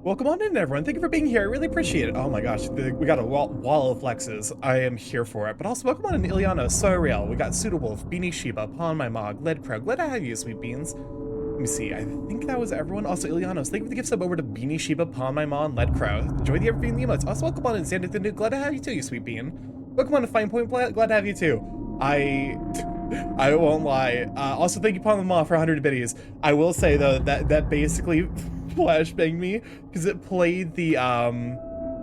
Welcome on in, everyone. Thank you for being here. I really appreciate it. Oh my gosh, we got a wall of flexes. I am here for it. But also, welcome on in, Ileana, Soreal. We got Pseudowolf, Beanie Sheba, Pawn My Mog, Lead Crow. Glad to have you, Sweet Beans. Let me see. I think that was everyone. Also, Ileanos, thank you for the gift sub over to Beanie Sheba, Pawn My Mom, Lead Crow. Enjoy the everything in the emotes. Also, welcome on in, Xander the Nuke. Glad to have you too, you Sweet Bean. Welcome on to Fine Point. Glad to have you too. I won't lie. Also, thank you, Pawn My Mom, for 100 biddies. I will say though that basically flashbanged me because it played the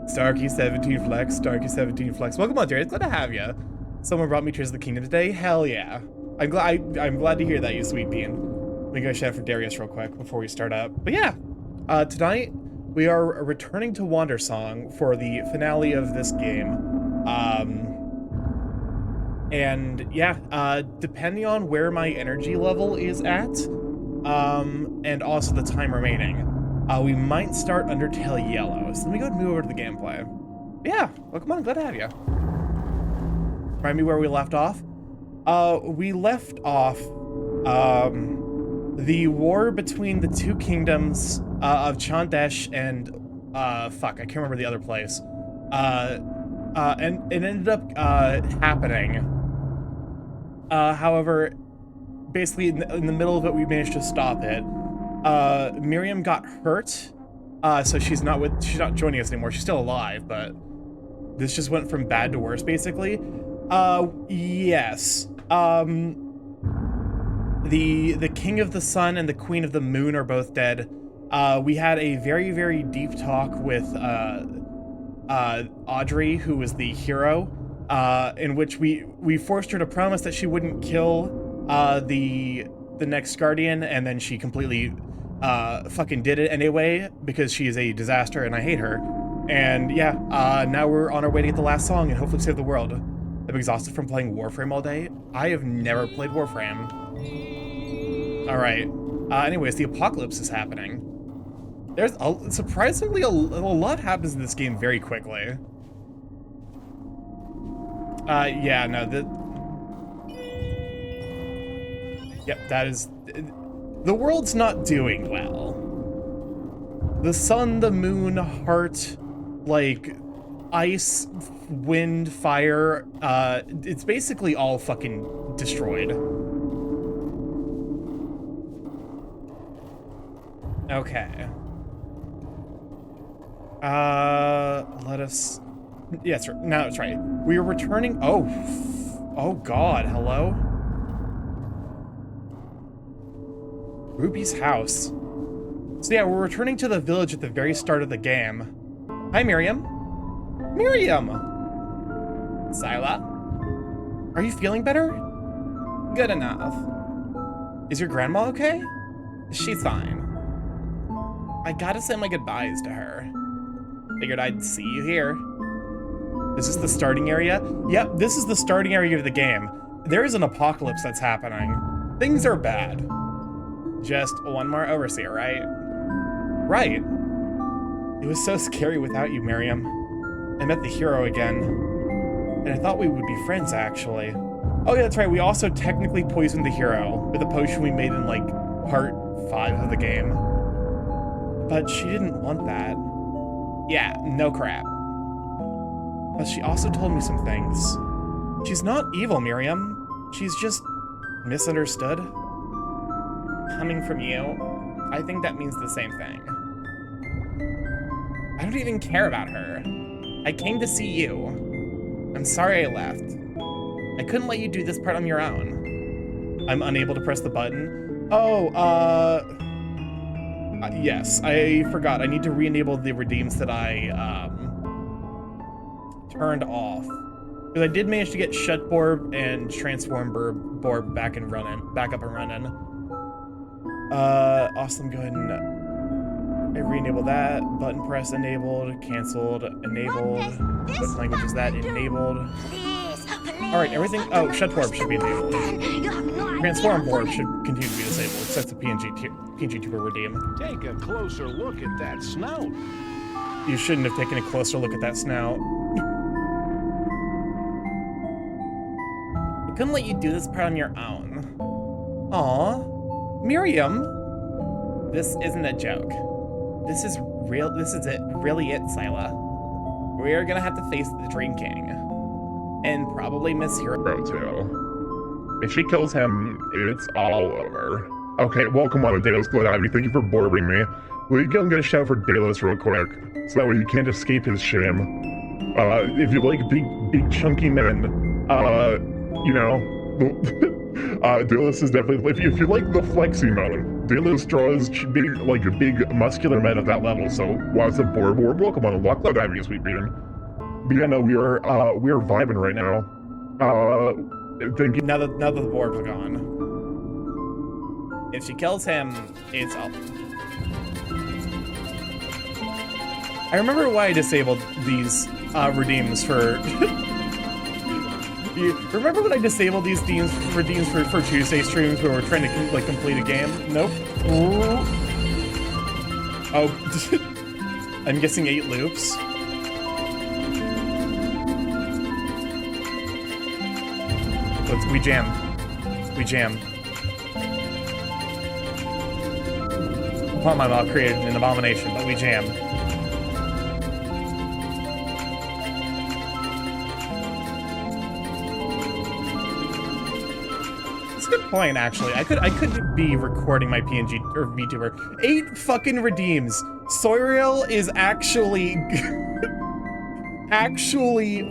Starky 17 Flex, Starky 17 Flex. Welcome on, Darius. Glad to have you. Someone brought me Tears of the Kingdom today. Hell yeah. I'm glad to hear that, you Sweet Bean. Let me go shout out for Darius real quick before we start up. But yeah, tonight we are returning to Wandersong for the finale of this game. And yeah, depending on where my energy level is at, and also the time remaining, we might start Undertale Yellow. So let me go and move over to the gameplay. Yeah, welcome on, glad to have you. Remind me where we left off? We left off, the war between the two kingdoms of Chandesh and, fuck, I can't remember the other place. And it ended up happening. However, basically in the middle of it, we managed to stop it. Miriam got hurt, so she's not joining us anymore. She's still alive, but this just went from bad to worse, basically. Yes. The King of the Sun and the Queen of the Moon are both dead. We had a very, very deep talk with Audrey, who was the hero, in which we forced her to promise that she wouldn't kill the next Guardian, and then she completely fucking did it anyway because she is a disaster and I hate her. And yeah, now we're on our way to get the last song and hopefully save the world. I'm exhausted from playing Warframe all day. I have never played Warframe. All right. Anyways, the apocalypse is happening. There's surprisingly a lot happens in this game very quickly. Yeah, no, yep, that is... The world's not doing well. The sun, the moon, heart, like, ice, wind, fire, it's basically all fucking destroyed. Okay. Let us... Yes, now it's right. We are returning... Oh god, hello? Ruby's house. So yeah, we're returning to the village at the very start of the game. Hi, Miriam. Miriam! Sila? Are you feeling better? Good enough. Is your grandma okay? She's fine. I gotta say my goodbyes to her. Figured I'd see you here. Is this the starting area? Yep, this is the starting area of the game. There is an apocalypse that's happening. Things are bad. Just one more overseer, right? Right. It was so scary without you, Miriam. I met the hero again. And I thought we would be friends, actually. Oh yeah, that's right, we also technically poisoned the hero with a potion we made in, like, part 5 of the game. But she didn't want that. Yeah, no crap. But she also told me some things. She's not evil, Miriam. She's just misunderstood. Coming from you, I think that means the same thing. I don't even care about her. I came to see you. I'm sorry I left. I couldn't let you do this part on your own. I'm unable to press the button. Oh, yes, I forgot. I need to re-enable the redeems that I, turned off. Because I did manage to get Shutborb and Transform Borb back up and running. Awesome, go ahead and I re-enable that. Button press enabled, canceled, enabled. What language is that? Enabled. Alright, everything, oh, Shutborb should be enabled. Transform Borb should continue to be disabled, except the PNG Tuber redeem. Take a closer look at that snout. You shouldn't have taken a closer look at that snout. I couldn't let you do this part on your own. Aww. Miriam! This isn't a joke. this is really it, Sila. We are gonna have to face the Dream King. And probably Miss Hero. Bro, too. If she kills him, it's all over. Okay, welcome on, Delos Blood Ivy. Thank you for boarding me. Will you go and get a shout for Delos real quick? So that way you can't escape his shame. If you like big chunky men, you know, Delos is definitely, if you like the flexy mode, Delos draws big muscular men at that level, so what's the board? Welcome on, Lock Blood Ivy, sweet beating. But yeah, no, we are vibing right now. Thank you. Now that the board are gone. If she kills him, it's all. I remember why I disabled these redeems for. You remember when I disabled these redeems for Tuesday streams where we're trying to like complete a game? Nope. Ooh. Oh, I'm guessing 8 loops. We jam. We jam. Well, my mom created an abomination, but we jam. That's a good point, actually. I could be recording my PNG or VTuber. 8 fucking redeems. Soiriel is actually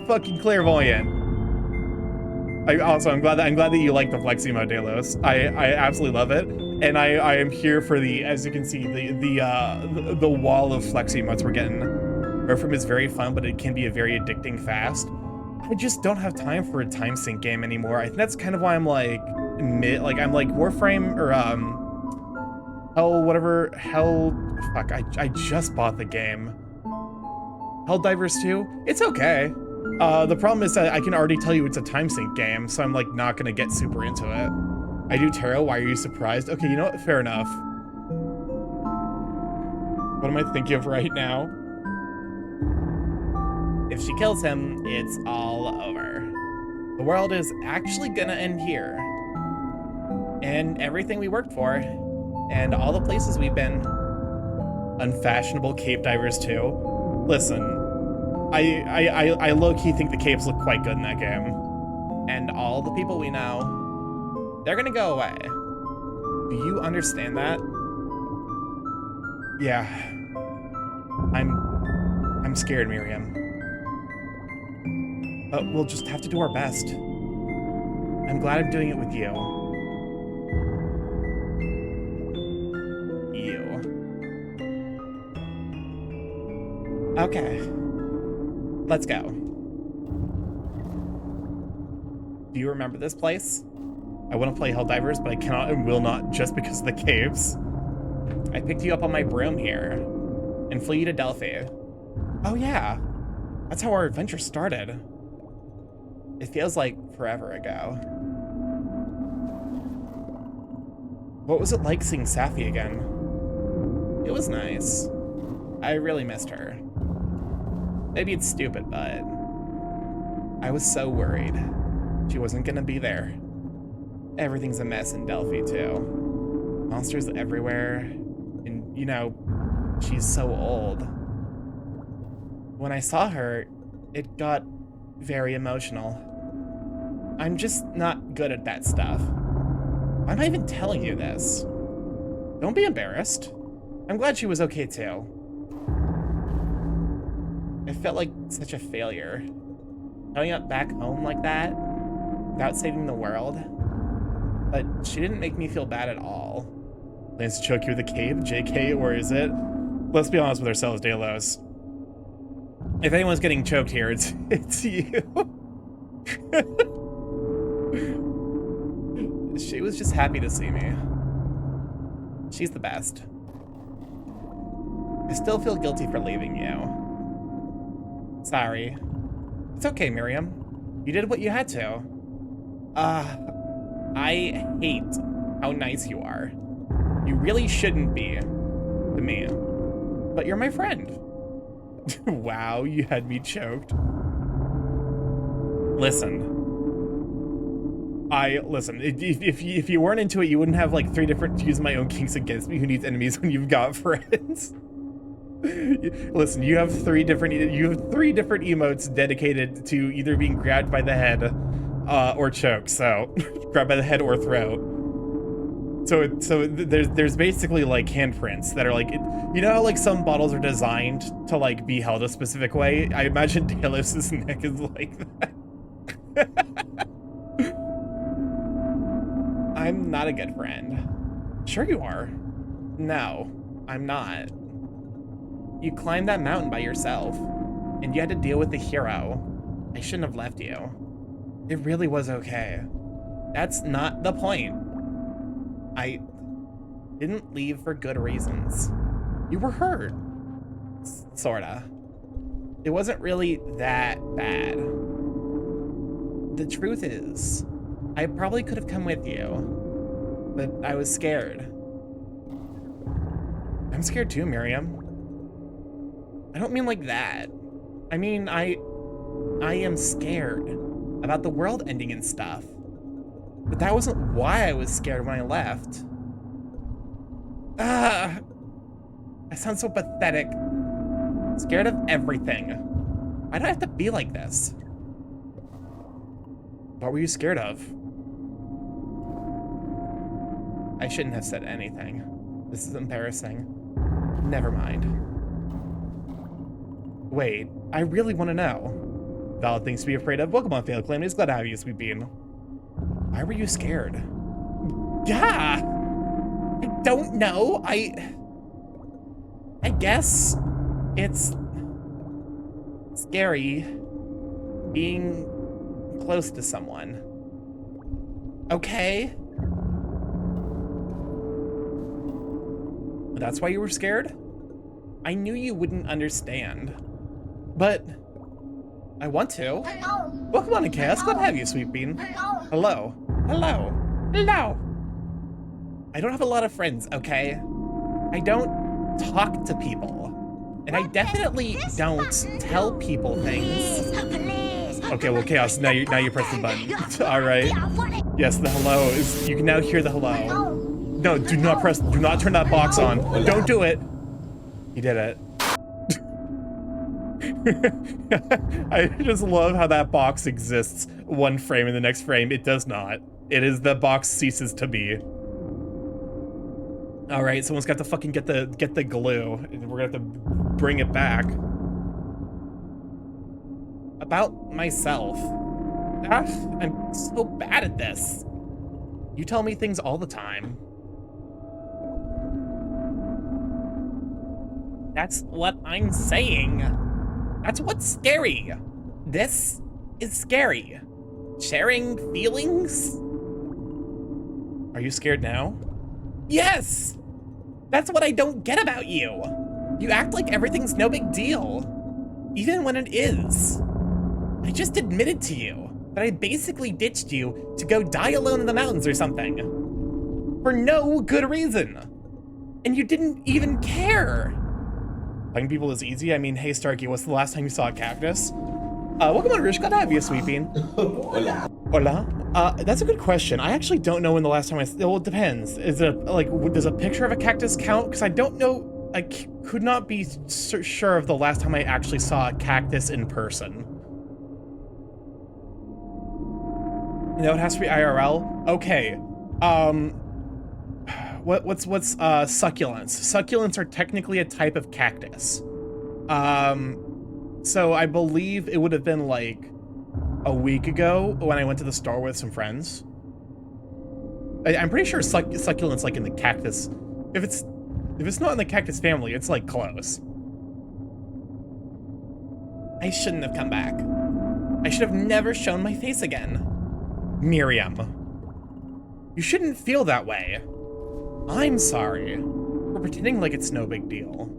fucking clairvoyant. I'm glad that you like the Flexi mode, Delos. I absolutely love it, and I am here for the, as you can see, the wall of Flexi modes we're getting. Warframe is very fun, but it can be a very addicting fast. I just don't have time for a time sync game anymore. I think that's kind of why I'm like I'm like Warframe or I just bought the game. Helldivers 2. It's okay. The problem is that I can already tell you it's a time sync game, so I'm like not gonna get super into it. I do tarot, why are you surprised? Okay, you know what, fair enough. What am I thinking of right now? If she kills him, it's all over. The world is actually gonna end here. And everything we worked for, and all the places we've been. Unfashionable Cape Divers 2. Listen. I low-key think the capes look quite good in that game. And all the people we know, they're gonna go away. Do you understand that? Yeah. I'm scared, Miriam. But we'll just have to do our best. I'm glad I'm doing it with you. Okay. Let's go. Do you remember this place? I want to play Helldivers, but I cannot and will not just because of the caves. I picked you up on my broom here and flew you to Delphi. Oh yeah, that's how our adventure started. It feels like forever ago. What was it like seeing Safi again? It was nice. I really missed her. Maybe it's stupid, but I was so worried she wasn't gonna be there. Everything's a mess in Delphi too. Monsters everywhere, and you know, she's so old. When I saw her, it got very emotional. I'm just not good at that stuff. Why am I even telling you this? Don't be embarrassed. I'm glad she was okay too. It felt like such a failure. Showing up back home like that, without saving the world. But she didn't make me feel bad at all. Plans to choke you with a cave, JK, or is it? Let's be honest with ourselves, Delos. If anyone's getting choked here, it's you. She was just happy to see me. She's the best. I still feel guilty for leaving you. Sorry. It's okay, Miriam. You did what you had to. I hate how nice you are. You really shouldn't be to me. But you're my friend. Wow, you had me choked. Listen. If you weren't into it, you wouldn't have like 3 different to use my own kinks against me who needs enemies when you've got friends. Listen, you have three different emotes dedicated to either being grabbed by the head or choked. So grabbed by the head or throat. So there's basically like handprints that are like, you know how like some bottles are designed to like be held a specific way? I imagine Talos's neck is like that. I'm not a good friend. Sure you are. No, I'm not. You climbed that mountain by yourself, and you had to deal with the hero. I shouldn't have left you. It really was okay. That's not the point. I didn't leave for good reasons. You were hurt. Sorta. It wasn't really that bad. The truth is, I probably could have come with you, but I was scared. I'm scared too, Miriam. I don't mean like that. I mean, I am scared about the world ending and stuff. But that wasn't why I was scared when I left. I sound so pathetic. Scared of everything. Why do I have to be like this? What were you scared of? I shouldn't have said anything. This is embarrassing. Never mind. Wait, I really want to know. Valid things to be afraid of. Welcome on, Failed Claim. It's glad to have you, Sweet Bean. Why were you scared? Yeah! I don't know. I guess it's scary being close to someone. Okay? That's why you were scared? I knew you wouldn't understand. But I want to. Hello. Welcome on in Chaos. Glad to have you, Sweet Bean. Hello. Hello. Hello. Hello. I don't have a lot of friends, okay? I don't talk to people. And I definitely don't tell people things. Please. Okay, well, Chaos, now you press the button. All right. Yes, the hello is, you can now hear the hello. No, do not turn that box on. Don't do it. He did it. I just love how that box exists one frame and the next frame it does not. It is the box ceases to be. All right, someone's got to fucking get the glue. We're gonna have to bring it back. About myself. I'm so bad at this. You tell me things all the time. That's what I'm saying. That's what's scary. This is scary. Sharing feelings? Are you scared now? Yes! That's what I don't get about you. You act like everything's no big deal. Even when it is. I just admitted to you that I basically ditched you to go die alone in the mountains or something. For no good reason. And you didn't even care. Telling people is easy. I mean, hey Starky, what's the last time you saw a cactus? Welcome on, Rich. Glad to have you, Sweet Bean. Hola. Hola. That's a good question. I actually don't know when the last time well, it depends. Is it like, does a picture of a cactus count? Because I don't know. I could not be sure of the last time I actually saw a cactus in person. No, it has to be IRL. Okay. What's succulents? Succulents are technically a type of cactus. So I believe it would have been like a week ago when I went to the store with some friends. I'm pretty sure succulents like in the cactus. If it's not in the cactus family, it's like close. I shouldn't have come back. I should have never shown my face again. Miriam. You shouldn't feel that way. I'm sorry for pretending like it's no big deal.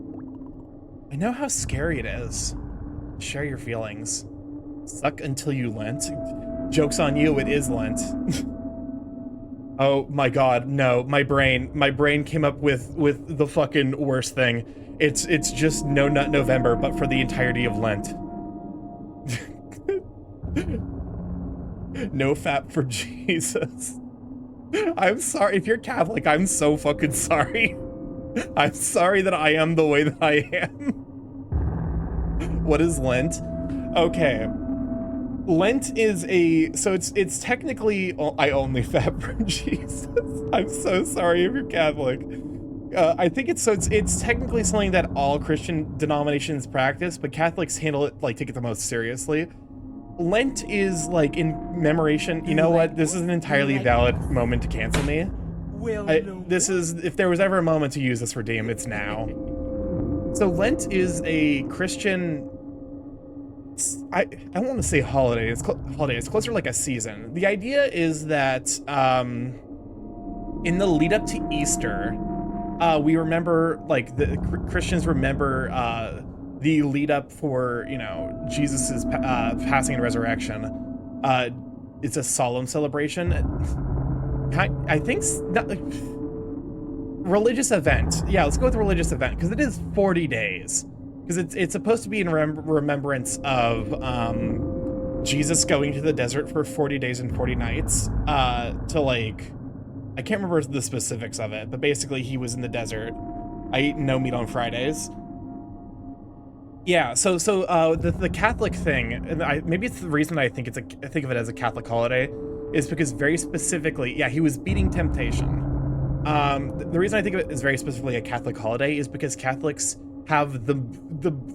I know how scary it is. Share your feelings. Suck until you Lent. Joke's on you, it is Lent. Oh my god, no, my brain came up with the fucking worst thing. It's just No Nut November, but for the entirety of Lent. No fap for Jesus. I'm sorry, if you're Catholic, I'm so fucking sorry. I'm sorry that I am the way that I am. What is Lent? Okay. Lent is it's technically, I only fap from Jesus. I'm so sorry if you're Catholic. I think it's technically something that all Christian denominations practice, but Catholics handle it, like, take it the most seriously. Lent is, like, in commemoration. You know what? This is an entirely valid moment to cancel me. If there was ever a moment to use this redeem, it's now. So Lent is a Christian, I don't want to say holiday. It's closer to like a season. The idea is that in the lead up to Easter, we remember, like, the Christians remember the lead up for, you know, Jesus's passing and resurrection. It's a solemn celebration. I think religious event. Yeah, let's go with religious event, because it is 40 days. Because it's supposed to be in remembrance of Jesus going to the desert for 40 days and 40 nights to, like, I can't remember the specifics of it, but basically he was in the desert. I eat no meat on Fridays. Yeah, so the Catholic thing, and maybe it's the reason I think think of it as a Catholic holiday, is because very specifically, yeah, he was beating temptation. The reason I think of it as very specifically a Catholic holiday is because Catholics have the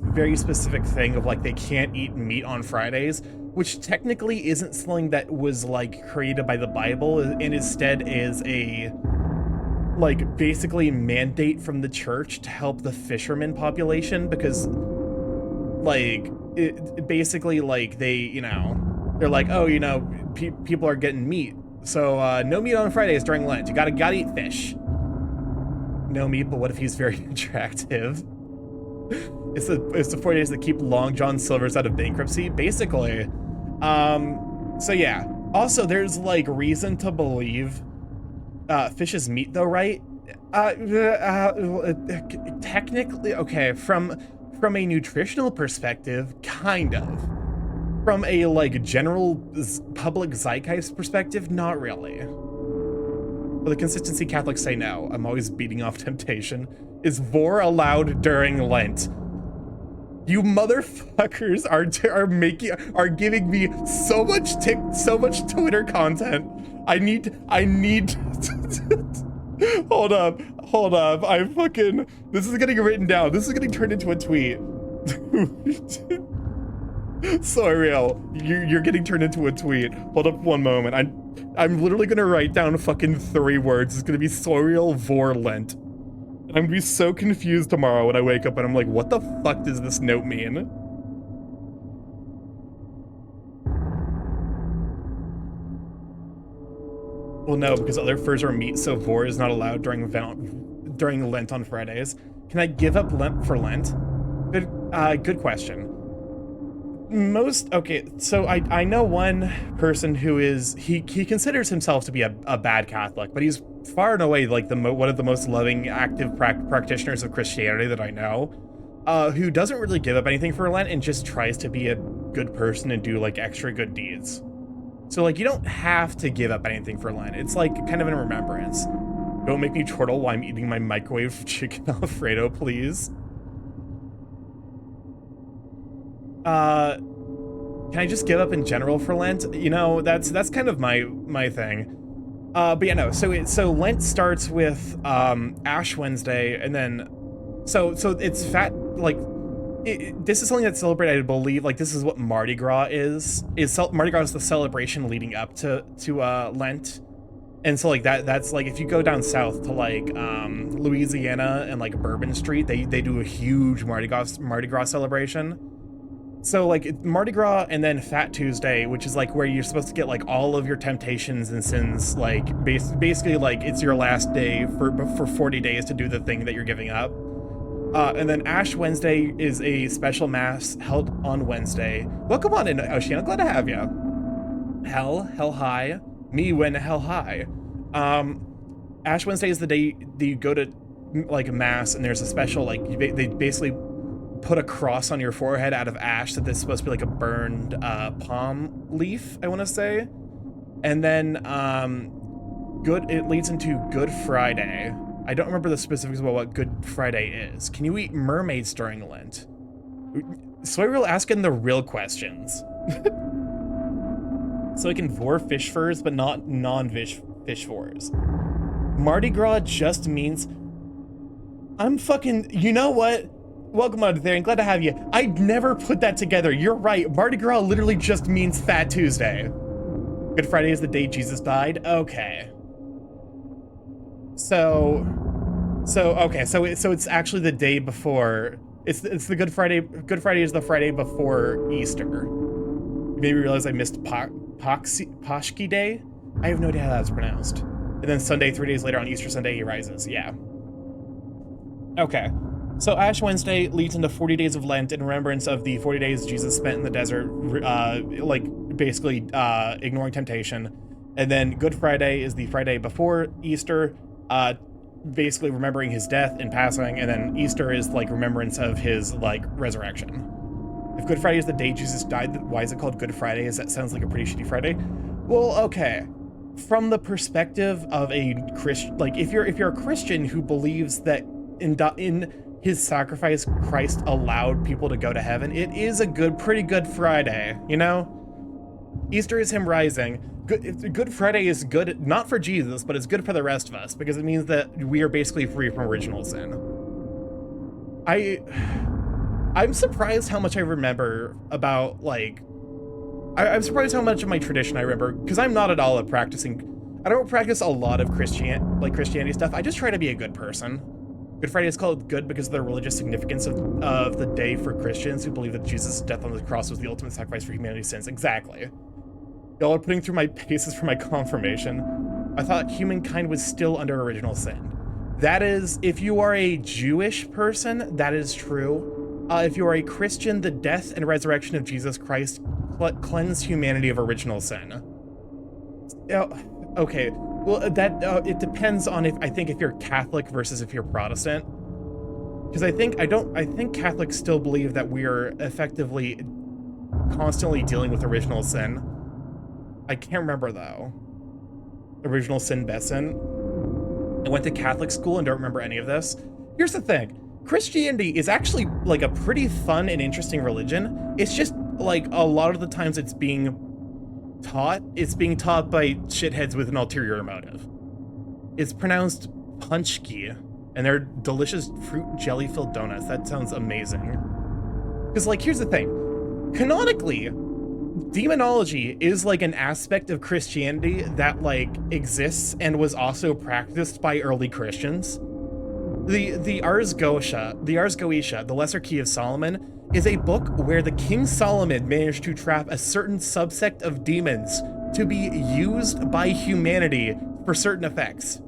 very specific thing of, like, they can't eat meat on Fridays, which technically isn't something that was, like, created by the Bible, and instead is a, like, basically mandate from the church to help the fisherman population, because, like, basically, like, they, you know, they're like, oh, you know, people are getting meat, so no meat on Fridays during Lent. You gotta eat fish. No meat, but what if he's very attractive? It's the 40 days that keep Long John Silver's out of bankruptcy, basically. So yeah. Also, there's, like, reason to believe fish is meat, though, right? Technically, okay, from a nutritional perspective, kind of. From a, like, general public zeitgeist perspective, not really. For the consistency, Catholics say no. I'm always beating off temptation. Is vor allowed during Lent? You motherfuckers are giving me so much Twitter content. I need hold up. This is getting written down. This is getting turned into a tweet. So real. You're getting turned into a tweet. Hold up one moment. I'm literally gonna write down fucking 3 words. It's gonna be Sorial Vor Lent. And I'm gonna be so confused tomorrow when I wake up and I'm like, what the fuck does this note mean? Well, no, because other furs are meat, so vor is not allowed during Lent on Fridays. Can I give up Lent for Lent? Good question. Okay, so I know one person who is, he considers himself to be a bad Catholic, but he's far and away, like, one of the most loving, active practitioners of Christianity that I know, who doesn't really give up anything for Lent and just tries to be a good person and do, like, extra good deeds. So, like, you don't have to give up anything for Lent. It's, like, kind of in remembrance. Don't make me chortle while I'm eating my microwave chicken Alfredo, please. Can I just give up in general for Lent? You know, that's kind of my thing. But yeah, no, so Lent starts with Ash Wednesday, and then so it's this is something that's celebrated, I believe, like, this is what Mardi Gras is. Mardi Gras is the celebration leading up to Lent. And so, like, that's like, if you go down south to, like, Louisiana and, like, Bourbon Street, they do a huge Mardi Gras celebration. So, like, Mardi Gras and then Fat Tuesday, which is, like, where you're supposed to get, like, all of your temptations and sins, like, basically, like, it's your last day for 40 days to do the thing that you're giving up. And then Ash Wednesday is a special mass held on Wednesday. Welcome on in, Oceana, glad to have you. Hell high. Me when hell high. Ash Wednesday is the day that you go to, like, mass, and there's a special, like, they basically put a cross on your forehead out of ash that is supposed to be like a burned palm leaf, I want to say. And then it leads into Good Friday, I don't remember the specifics about what Good Friday is. Can you eat mermaids during Lent? Soyreal asking the real questions. So I can vor fish furs, but not non-fish furs. Mardi Gras just means... I'm fucking... You know what? Welcome out there, and glad to have you. I'd never put that together. You're right. Mardi Gras literally just means Fat Tuesday. Good Friday is the day Jesus died? Okay. So it's actually the day before... It's the Good Friday. Good Friday is the Friday before Easter. You maybe realize I missed Pashki Day? I have no idea how that's pronounced. And then Sunday, 3 days later on Easter Sunday, he rises. Yeah. Okay. So Ash Wednesday leads into 40 days of Lent in remembrance of the 40 days Jesus spent in the desert, basically ignoring temptation. And then Good Friday is the Friday before Easter, basically remembering his death and passing. And then Easter is like remembrance of his resurrection. If Good Friday is the day Jesus died, why is it called Good Friday? That sounds like a pretty shitty Friday. Well, okay. From the perspective of a Christian, if you're a Christian who believes that in his sacrifice, Christ allowed people to go to heaven, it is a pretty good Friday, you know? Easter is him rising. Good Friday is good, not for Jesus, but it's good for the rest of us, because it means that we are basically free from original sin. I'm surprised how much I remember about, I'm surprised how much of my tradition I remember, because I'm not at all I don't practice a lot of Christianity stuff. I just try to be a good person. Good Friday is called good because of the religious significance of the day for Christians who believe that Jesus' death on the cross was the ultimate sacrifice for humanity's sins. Exactly. Y'all are putting through my paces for my confirmation. I thought humankind was still under original sin. That is, if you are a Jewish person, that is true. If you are a Christian, the death and resurrection of Jesus Christ cleansed humanity of original sin. Okay. Well, it depends on I think if you're Catholic versus if you're Protestant. Because I think Catholics still believe that we are effectively constantly dealing with original sin. I can't remember though. Original sin, best sin. I went to Catholic school and don't remember any of this. Here's the thing. Christianity is actually a pretty fun and interesting religion. It's just a lot of the times it's being taught by shitheads with an ulterior motive. It's pronounced punchki, and they're delicious fruit jelly-filled donuts. That sounds amazing. Because, here's the thing. Canonically, demonology is, an aspect of Christianity that, exists and was also practiced by early Christians. The Ars Goetia, the Lesser Key of Solomon, is a book where the King Solomon managed to trap a certain subsect of demons to be used by humanity for certain effects.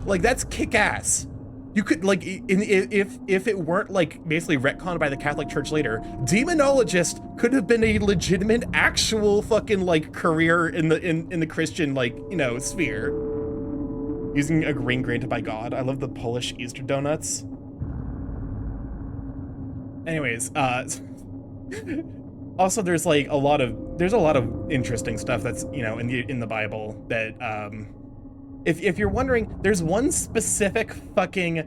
That's kick-ass. You could, if it weren't, basically retconned by the Catholic Church later, demonologist could have been a legitimate, actual fucking, career in the Christian, sphere. Using a grain granted by God. I love the Polish Easter donuts. Anyways, also there's a lot of interesting stuff that's, in the Bible that, if you're wondering, there's one specific fucking,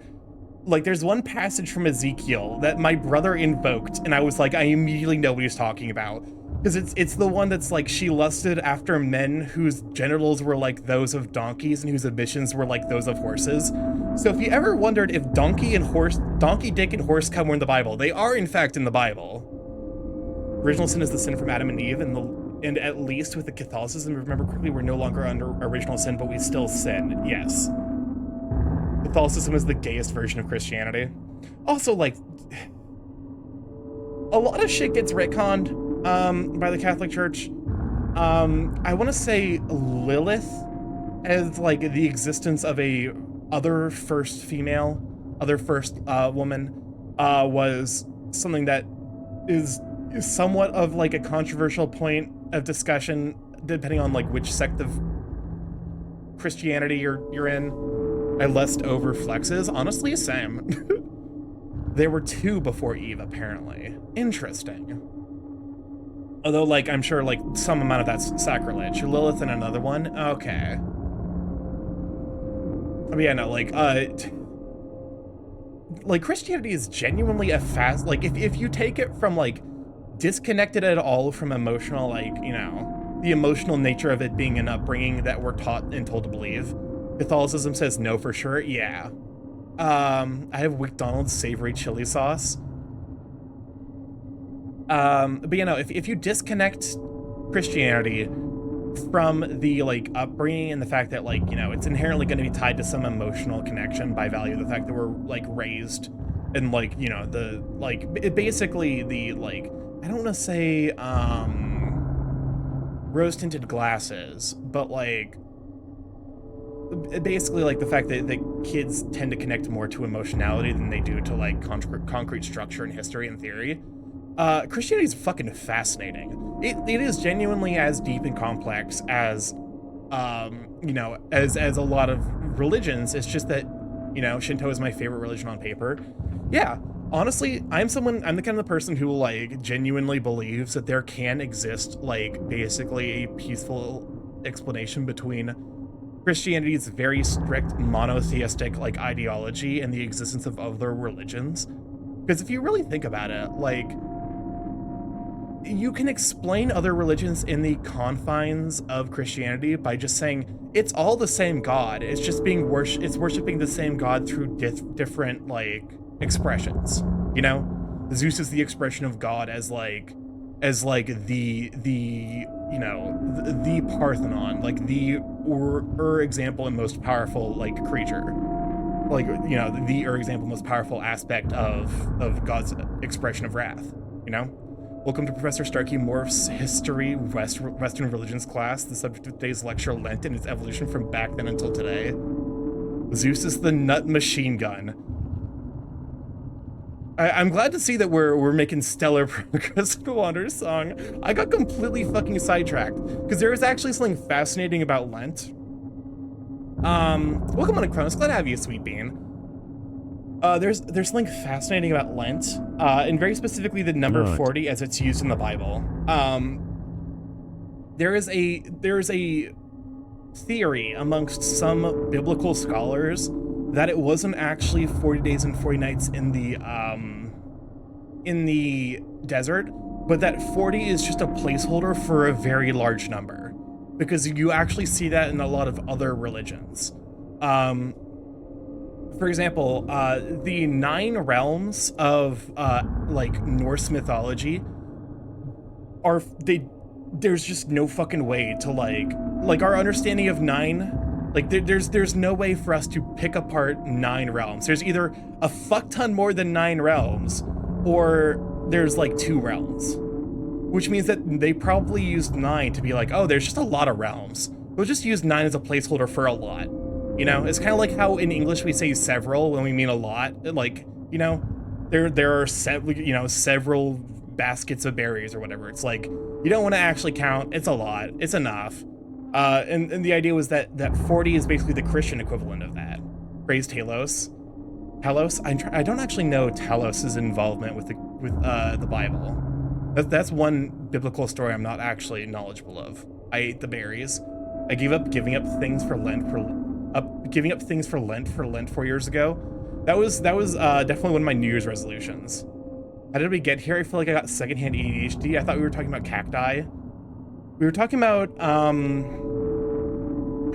there's one passage from Ezekiel that my brother invoked, and I was I immediately know what he's talking about. Because it's the one that's she lusted after men whose genitals were like those of donkeys and whose emissions were like those of horses. So if you ever wondered if donkey, dick, and horse cum were in the Bible, they are in fact in the Bible. Original sin is the sin from Adam and Eve, and at least with the Catholicism, remember correctly, we're no longer under original sin, but we still sin. Yes. Catholicism is the gayest version of Christianity. Also, a lot of shit gets retconned by the Catholic Church. I want to say Lilith as the existence of a other first woman was something that is somewhat of a controversial point of discussion depending on which sect of Christianity you're in. I lust over flexes. Honestly, same. There were two before Eve, apparently. Interesting. Although, I'm sure, some amount of that's sacrilege. Lilith and another one? Okay. mean, yeah, no, like Christianity is genuinely a fast, like if you take it from like disconnected at all from emotional, like, you know, the emotional nature of it being an upbringing that we're taught and told to believe, Catholicism says no for sure. Yeah. I have McDonald's savory chili sauce. But you know, if you disconnect Christianity from the like upbringing and the fact that, like, you know, it's inherently going to be tied to some emotional connection by value, the fact that we're like raised and, like, you know, the like basically the, like, I don't want to say rose tinted glasses, but like basically like the fact that kids tend to connect more to emotionality than they do to like concrete structure and history and theory. Christianity is fucking fascinating. It is genuinely as deep and complex as, you know, as a lot of religions. It's just that, you know, Shinto is my favorite religion on paper. Yeah, honestly, I'm the kind of person who, like, genuinely believes that there can exist, like, basically a peaceful explanation between Christianity's very strict monotheistic, like, ideology and the existence of other religions. Because if you really think about it, like, you can explain other religions in the confines of Christianity by just saying it's all the same God. It's just being it's worshiping the same God through different, like, expressions. You know, Zeus is the expression of God as like the you know, the Parthenon, like the example and most powerful, like, creature, like, you know, the example most powerful aspect of God's expression of wrath. You know. Welcome to Professor StarkyMorph's History Western Religions class. The subject of today's lecture, Lent and its evolution from back then until today. Zeus is the nut machine gun. I'm glad to see that we're making stellar progress in Wandersong. I got completely fucking sidetracked because there is actually something fascinating about Lent. Welcome on to Cronus. Glad to have you, Sweet Bean. There's something fascinating about Lent, and very specifically the number 40 as it's used in the Bible. There's a theory amongst some biblical scholars that it wasn't actually 40 days and 40 nights in the desert, but that 40 is just a placeholder for a very large number, because you actually see that in a lot of other religions. For example, the 9 realms of like Norse mythology there's just no fucking way to like our understanding of 9, like there's no way for us to pick apart 9 realms. There's either a fuck ton more than 9 realms, or there's like 2 realms, which means that they probably used 9 to be like, oh, there's just a lot of realms. We'll just use 9 as a placeholder for a lot. You know, it's kind of like how in English we say several when we mean a lot. Like, you know, there are several baskets of berries or whatever. It's like, you don't want to actually count. It's a lot. It's enough. And the idea was that 40 is basically the Christian equivalent of that. Praise Talos. Talos. I don't actually know Talos' involvement with the Bible. That's one biblical story I'm not actually knowledgeable of. I ate the berries. I gave up giving up things for Lent for Lent 4 years ago. That was definitely one of my New Year's resolutions. How did we get here? I feel like I got secondhand ADHD. I thought we were talking about cacti. We were talking about how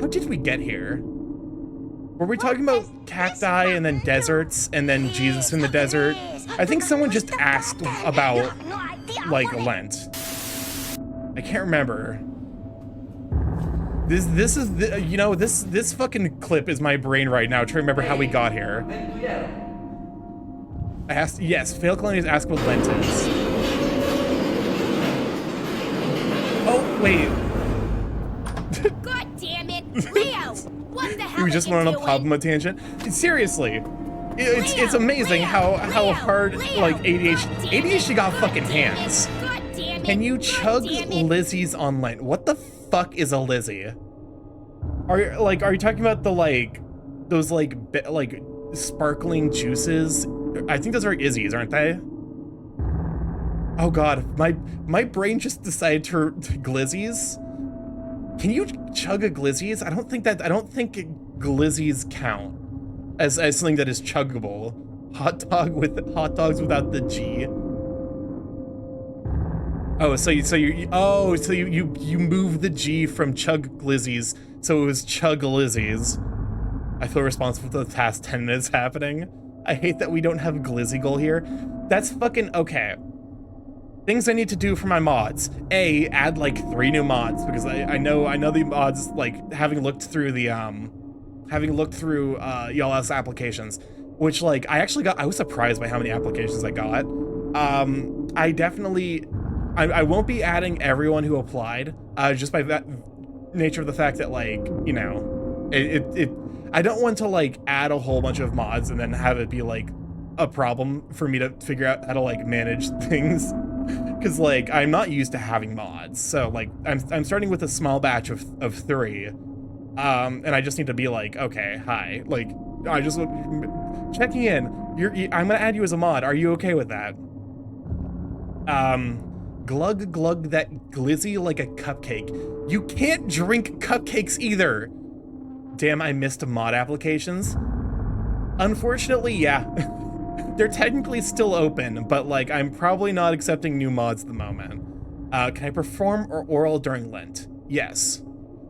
did we get here? Were we talking about cacti and then deserts and then Jesus in the desert? I think someone just asked about, like, Lent. I can't remember. This is the, you know, this fucking clip is my brain right now trying to remember how we got here. I asked, yes, fail colonies ask what Lent is. Oh wait. God damn it, Leo! What the hell? We just went on a Pablo tangent. Seriously, it's amazing how hard, like, ADHD got fucking hands. Can you chug Lizzies on Lent? What the fuck is a Lizzie? Are you talking about the, like, those like sparkling juices? I think those are Izzies, aren't they? Oh god, my brain just decided to glizzies. Can you chug a glizzies? I don't think glizzies count as something that is chuggable? Hot dogs without the G. Oh, so you move the G from chug glizzies, so it was chug glizzies. I feel responsible for the past 10 minutes happening. I hate that we don't have glizzy goal here. That's fucking okay. Things I need to do for my mods. A, add like 3 new mods, because I know the mods, like having looked through y'all's applications, which like I was surprised by how many applications I got. I won't be adding everyone who applied, just by that nature of the fact that, like, you know, I don't want to like add a whole bunch of mods and then have it be like a problem for me to figure out how to like manage things, because like I'm not used to having mods. So like I'm starting with a small batch of 3, and I just need to be like, okay, hi, like I just checking in. I'm gonna add you as a mod. Are you okay with that? Glug glug that glizzy like a cupcake. You can't drink cupcakes either. Damn, I missed mod applications. Unfortunately, yeah. They're technically still open, but like I'm probably not accepting new mods at the moment. Can I perform or oral during Lent? Yes.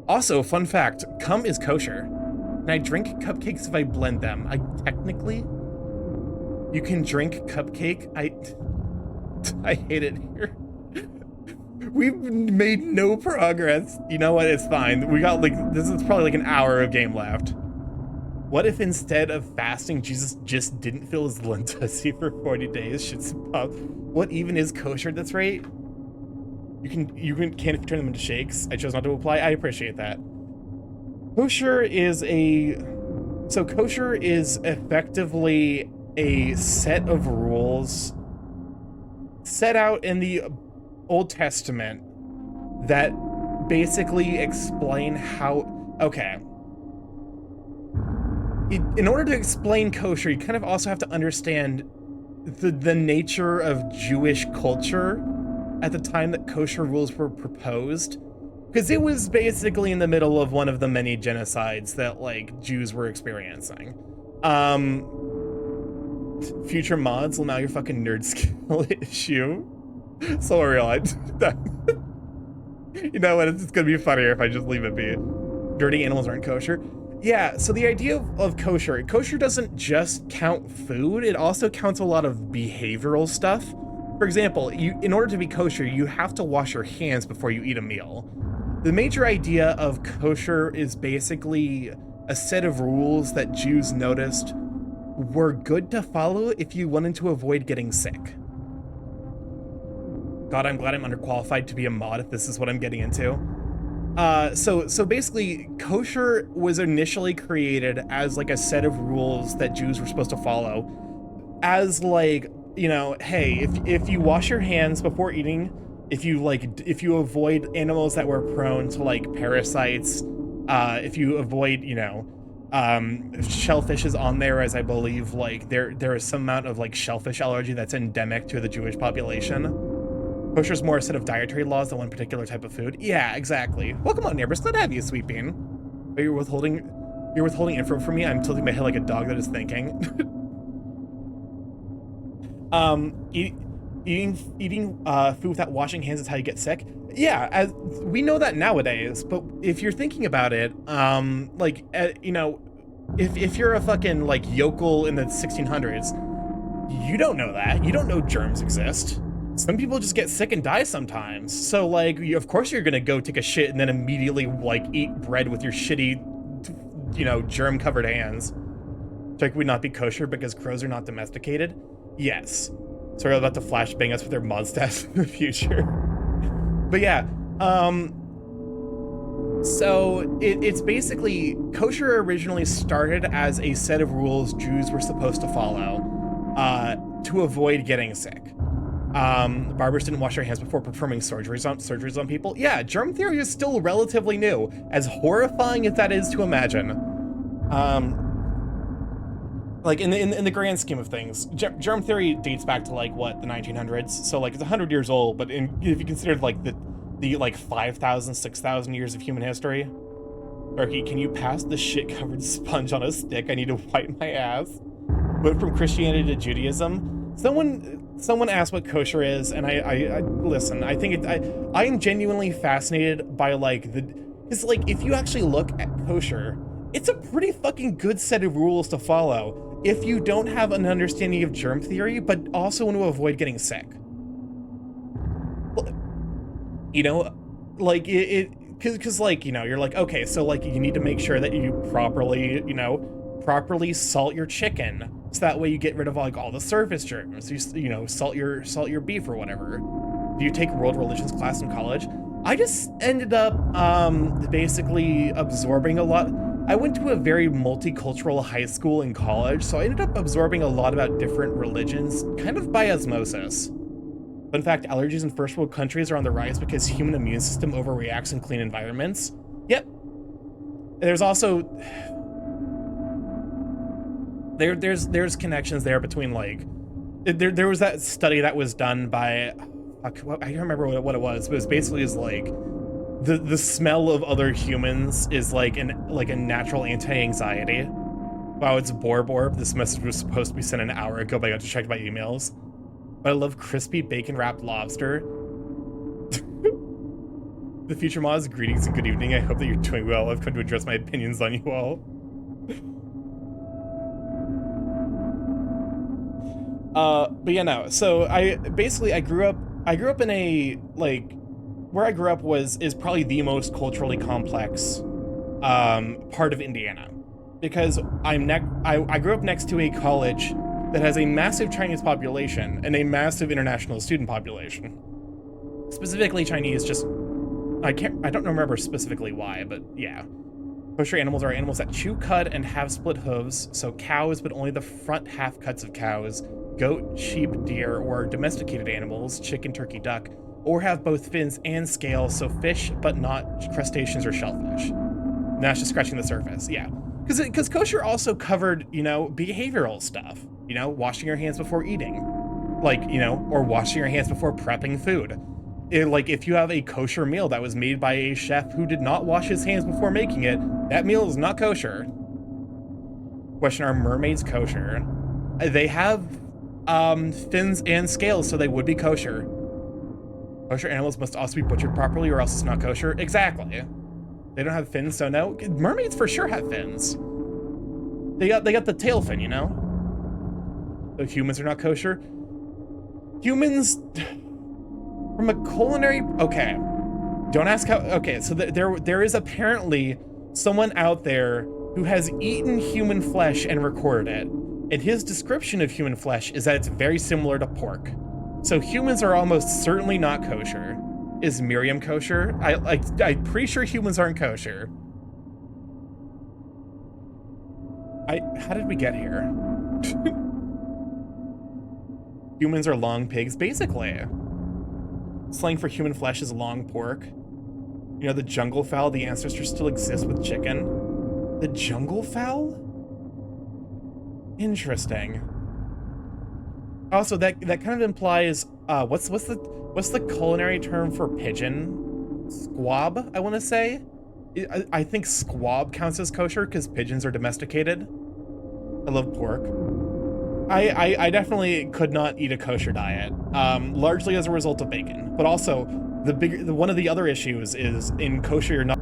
Also, fun fact, cum is kosher. Can I drink cupcakes if I blend them? Technically, you can drink cupcake. I hate it here. We've made no progress. You know what? It's fine. We got like, this is probably like an hour of game left. What if instead of fasting, Jesus just didn't fill his lentussy for 40 days? What even is kosher? That's right. You can't turn them into shakes. I chose not to apply. I appreciate that. Kosher is effectively a set of rules set out in the Old Testament that basically explain how, okay. In order to explain kosher, you kind of also have to understand the nature of Jewish culture at the time that kosher rules were proposed, because it was basically in the middle of one of the many genocides that like Jews were experiencing. Future mods will now your fucking nerd skill issue. So real. You know what? It's gonna be funnier if I just leave it be. Dirty animals aren't kosher. Yeah, so the idea of kosher doesn't just count food, it also counts a lot of behavioral stuff. For example, in order to be kosher, you have to wash your hands before you eat a meal. The major idea of kosher is basically a set of rules that Jews noticed were good to follow if you wanted to avoid getting sick. God, I'm glad I'm underqualified to be a mod if this is what I'm getting into. So basically, kosher was initially created as like a set of rules that Jews were supposed to follow, as like, you know, hey, if you wash your hands before eating, if you avoid animals that were prone to like parasites, if you avoid, you know, shellfish is on there, as I believe like there is some amount of like shellfish allergy that's endemic to the Jewish population. Kosher is more a set of dietary laws than one particular type of food. Yeah, exactly. Welcome on, neighbors. Glad to have you, Sweet Bean. Oh, you're withholding info from me? I'm tilting my head like a dog that is thinking. Eating food without washing hands is how you get sick. Yeah, as we know that nowadays, but if you're thinking about it, you know, if you're a fucking like yokel in the 1600s, you don't know that. You don't know germs exist. Some people just get sick and die sometimes. So like, of course you're gonna go take a shit and then immediately like eat bread with your shitty, you know, germ covered hands. Like, would not be kosher because crows are not domesticated? Yes. So we're about to flashbang us with their mod stats in the future. But yeah, so it's basically, kosher originally started as a set of rules Jews were supposed to follow to avoid getting sick. Barbers didn't wash their hands before performing surgeries on people. Yeah, germ theory is still relatively new, as horrifying as that is to imagine. Like in the grand scheme of things, germ theory dates back to like what, the 1900s. So like it's 100 years old, but if you consider like the like 5,000, 6,000 years of human history, Starky, can you pass the shit-covered sponge on a stick? I need to wipe my ass. Went from Christianity to Judaism. Someone asked what kosher is, and I listen. I think I am genuinely fascinated by like because like if you actually look at kosher, it's a pretty fucking good set of rules to follow if you don't have an understanding of germ theory, but also want to avoid getting sick. You know, like because like, you know, you're like, okay, so like you need to make sure that you properly salt your chicken, so that way you get rid of like all the surface germs. You know, salt your beef or whatever. Do you take world religions class in college? I just ended up basically absorbing a lot. I went to a very multicultural high school in college, so I ended up absorbing a lot about different religions, kind of by osmosis. Fun fact, allergies in first world countries are on the rise because human immune system overreacts in clean environments. Yep. There's also there's connections there between like there was that study that was done by I don't remember what it was, but it was basically like the smell of other humans is like a natural anti-anxiety. Wow, it's Borborb. This message was supposed to be sent an hour ago, but I got to check my emails. But I love crispy bacon-wrapped lobster. The future mods, greetings and good evening. I hope that you're doing well. I've come to address my opinions on you all. But yeah, no. So I grew up in a, like, where I grew up is probably the most culturally complex part of Indiana, because I grew up next to a college that has a massive Chinese population and a massive international student population. Specifically Chinese, just I don't remember specifically why, but yeah. Kosher animals are animals that chew cud and have split hooves, so cows, but only the front half cuts of cows, goat, sheep, deer, or domesticated animals, chicken, turkey, duck, or have both fins and scales, so fish, but not crustaceans or shellfish. And that's just scratching the surface, yeah. Because kosher also covered, you know, behavioral stuff. You know, washing your hands before eating. Like, you know, or washing your hands before prepping food. Like, if you have a kosher meal that was made by a chef who did not wash his hands before making it, that meal is not kosher. Question, are mermaids kosher? They have fins and scales, so they would be kosher. Kosher animals must also be butchered properly or else it's not kosher. Exactly. They don't have fins, so no. Mermaids for sure have fins. They got the tail fin, you know? So humans are not kosher. Humans, from a culinary, okay. Don't ask how, okay, so there is apparently someone out there who has eaten human flesh and recorded it. And his description of human flesh is that it's very similar to pork. So humans are almost certainly not kosher. Is Miriam kosher? I'm pretty sure humans aren't kosher. How did we get here? Humans are long pigs, basically. Slang for human flesh is long pork. You know, the jungle fowl, the ancestors still exist with chicken. The jungle fowl? Interesting. Also, that kind of implies, what's the culinary term for pigeon? Squab, I want to say. I think squab counts as kosher because pigeons are domesticated. I love pork. I definitely could not eat a kosher diet, largely as a result of bacon. But also, one of the other issues is in kosher you're not.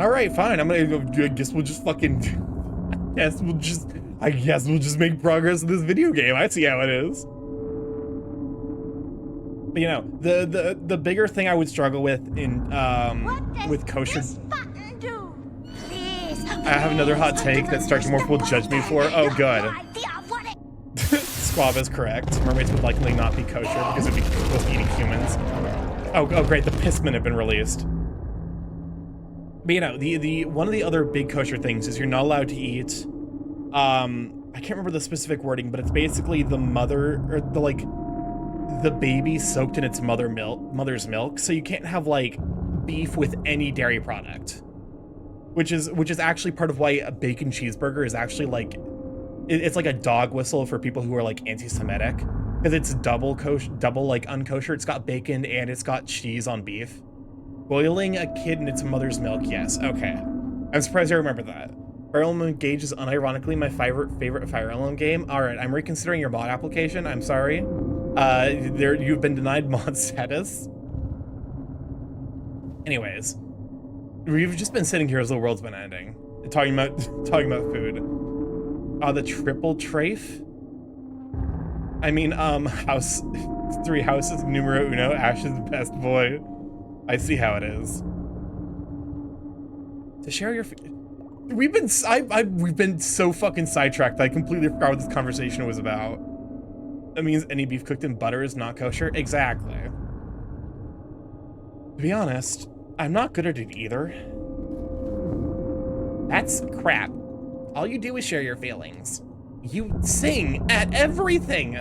All right, fine. I guess we'll just fucking. I guess we'll just make progress in this video game. I see how it is. But, you know, the bigger thing I would struggle with in with kosher. I have another hot take that StarkyMorph will judge me for. Oh, good. Squab is correct. Mermaids would likely not be kosher because it'd be supposed to be eating humans. Oh, great. The Pissmen have been released. But, you know, the one of the other big kosher things is you're not allowed to eat. I can't remember the specific wording, but it's basically the mother or the baby soaked in its mother's milk. So you can't have like beef with any dairy product, which is actually part of why a bacon cheeseburger is actually like it's like a dog whistle for people who are like anti-Semitic, because it's double like unkosher. It's got bacon and it's got cheese on beef. Boiling a kid in its mother's milk. Yes. Okay. I'm surprised I remember that. Fire Emblem Engage is unironically my favorite Fire Emblem game. All right, I'm reconsidering your mod application. I'm sorry. You've been denied mod status. Anyways, we've just been sitting here as the world's been ending, talking about food. The triple trafe. I mean, house, 3 houses, numero uno, Ash's best boy. I see how it is. To share your, we've been so fucking sidetracked that I completely forgot what this conversation was about. That means any beef cooked in butter is not kosher. Exactly. To be honest, I'm not good at it either. That's crap. All you do is share your feelings. You sing at everything.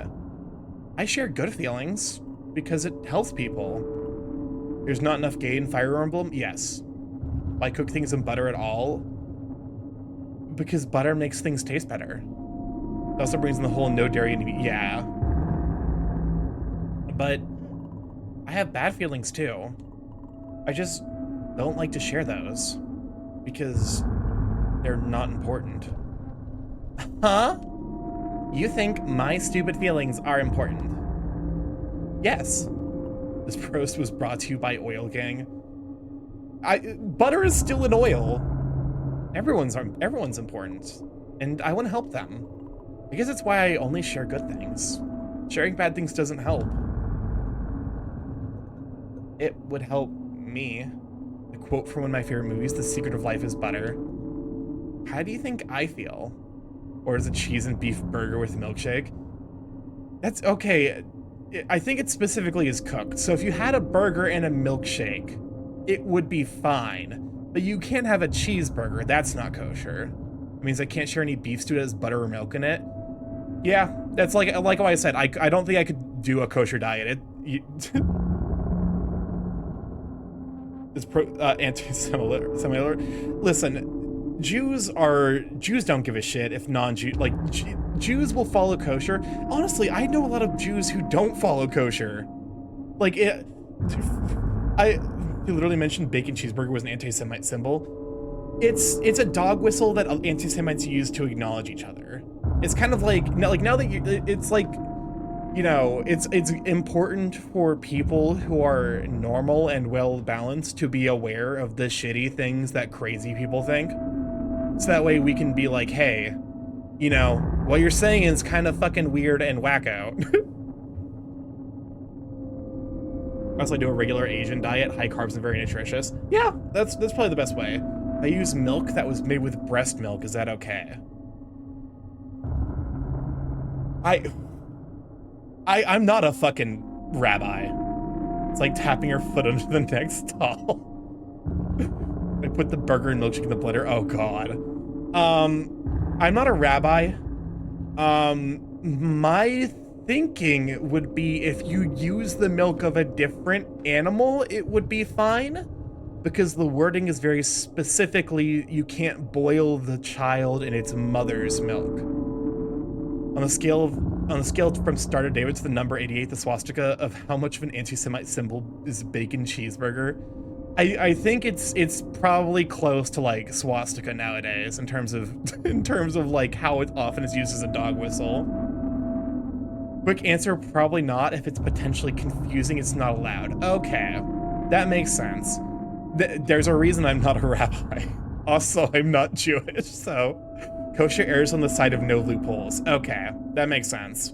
I share good feelings because it helps people. There's not enough gay in Fire Emblem? Yes. Why cook things in butter at all? Because butter makes things taste better. It also brings in the whole no dairy and yeah. But I have bad feelings too. I just don't like to share those because they're not important. Huh? You think my stupid feelings are important? Yes. This roast was brought to you by Oil Gang. Butter is still an oil. Everyone's important, and I want to help them. I guess that's why I only share good things. Sharing bad things doesn't help. It would help me. A quote from one of my favorite movies, The Secret of Life is Butter. How do you think I feel? Or is a cheese and beef burger with milkshake? That's okay. I think it specifically is cooked. So if you had a burger and a milkshake, it would be fine. But you can't have a cheeseburger. That's not kosher. It means I can't share any beef stew that has butter or milk in it. Yeah, that's like what I said. I don't think I could do a kosher diet. It's anti-similar. Listen, Jews don't give a shit if non-Jews, like, Jews will follow kosher. Honestly, I know a lot of Jews who don't follow kosher. Like, he literally mentioned bacon cheeseburger was an anti-Semite symbol. It's a dog whistle that anti-Semites use to acknowledge each other. It's kind of like, now that it's like, you know, it's important for people who are normal and well-balanced to be aware of the shitty things that crazy people think. So that way we can be like, hey, you know, what you're saying is kind of fucking weird and wacko. Also, I do a regular Asian diet, high carbs and very nutritious. Yeah, that's probably the best way. I use milk that was made with breast milk. Is that okay? I'm not a fucking rabbi. It's like tapping your foot under the next stall. I put the burger and milkshake in the blender. Oh god. I'm not a rabbi. My thinking would be if you use the milk of a different animal, it would be fine. Because the wording is very specifically, you can't boil the child in its mother's milk. On the scale from Star to David to the number 88, the swastika of how much of an anti-Semite symbol is bacon cheeseburger. I think it's probably close to like swastika nowadays in terms of like how it often is used as a dog whistle. Quick answer, probably not. If it's potentially confusing, it's not allowed. Okay, that makes sense. There's a reason I'm not a rabbi. Also, I'm not Jewish, so kosher errs on the side of no loopholes. Okay, that makes sense.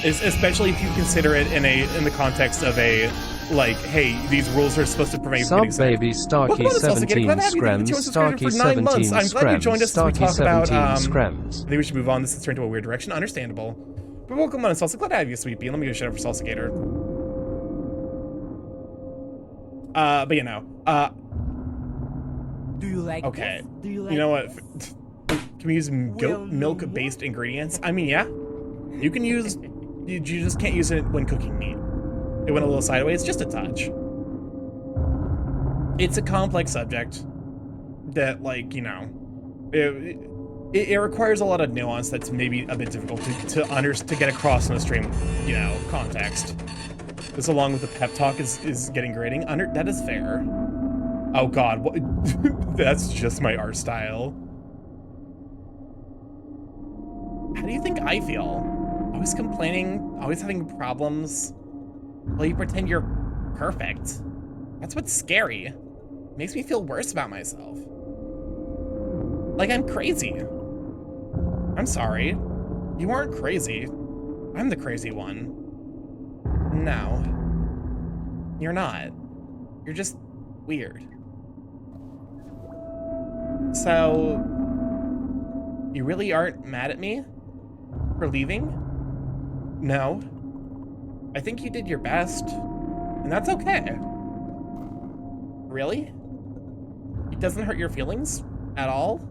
Especially if you consider it in the context of a, like, hey, these rules are supposed to prevent Sub baby Starky 17 screms, Starky 17 I'm glad you joined us as we talk about, screms. I think we should move on. This has turned into a weird direction. Understandable. But welcome on, Salsa. Glad to have you, Sweet Bee. Let me go shout out for Salsa Gator. But you know, do you like okay. this? Do you like You know what? this? Can we use goat milk-based ingredients? I mean, yeah. You can use... You just can't use it when cooking meat. It went a little sideways, just a touch. It's a complex subject that, like, you know... it requires a lot of nuance that's maybe a bit difficult to get across in a stream, you know, context. This, along with the pep talk, is getting grating. That is fair. Oh God, what? That's just my art style. How do you think I feel? Always complaining, always having problems. Well, you pretend you're perfect. That's what's scary. It makes me feel worse about myself. Like I'm crazy. I'm sorry. You aren't crazy. I'm the crazy one. No. You're not. You're just weird. So, you really aren't mad at me for leaving? No. I think you did your best, and that's okay. Really? It doesn't hurt your feelings at all?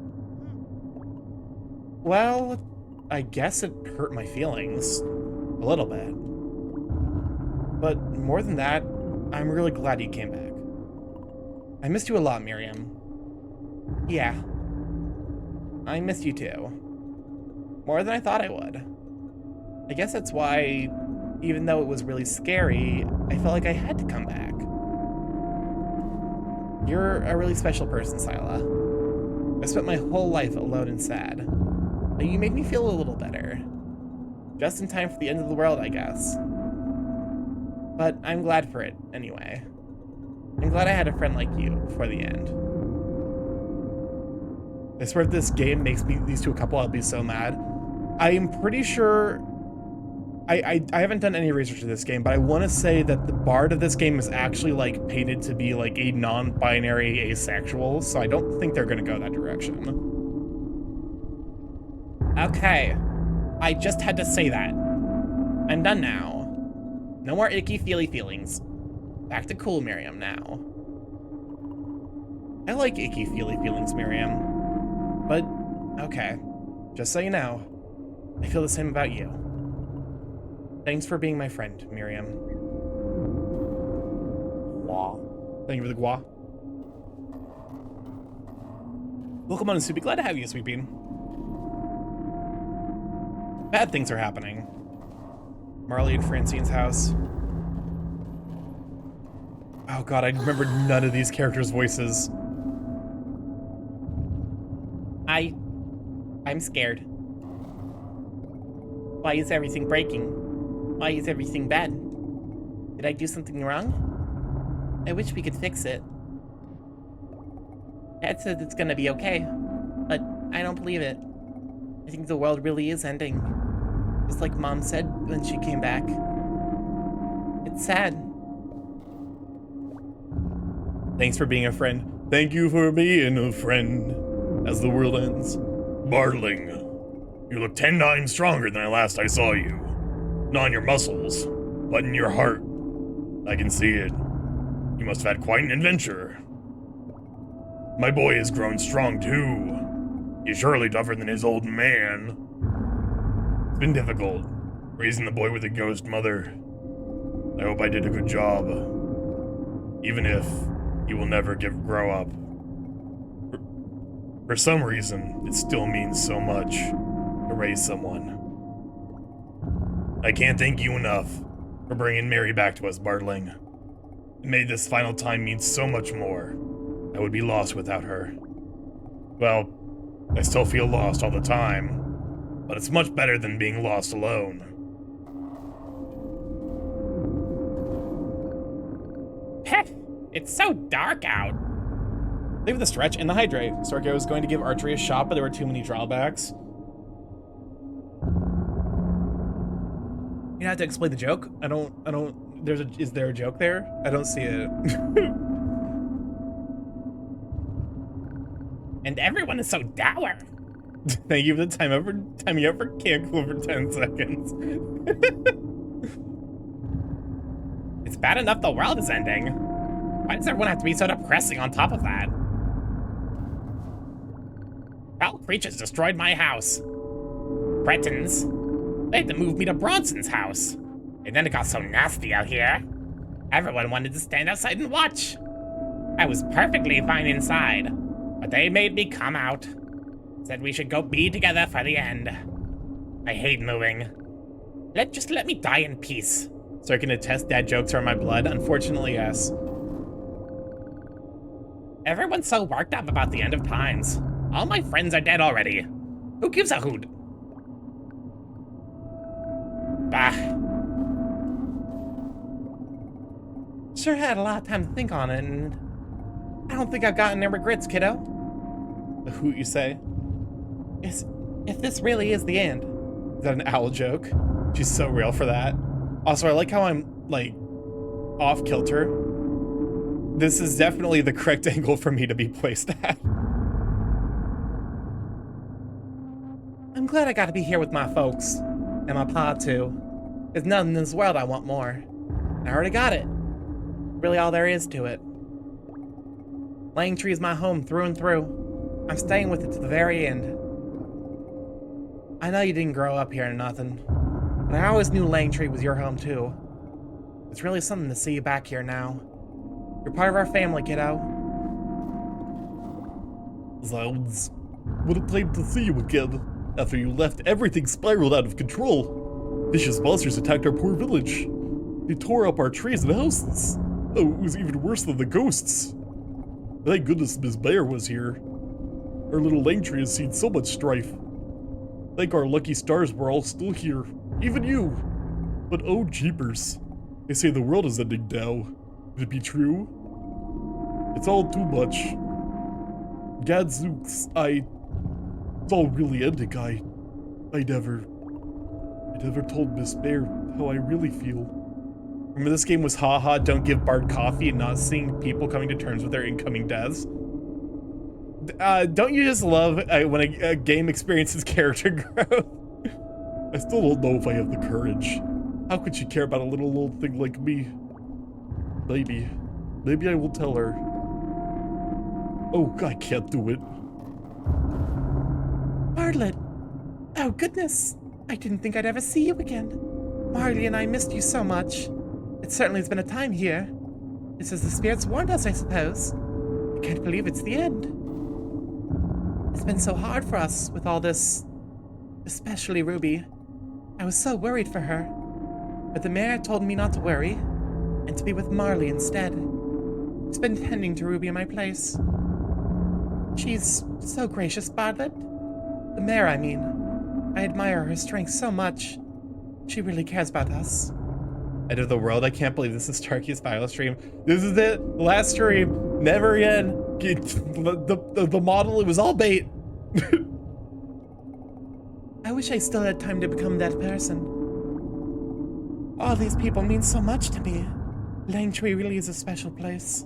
Well, I guess it hurt my feelings a little bit. But more than that, I'm really glad you came back. I missed you a lot, Miriam. Yeah. I missed you too. More than I thought I would. I guess that's why, even though it was really scary, I felt like I had to come back. You're a really special person, Sila. I spent my whole life alone and sad. But you made me feel a little better. Just in time for the end of the world, I guess. But I'm glad for it, anyway. I'm glad I had a friend like you before the end. I swear if this game makes these two a couple, I'll be so mad. I'm pretty sure... I haven't done any research to this game, but I want to say that the bard of this game is actually, like, painted to be, like, a non-binary asexual, so I don't think they're gonna go that direction. Okay. I just had to say that. I'm done now. No more icky feely feelings. Back to cool Miriam now. I like icky feely feelings, Miriam. But, okay. Just so you know, I feel the same about you. Thanks for being my friend, Miriam. Gua. Thank you for the gua. Welcome on, Soupy. Glad to have you, Sweet Bean. Bad things are happening. Marley and Francine's house. Oh God, I remember none of these characters' voices. I'm scared. Why is everything breaking? Why is everything bad? Did I do something wrong? I wish we could fix it. Dad says it's gonna be okay, but I don't believe it. I think the world really is ending. Just like Mom said when she came back. It's sad. Thanks for being a friend. Thank you for being a friend as the world ends. Bartling, you look 10 times stronger than the last I saw you. Not in your muscles, but in your heart. I can see it. You must have had quite an adventure. My boy has grown strong too. He's surely tougher than his old man. It's been difficult, raising the boy with a ghost mother. I hope I did a good job. Even if he will never grow up. For some reason, it still means so much to raise someone. I can't thank you enough for bringing Mary back to us, Bartling. It made this final time mean so much more. I would be lost without her. Well, I still feel lost all the time, but it's much better than being lost alone. Heh, it's so dark out. Leave the stretch and the hydrate. Starky was going to give archery a shot, but there were too many drawbacks. You have to explain the joke. I don't, is there a joke there? I don't see it. And everyone is so dour. Thank you for the time out for Cancun for 10 seconds. It's bad enough the world is ending. Why does everyone have to be so depressing on top of that? Foul creatures destroyed my house. Cretins. They had to move me to Bronson's house. And then it got so nasty out here. Everyone wanted to stand outside and watch. I was perfectly fine inside, but they made me come out. Said we should go be together for the end. I hate moving. Just let me die in peace. So I can attest dad jokes are in my blood? Unfortunately, yes. Everyone's so worked up about the end of times. All my friends are dead already. Who gives a hoot? Bah. Sure had a lot of time to think on it, and I don't think I've gotten any regrets, kiddo. The hoot, you say? If this really is the end. Is that an owl joke? She's so real for that. Also, I like how I'm, like, off kilter. This is definitely the correct angle for me to be placed at. I'm glad I got to be here with my folks. And my pa, too. There's nothing in this world I want more. I already got it. Really all there is to it. Langtree is my home through and through. I'm staying with it to the very end. I know you didn't grow up here or nothing, but I always knew Langtree was your home too. It's really something to see you back here now. You're part of our family, kiddo. Zounds. What a time to see you again. After you left, everything spiraled out of control. Vicious monsters attacked our poor village. They tore up our trees and houses. Oh, it was even worse than the ghosts. Thank goodness Miss Bear was here. Our little Langtree has seen so much strife. Thank our lucky stars we're all still here. Even you. But oh jeepers. They say the world is ending now. Could it be true? It's all too much. Gadzooks, it's all really ending. I never told Miss Bear how I really feel. Remember this game was haha, don't give Bard coffee and not seeing people coming to terms with their incoming deaths? Don't you just love when a game experiences character growth? I still don't know if I have the courage. How could she care about a little old thing like me? Maybe I will tell her. Oh, I can't do it. Bartlett! Oh goodness! I didn't think I'd ever see you again. Marley and I missed you so much. It certainly has been a time here. It's as the spirits warned us, I suppose. I can't believe it's the end. It's been so hard for us with all this, especially Ruby. I was so worried for her. But the mayor told me not to worry, and to be with Marley instead. She's been tending to Ruby in my place. She's so gracious, Bartlett. The mayor, I mean. I admire her strength so much. She really cares about us. End of the world, I can't believe this is Starky's final stream. This is it, last stream, never again. The model, it was all bait. I wish I still had time to become that person. All these people mean so much to me. Langtree really is a special place.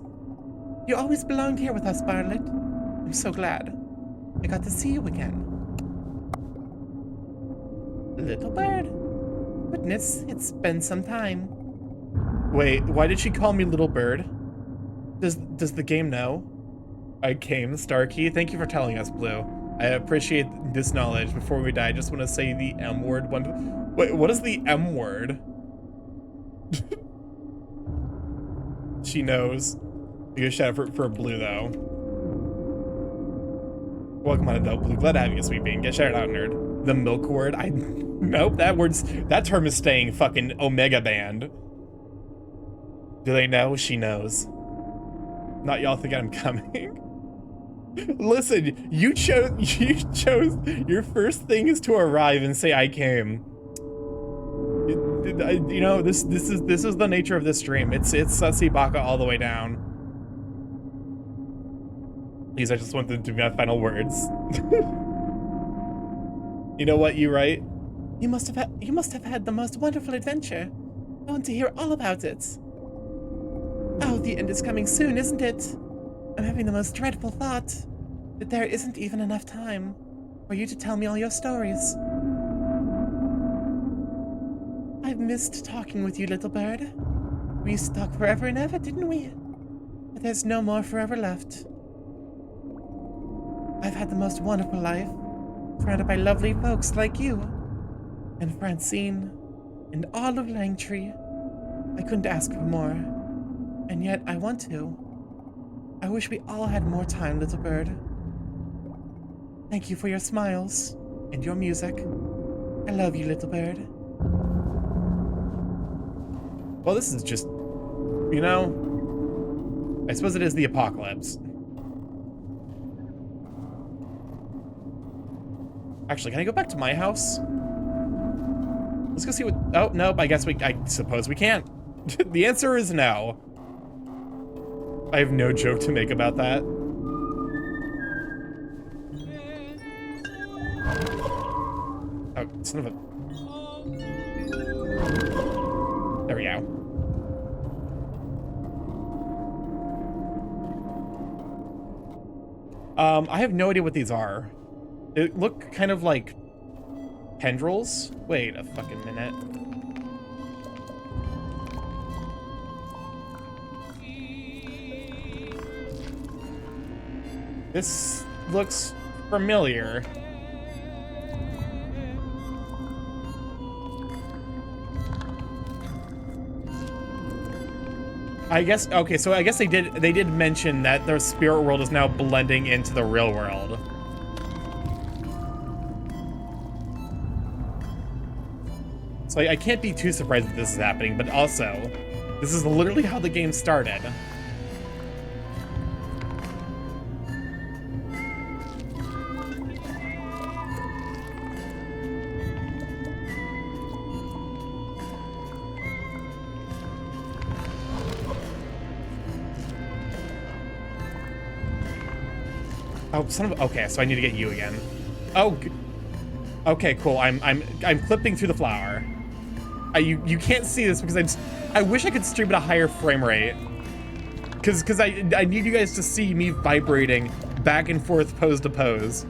You always belonged here with us, Bartlett. I'm so glad. I got to see you again. Little bird. Goodness, it's been some time. Wait, why did she call me little bird? Does the game know? I came, Starky. Thank you for telling us, Blue. I appreciate this knowledge. Before we die, I just want to say the M word. Wait, what is the M word? She knows. You get a shout out for Blue, though. Welcome on adult Blue. Glad to have you, sweet bean. Get shouted out, nerd. The milk word. Nope. That term is staying fucking Omega banned. Do they know? She knows. Not y'all thinking I'm coming. Listen, you chose. Your first thing is to arrive and say I came. You know, this is the nature of this stream. It's Sussy Baka all the way down. These I just want them to be my final words. You know what? You right. You must have had the most wonderful adventure. I want to hear all about it. Oh, the end is coming soon, isn't it? I'm having the most dreadful thought that there isn't even enough time for you to tell me all your stories. I've missed talking with you, little bird. We used to talk forever and ever, didn't we? But there's no more forever left. I've had the most wonderful life, surrounded by lovely folks like you, and Francine, and all of Langtree. I couldn't ask for more, and yet I want to. I wish we all had more time, little bird. Thank you for your smiles and your music. I love you, little bird. Well, this is just, you know, I suppose it is the apocalypse. Actually, can I go back to my house? Let's go see what, oh, nope, I suppose we can't. The answer is no. I have no joke to make about that. Oh, son of a... There we go. I have no idea what these are. They look kind of like tendrils. Wait a fucking minute. This looks familiar. I guess, okay, so I guess they did mention that the spirit world is now blending into the real world. So I can't be too surprised that this is happening, but also, this is literally how the game started. Oh, son of a, okay, so I need to get you again. Oh, okay, cool. I'm clipping through the flower. You can't see this because I wish I could stream at a higher frame rate. Cause I need you guys to see me vibrating back and forth pose to pose.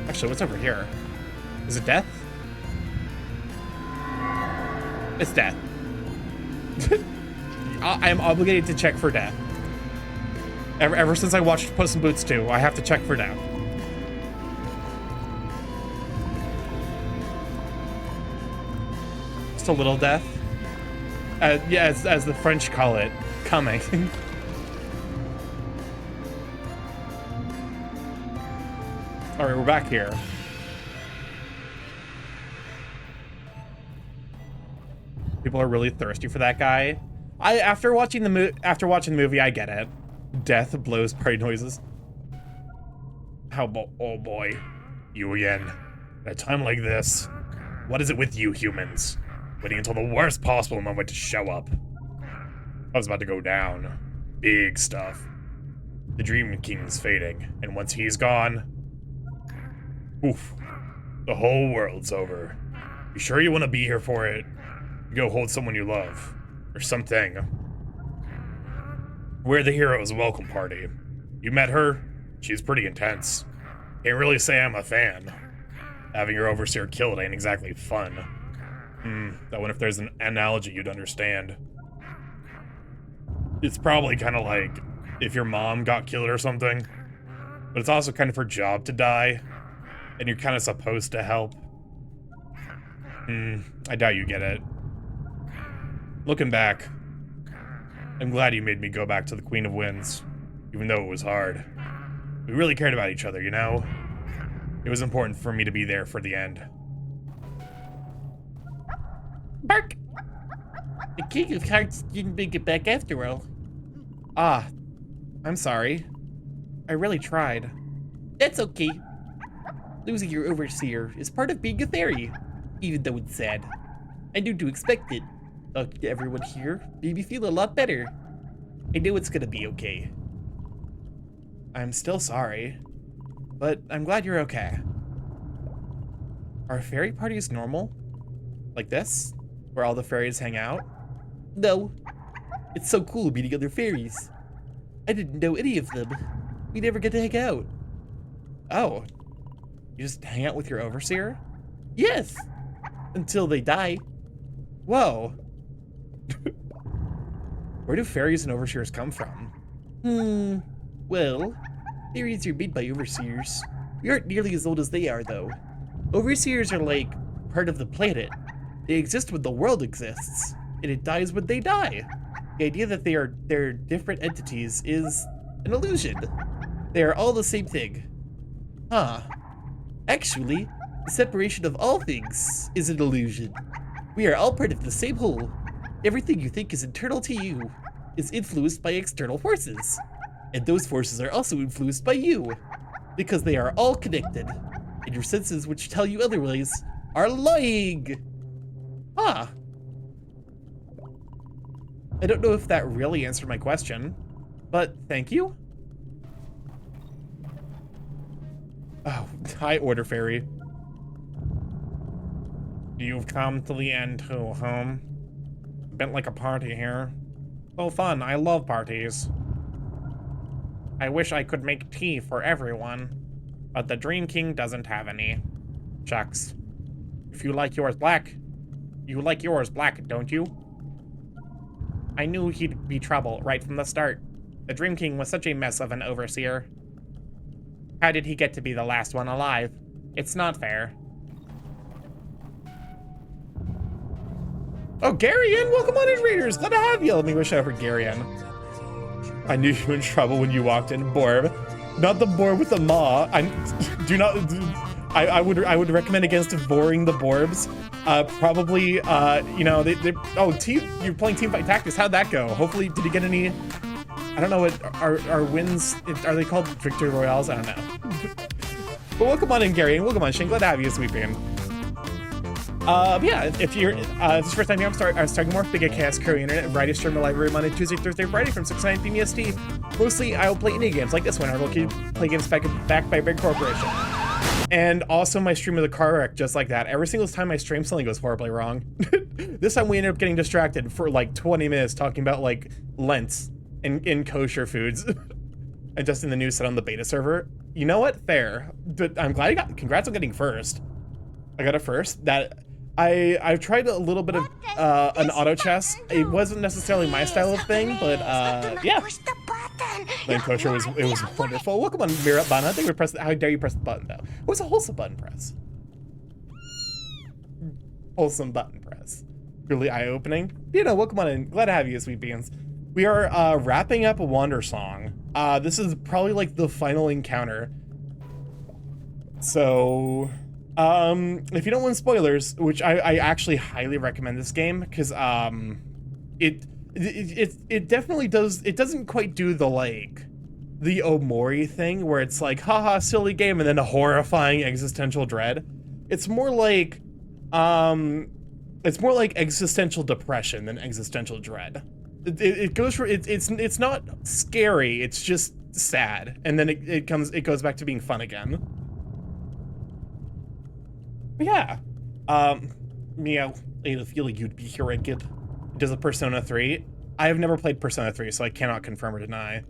Actually, what's over here? Is it death? It's death. I am obligated to check for death. Ever since I watched Puss in Boots 2, I have to check for death. Just a little death. Yeah, as the French call it, coming. All right, we're back here. People are really thirsty for that guy. After watching the movie, I get it. Death blows party noises. Oh boy, you again. At a time like this, what is it with you humans? Waiting until the worst possible moment to show up. I was about to go down. Big stuff. The Dream King's fading, and once he's gone, oof, the whole world's over. You sure you want to be here for it? You go hold someone you love, or something. We're the hero's welcome party. You met her? She's pretty intense. Can't really say I'm a fan. Having your overseer killed ain't exactly fun. I wonder if there's an analogy you'd understand. It's probably kind of like if your mom got killed or something, but it's also kind of her job to die, and you're kind of supposed to help. I doubt you get it. Looking back, I'm glad you made me go back to the Queen of Winds, even though it was hard. We really cared about each other, you know? It was important for me to be there for the end. Bark! The King of Hearts didn't make it back after all. Ah, I'm sorry. I really tried. That's okay. Losing your overseer is part of being a fairy, even though it's sad. I knew to expect it. Talking to everyone here made me feel a lot better. I know it's gonna be okay. I'm still sorry, but I'm glad you're okay. Are fairy parties normal? Like this? Where all the fairies hang out? No. It's so cool meeting other fairies. I didn't know any of them. We never get to hang out. Oh. You just hang out with your overseer? Yes! Until they die. Whoa. Where do fairies and overseers come from? Well, fairies are made by overseers. We aren't nearly as old as they are, though. Overseers are like part of the planet. They exist when the world exists, and it dies when they die. The idea that they're different entities is an illusion. They are all the same thing. Huh. Actually, the separation of all things is an illusion. We are all part of the same whole. Everything you think is internal to you is influenced by external forces. And those forces are also influenced by you, because they are all connected. And your senses which tell you otherwise are lying. Huh. I don't know if that really answered my question, but thank you. Oh, hi, Order Fairy. You've come to the end too, home. Been like a party here. So fun, I love parties. I wish I could make tea for everyone, but the Dream King doesn't have any. Shucks. If you like yours black, you like yours black, don't you? I knew he'd be trouble right from the start. The Dream King was such a mess of an overseer. How did he get to be the last one alive? It's not fair. Oh, Garion, welcome on in, readers. Glad to have you. Let me wish out for Garion. I knew you were in trouble when you walked in, Borb. Not the Borb with the maw. I would recommend against boring the Borbs. Probably, you know, you're playing Teamfight Tactics. How'd that go? Hopefully, did you get any? I don't know what our wins. Are they called victory royales? I don't know. But welcome on in, Gary, and welcome on, Shane. Glad to have you, Sweeping. Yeah, if you're this is the first time here, I'm StarkyMorph, Big Chaos Curry Internet, variety streamer library Monday, Tuesday, Thursday, Friday from 6 to 9 p.m. EST. Mostly, I will play indie games like this one. I will play games backed by a big corporation. And also my stream of the car wreck just like that. Every single time I stream, something goes horribly wrong. This time we ended up getting distracted for like 20 minutes talking about like Lents and kosher foods. And just in the news set on the beta server. You know what? Fair. But I'm glad I congrats on getting first. I got it first. I've tried a little bit of an auto chess. It wasn't necessarily my style of thing, but yeah. Then kosher was wonderful. Welcome on Mirabana. I think we pressed. How dare you press the button though? It was a wholesome button press. Wholesome button press. Really eye-opening. You know, welcome on in. Glad to have you, sweet beans. We are wrapping up Wandersong. This is probably like the final encounter. So, if you don't want spoilers, which I actually highly recommend this game, because it definitely does. It doesn't quite do the the Omori thing where it's like haha silly game and then a horrifying existential dread. It's more like existential depression than existential dread. It goes for it's not scary. It's just sad, and then it goes back to being fun again. But yeah, Meow, I had a feeling you'd be here, Edgid. Does a Persona 3? I have never played Persona 3, so I cannot confirm or deny.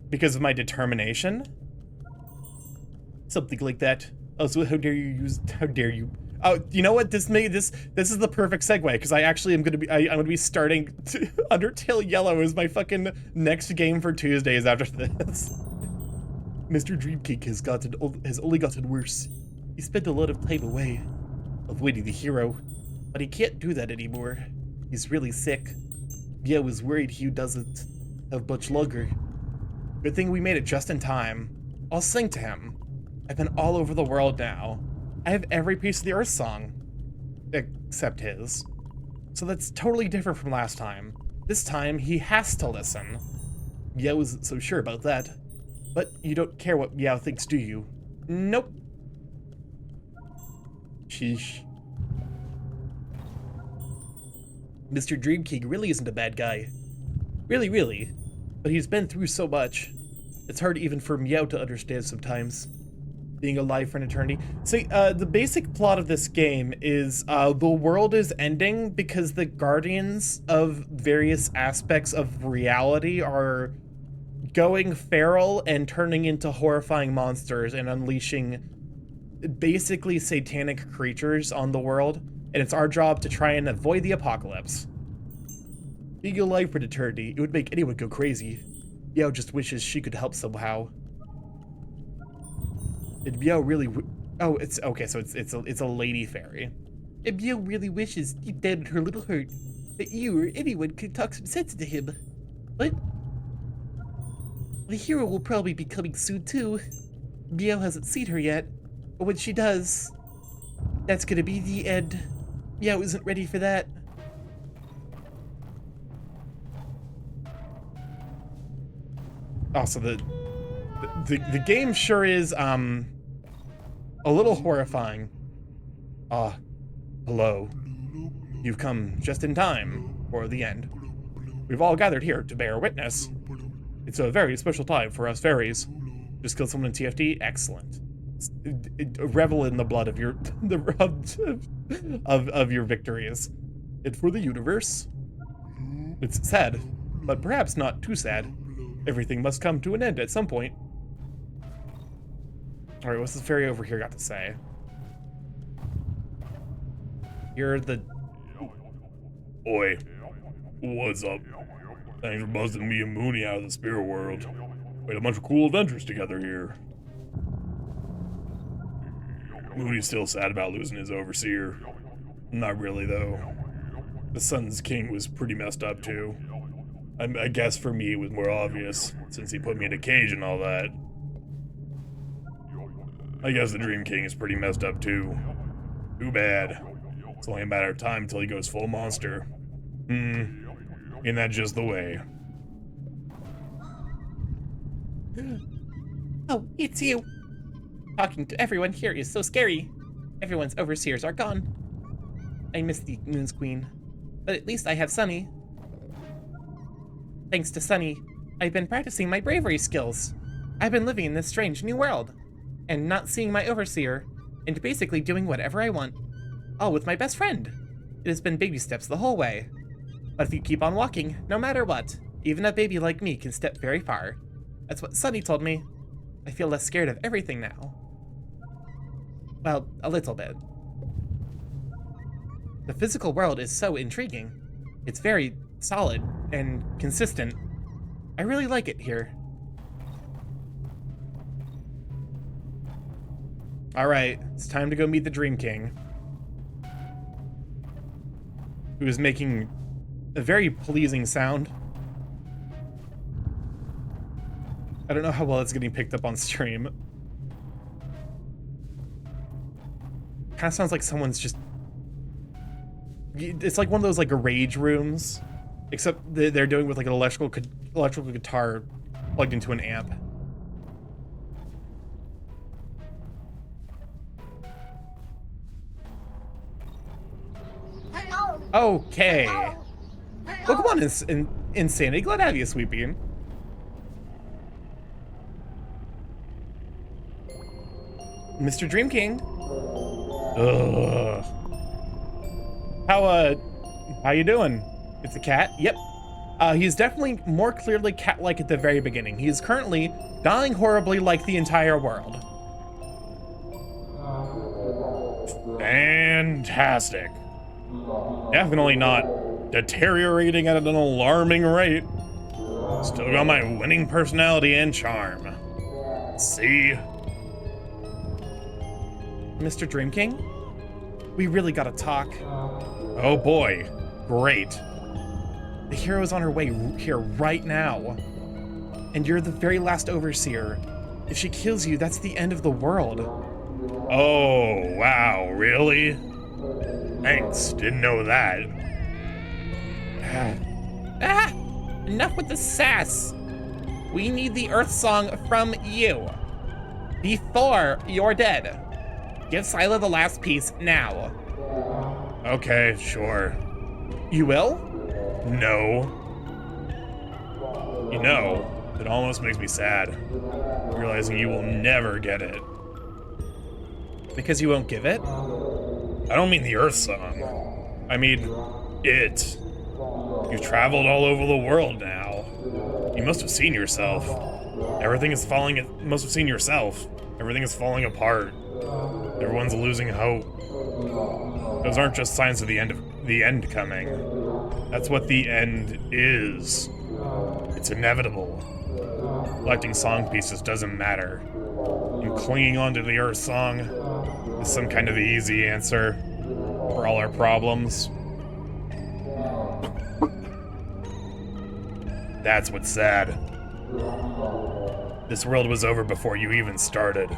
Because of my determination? Something like that. Also, how dare you? Oh, you know what? This is the perfect segue, because I actually am I'm gonna be starting Undertale Yellow as my fucking next game for Tuesdays after this. Mr. Dreamcake has only gotten worse. He spent a lot of time away, avoiding the hero, but he can't do that anymore. He's really sick. Yeah, I was worried he doesn't have much longer. Good thing we made it just in time. I'll sing to him. I've been all over the world now. I have every piece of the Earth song, except his. So that's totally different from last time. This time, he has to listen. Meow isn't so sure about that. But you don't care what Meow thinks, do you? Nope. Sheesh. Mr. Dream King really isn't a bad guy. Really. But he's been through so much. It's hard even for Meow to understand sometimes. Being alive for an eternity. See, the basic plot of this game is the world is ending because the guardians of various aspects of reality are going feral and turning into horrifying monsters and unleashing basically satanic creatures on the world, and it's our job to try and avoid the apocalypse. Being alive for an eternity, it would make anyone go crazy. Meow just wishes she could help somehow. And Meow really oh, it's okay, so it's a lady fairy. And Meow really wishes deep down in her little heart that you or anyone could talk some sense into him. But the hero will probably be coming soon too. Meow hasn't seen her yet, but when she does, that's gonna be the end. Meow isn't ready for that. Oh, so the game sure is a little horrifying. Hello. You've come just in time for the end. We've all gathered here to bear witness. It's a very special time for us fairies. Just killed someone in TFT? Excellent. Revel in the blood of your of your victories. And for the universe, it's sad, but perhaps not too sad. Everything must come to an end at some point. All right, what's this fairy over here got to say? You're the... Oi. What's up? Thanks for busting me and Mooney out of the spirit world. We had a bunch of cool adventures together here. Mooney's still sad about losing his overseer. Not really, though. The Sun's King was pretty messed up, too. I guess for me it was more obvious, since he put me in a cage and all that. I guess the Dream King is pretty messed up, too. Too bad. It's only a matter of time until he goes full monster. Ain't that just the way? Oh, it's you. Talking to everyone here is so scary. Everyone's overseers are gone. I miss the Moon's Queen, but at least I have Sunny. Thanks to Sunny, I've been practicing my bravery skills. I've been living in this strange new world, and not seeing my overseer, and basically doing whatever I want. All with my best friend. It has been baby steps the whole way. But if you keep on walking, no matter what, even a baby like me can step very far. That's what Sunny told me. I feel less scared of everything now. Well, a little bit. The physical world is so intriguing. It's very solid and consistent. I really like it here. All right, it's time to go meet the Dream King, who is making a very pleasing sound. I don't know how well it's getting picked up on stream. Kind of sounds like someone's just... It's like one of those like rage rooms, except they're doing with like an electrical guitar plugged into an amp. Okay. Pokemon is insanity. Glad to have you, Sweet Bean. Mr. Dream King. Ugh. How you doing? It's a cat? Yep. He's definitely more clearly cat-like at the very beginning. He is currently dying horribly like the entire world. Fantastic. Definitely not deteriorating at an alarming rate. Still got my winning personality and charm. See? Mr. Dream King? We really gotta talk. Oh boy. Great. The hero is on her way here right now. And you're the very last overseer. If she kills you, that's the end of the world. Oh, wow, really? Thanks, didn't know that. Enough with the sass. We need the Earth Song from you. Before you're dead. Give Scylla the last piece now. Okay, sure. You will? No. You know, it almost makes me sad, realizing you will never get it. Because you won't give it? I don't mean the Earth Song. I mean, it. You've traveled all over the world now. You must have seen yourself. Everything is falling, must have seen yourself. Everything is falling apart. Everyone's losing hope. Those aren't just signs of the end coming. That's what the end is. It's inevitable. Collecting song pieces doesn't matter. And clinging onto the Earth Song is some kind of easy answer for all our problems. That's what's sad. This world was over before you even started.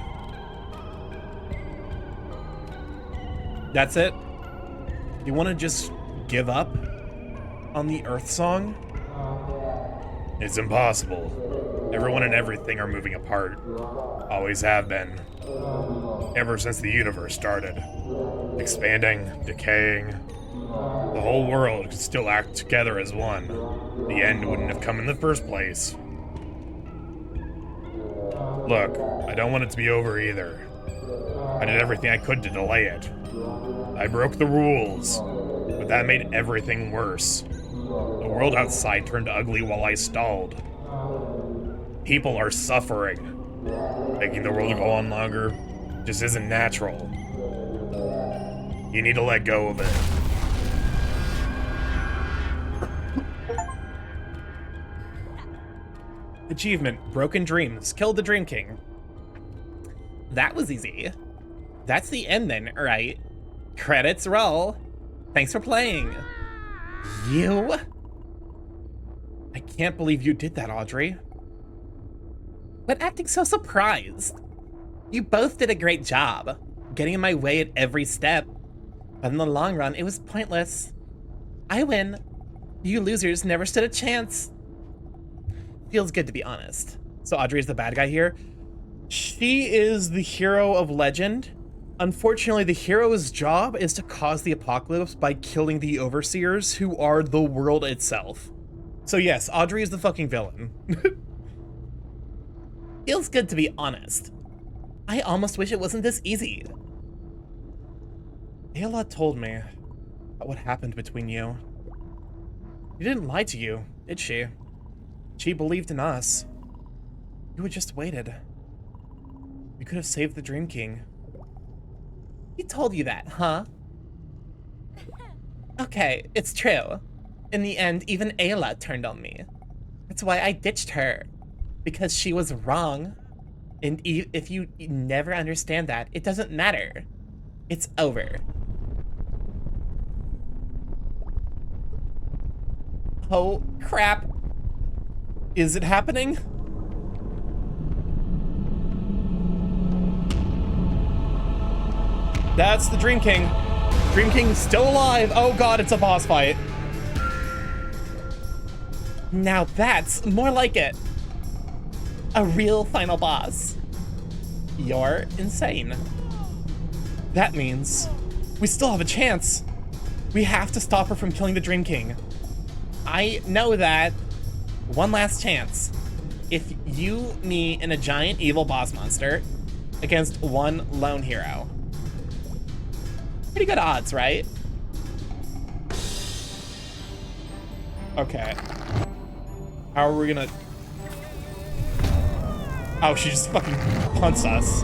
That's it? You want to just give up on the Earth Song? It's impossible. Everyone and everything are moving apart. Always have been. Ever since the universe started. Expanding, decaying. The whole world could still act together as one. The end wouldn't have come in the first place. Look, I don't want it to be over either. I did everything I could to delay it. I broke the rules, but that made everything worse. The world outside turned ugly while I stalled. People are suffering. Making the world go on longer just isn't natural. You need to let go of it. Achievement, Broken Dreams, killed the Dream King. That was easy. That's the end then, right? Credits roll. Thanks for playing. You? I can't believe you did that, Audrey. But acting so surprised. You both did a great job, getting in my way at every step. But in the long run, it was pointless. I win. You losers never stood a chance. Feels good to be honest. So Audrey is the bad guy here. She is the hero of legend. Unfortunately, the hero's job is to cause the apocalypse by killing the overseers, who are the world itself. So yes, Audrey is the fucking villain. Feels good to be honest. I almost wish it wasn't this easy. Ayla told me about what happened between you. She didn't lie to you, did she? She believed in us. You had just waited. We could have saved the Dream King. He told you that, huh? Okay, it's true. In the end, even Ayla turned on me. That's why I ditched her. Because she was wrong. And if you never understand that, it doesn't matter. It's over. Oh, crap. Is it happening? That's the Dream King. Dream King's still alive. Oh god, it's a boss fight. Now that's more like it. A real final boss. You're insane. That means we still have a chance. We have to stop her from killing the Dream King. I know that. One last chance. If you, me, and a giant evil boss monster against one lone hero. Pretty good odds, right? Okay. How are we gonna... Oh, she just fucking punts us.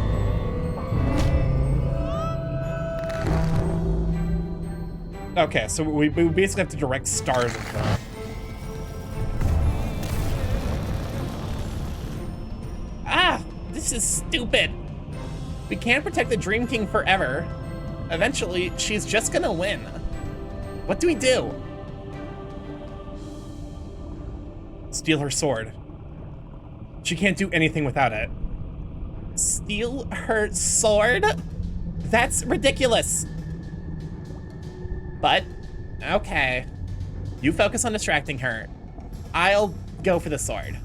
Okay, so we basically have to direct stars at her. Ah! This is stupid! We can't protect the Dream King forever. Eventually, she's just gonna win. What do we do? Steal her sword. She can't do anything without it. Steal her sword? That's ridiculous. But, okay. You focus on distracting her. I'll go for the sword.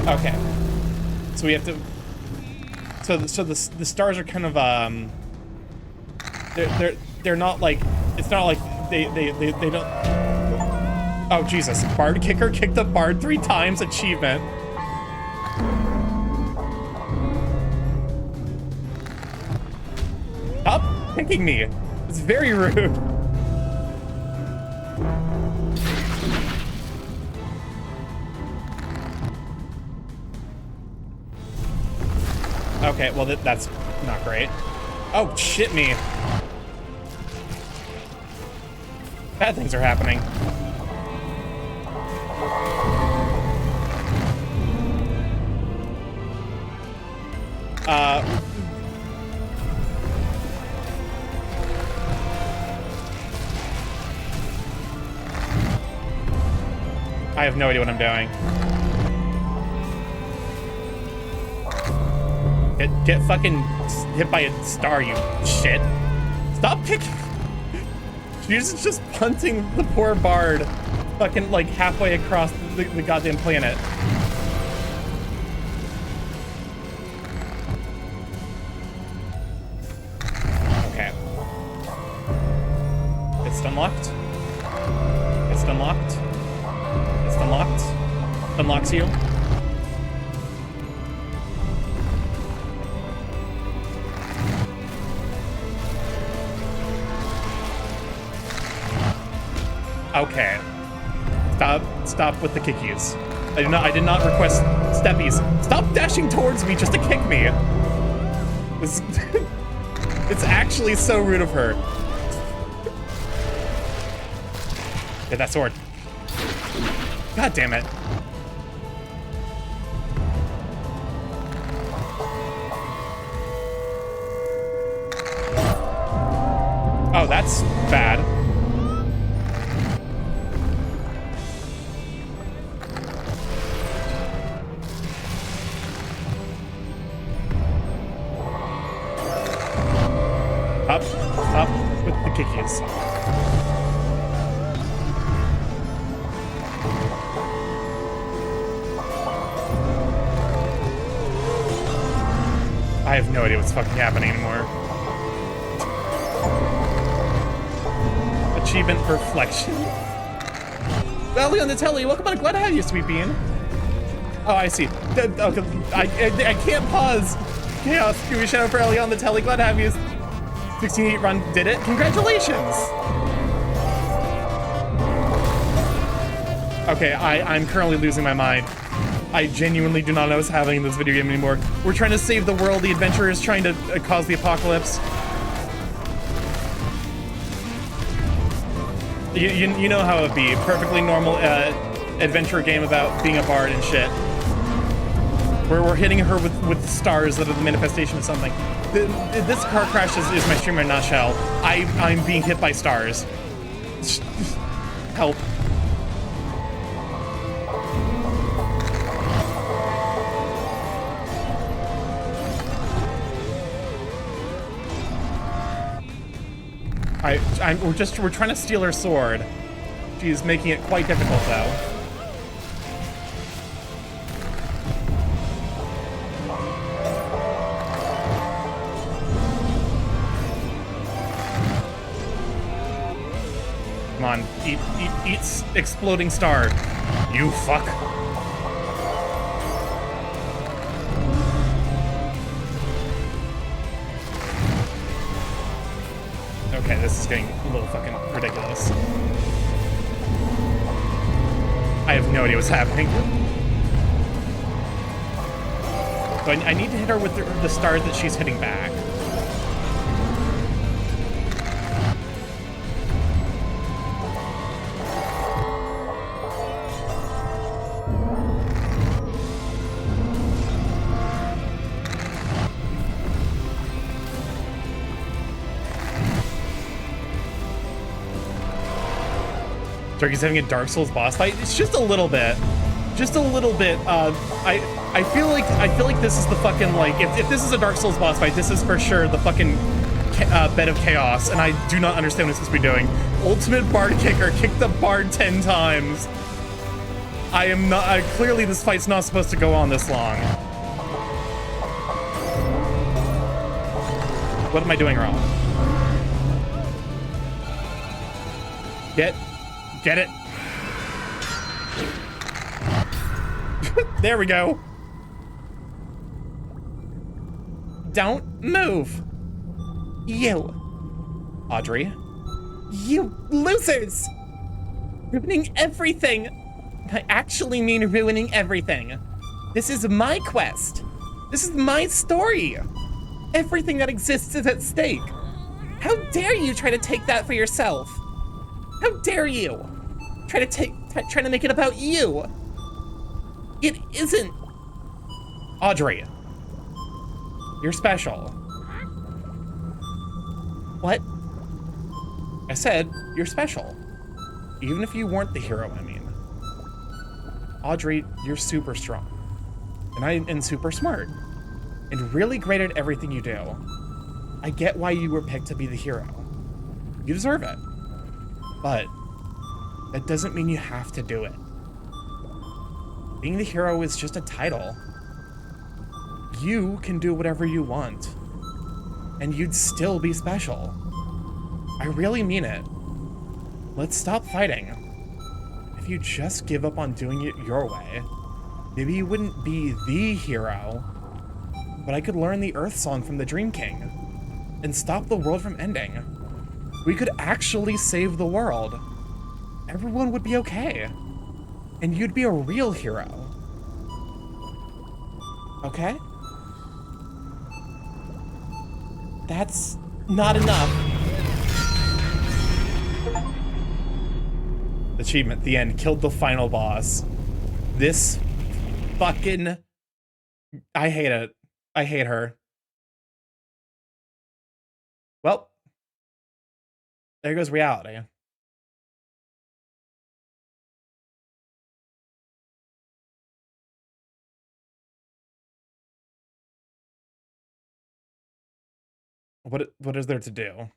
Okay. So we have to... So the stars are kind of, they're not like... It's not like they don't... Oh, Jesus. Bard kicker? Kick the bard 3 times achievement. Stop kicking me. It's very rude. Okay, well, that's not great. Oh, shit me. Bad things are happening. I have no idea what I'm doing. Get fucking hit by a star, you shit. Stop kicking. She's just punting the poor bard fucking like halfway across the goddamn planet. Okay. It's unlocked. It's unlocked. It's unlocked. Unlocks you. Okay. Stop with the kickies. I did not request steppies. Stop dashing towards me just to kick me. It's actually so rude of her. Get that sword. God damn it. Oh, that's bad. Up with the kickies. I have no idea what's fucking happening anymore. Achievement reflection. Well, Leon Natelli, welcome on. Glad to have you, Sweet Bean. Oh, I see. Okay, I can't pause. Chaos. Give me a shout out for Leon Natelli. Glad to have you. 16-8 run did it. Congratulations. Okay, I'm currently losing my mind. I genuinely do not know what's happening in this video game anymore. We're trying to save the world. The adventurer is trying to cause the apocalypse. You know how it'd be. Perfectly normal adventure game about being a bard and shit. Where we're hitting her with stars that are the manifestation of something. This car crash is my stream in a nutshell. I'm being hit by stars. Help. We're trying to steal her sword. She's making it quite difficult though. Come on, eat exploding star. You fuck. Okay, this is getting a little fucking ridiculous. I have no idea what's happening. So I need to hit her with the stars that she's hitting back. Turkey's having a Dark Souls boss fight. It's just a little bit. Just a little bit. I feel like this is the fucking, like, if this is a Dark Souls boss fight, this is for sure the fucking bed of chaos, and I do not understand what it's supposed to be doing. Ultimate Bard Kicker, kick the Bard 10 times. I am not, clearly this fight's not supposed to go on this long. What am I doing wrong? Get it? There we go. Don't move. You. Audrey. You losers! Ruining everything. I actually mean ruining everything. This is my quest. This is my story. Everything that exists is at stake. How dare you try to take that for yourself? How dare you try to make it about you? It isn't. Audrey, you're special. What? I said you're special. Even if you weren't the hero, I mean. Audrey, you're super strong. And super smart. And really great at everything you do. I get why you were picked to be the hero. You deserve it. But that doesn't mean you have to do it. Being the hero is just a title. You can do whatever you want. And you'd still be special. I really mean it. Let's stop fighting. If you just give up on doing it your way, maybe you wouldn't be the hero, but I could learn the Earth Song from the Dream King and stop the world from ending. We could actually save the world. Everyone would be okay. And you'd be a real hero. Okay? That's not enough. Achievement, the end, killed the final boss. This fucking... I hate it. I hate her. Well, there goes reality. What is there to do?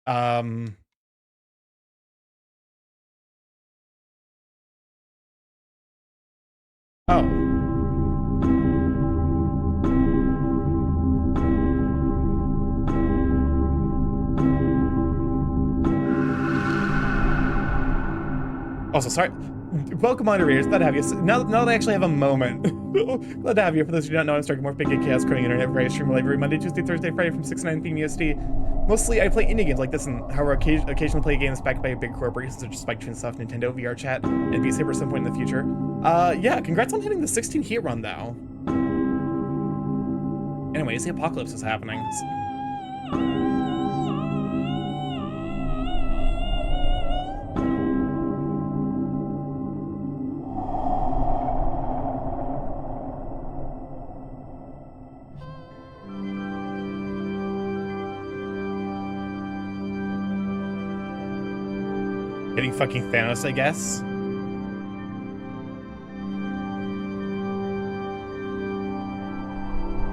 Oh. Also, sorry. Welcome on to readers. Glad to have you. Now that I actually have a moment. Glad to have you. For those who don't know, I'm StarkyMorph, Big Gay Chaos, coding internet, where I stream live every Monday, Tuesday, Thursday, Friday from 6 to 9 p.m. EST. Mostly, I play indie games like this, and however, occasionally play games backed by big corporations such as Spike Chunsoft, Nintendo, VR Chat, and Beat Saber at some point in the future. Yeah, congrats on hitting the 16 heat run, though. Anyways, the apocalypse is happening. Hitting fucking Thanos, I guess.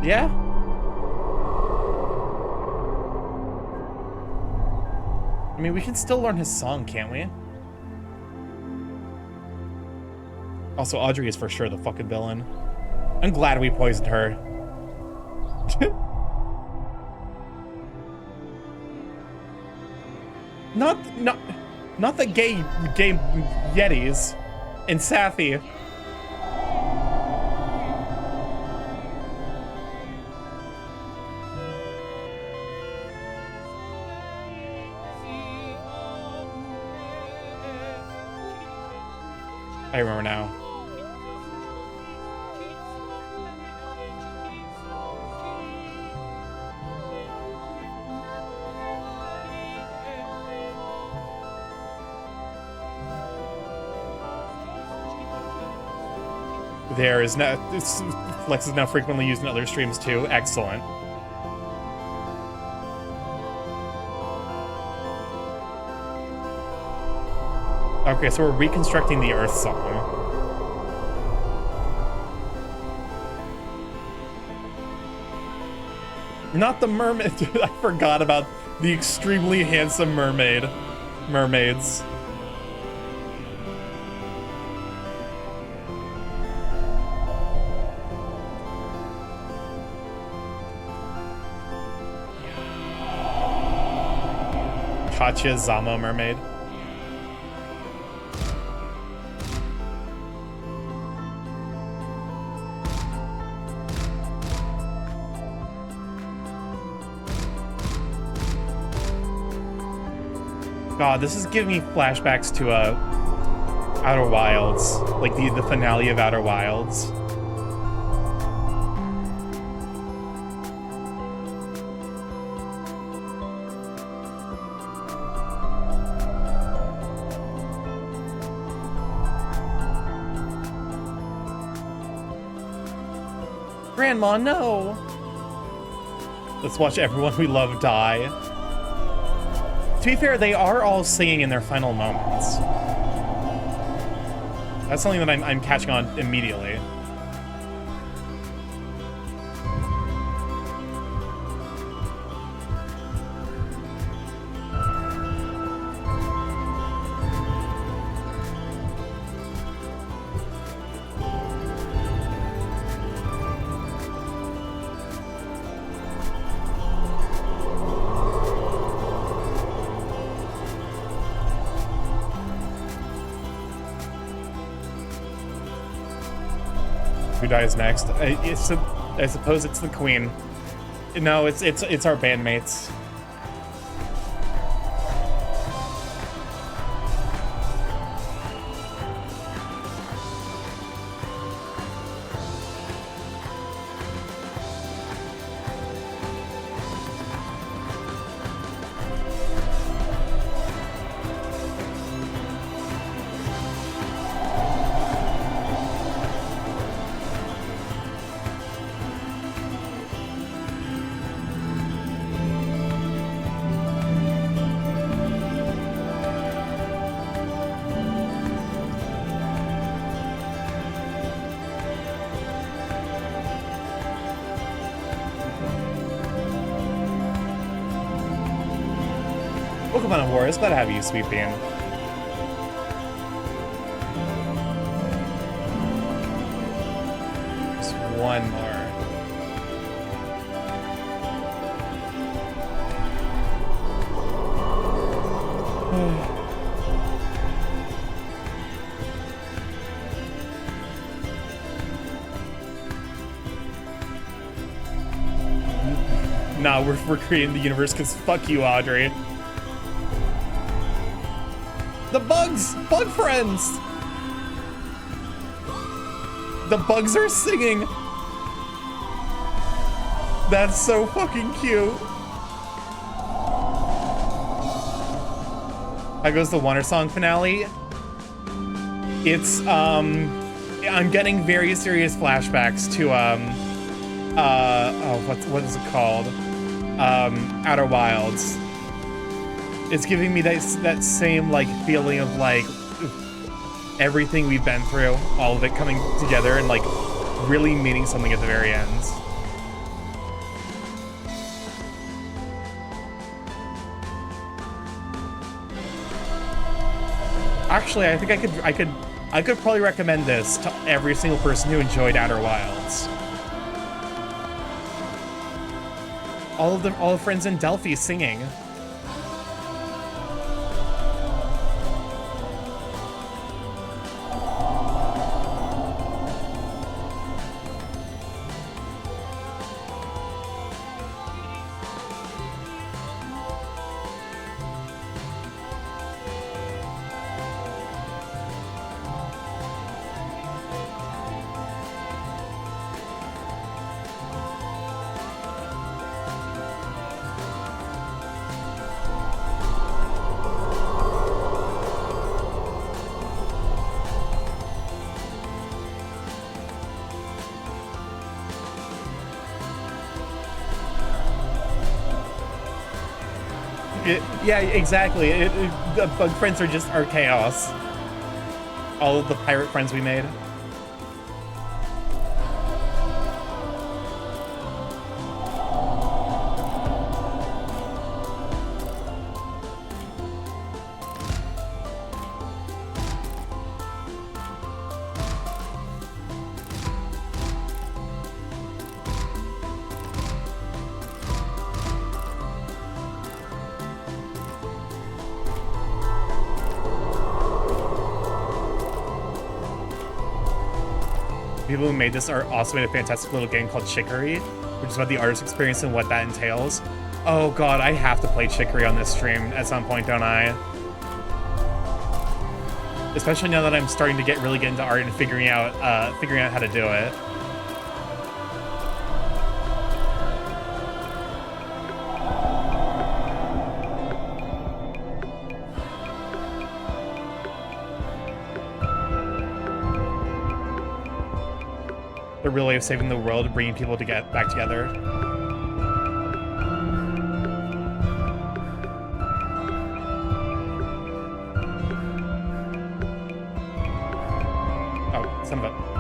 Yeah. I mean, we can still learn his song, can't we? Also, Audrey is for sure the fucking villain. I'm glad we poisoned her. Not the gay Yetis and Safi. I remember now. There is now, Flex is now frequently used in other streams too. Excellent. Okay, so we're reconstructing the Earth Song. Not the mermaid. I forgot about the extremely handsome mermaids. Katya Zama mermaid. God, this is giving me flashbacks to Outer Wilds, like the finale of Outer Wilds. Grandma, no! Let's watch everyone we love die. To be fair, they are all singing in their final moments. That's something that I'm catching on immediately. Who dies next? I suppose it's the Queen. No, it's our bandmates. Pokemon of War, it's glad to have you, Sweet Bean. Just one more. Nah, we're creating the universe because fuck you, Audrey. The bugs! Bug friends! The bugs are singing! That's so fucking cute. How goes the Wandersong finale? It's, I'm getting very serious flashbacks to, what is it called? Outer Wilds. It's giving me that same, like, feeling of, like, everything we've been through, all of it coming together and, like, really meaning something at the very end. Actually, I think I could probably recommend this to every single person who enjoyed Outer Wilds. All the friends in Delphi singing. Yeah, exactly. The bug friends are chaos. All of the pirate friends we made. People who made this are also made a fantastic little game called Chicory, which is about the artist experience and what that entails. Oh god, I have to play Chicory on this stream at some point, don't I? Especially now that I'm starting to really get into art and figuring out how to do it. The real way of saving the world, bringing people to get back together. Oh, son of a...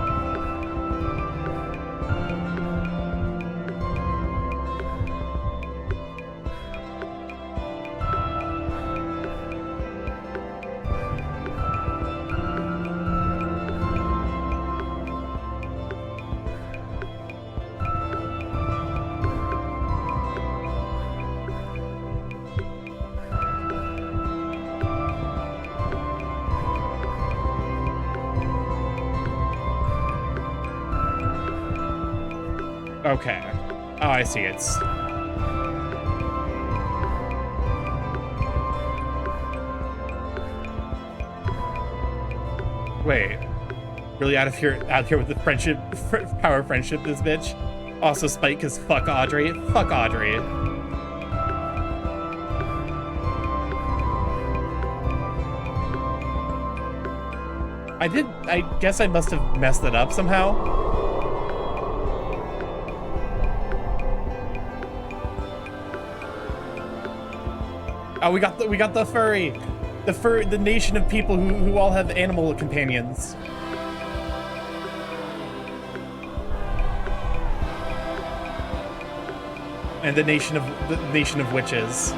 Okay. Oh, I see. It's... Wait. Really out here with the friendship, power of friendship, this bitch? Also spite, because fuck Audrey. Fuck Audrey. I guess I must have messed it up somehow. Oh, we got the furry, the nation of people who all have animal companions. And the nation of witches.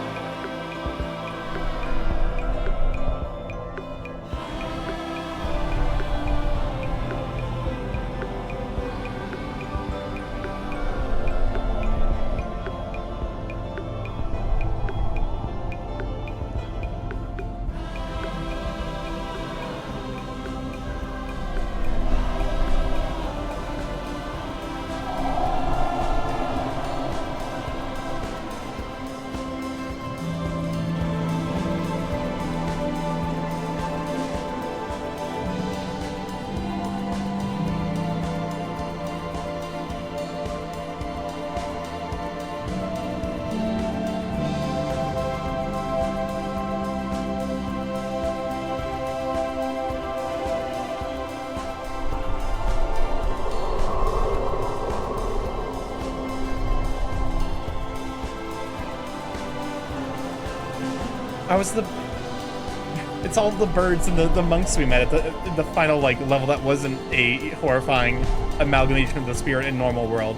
It's all the birds and the monks we met at the final like level that wasn't a horrifying amalgamation of the spirit and normal world.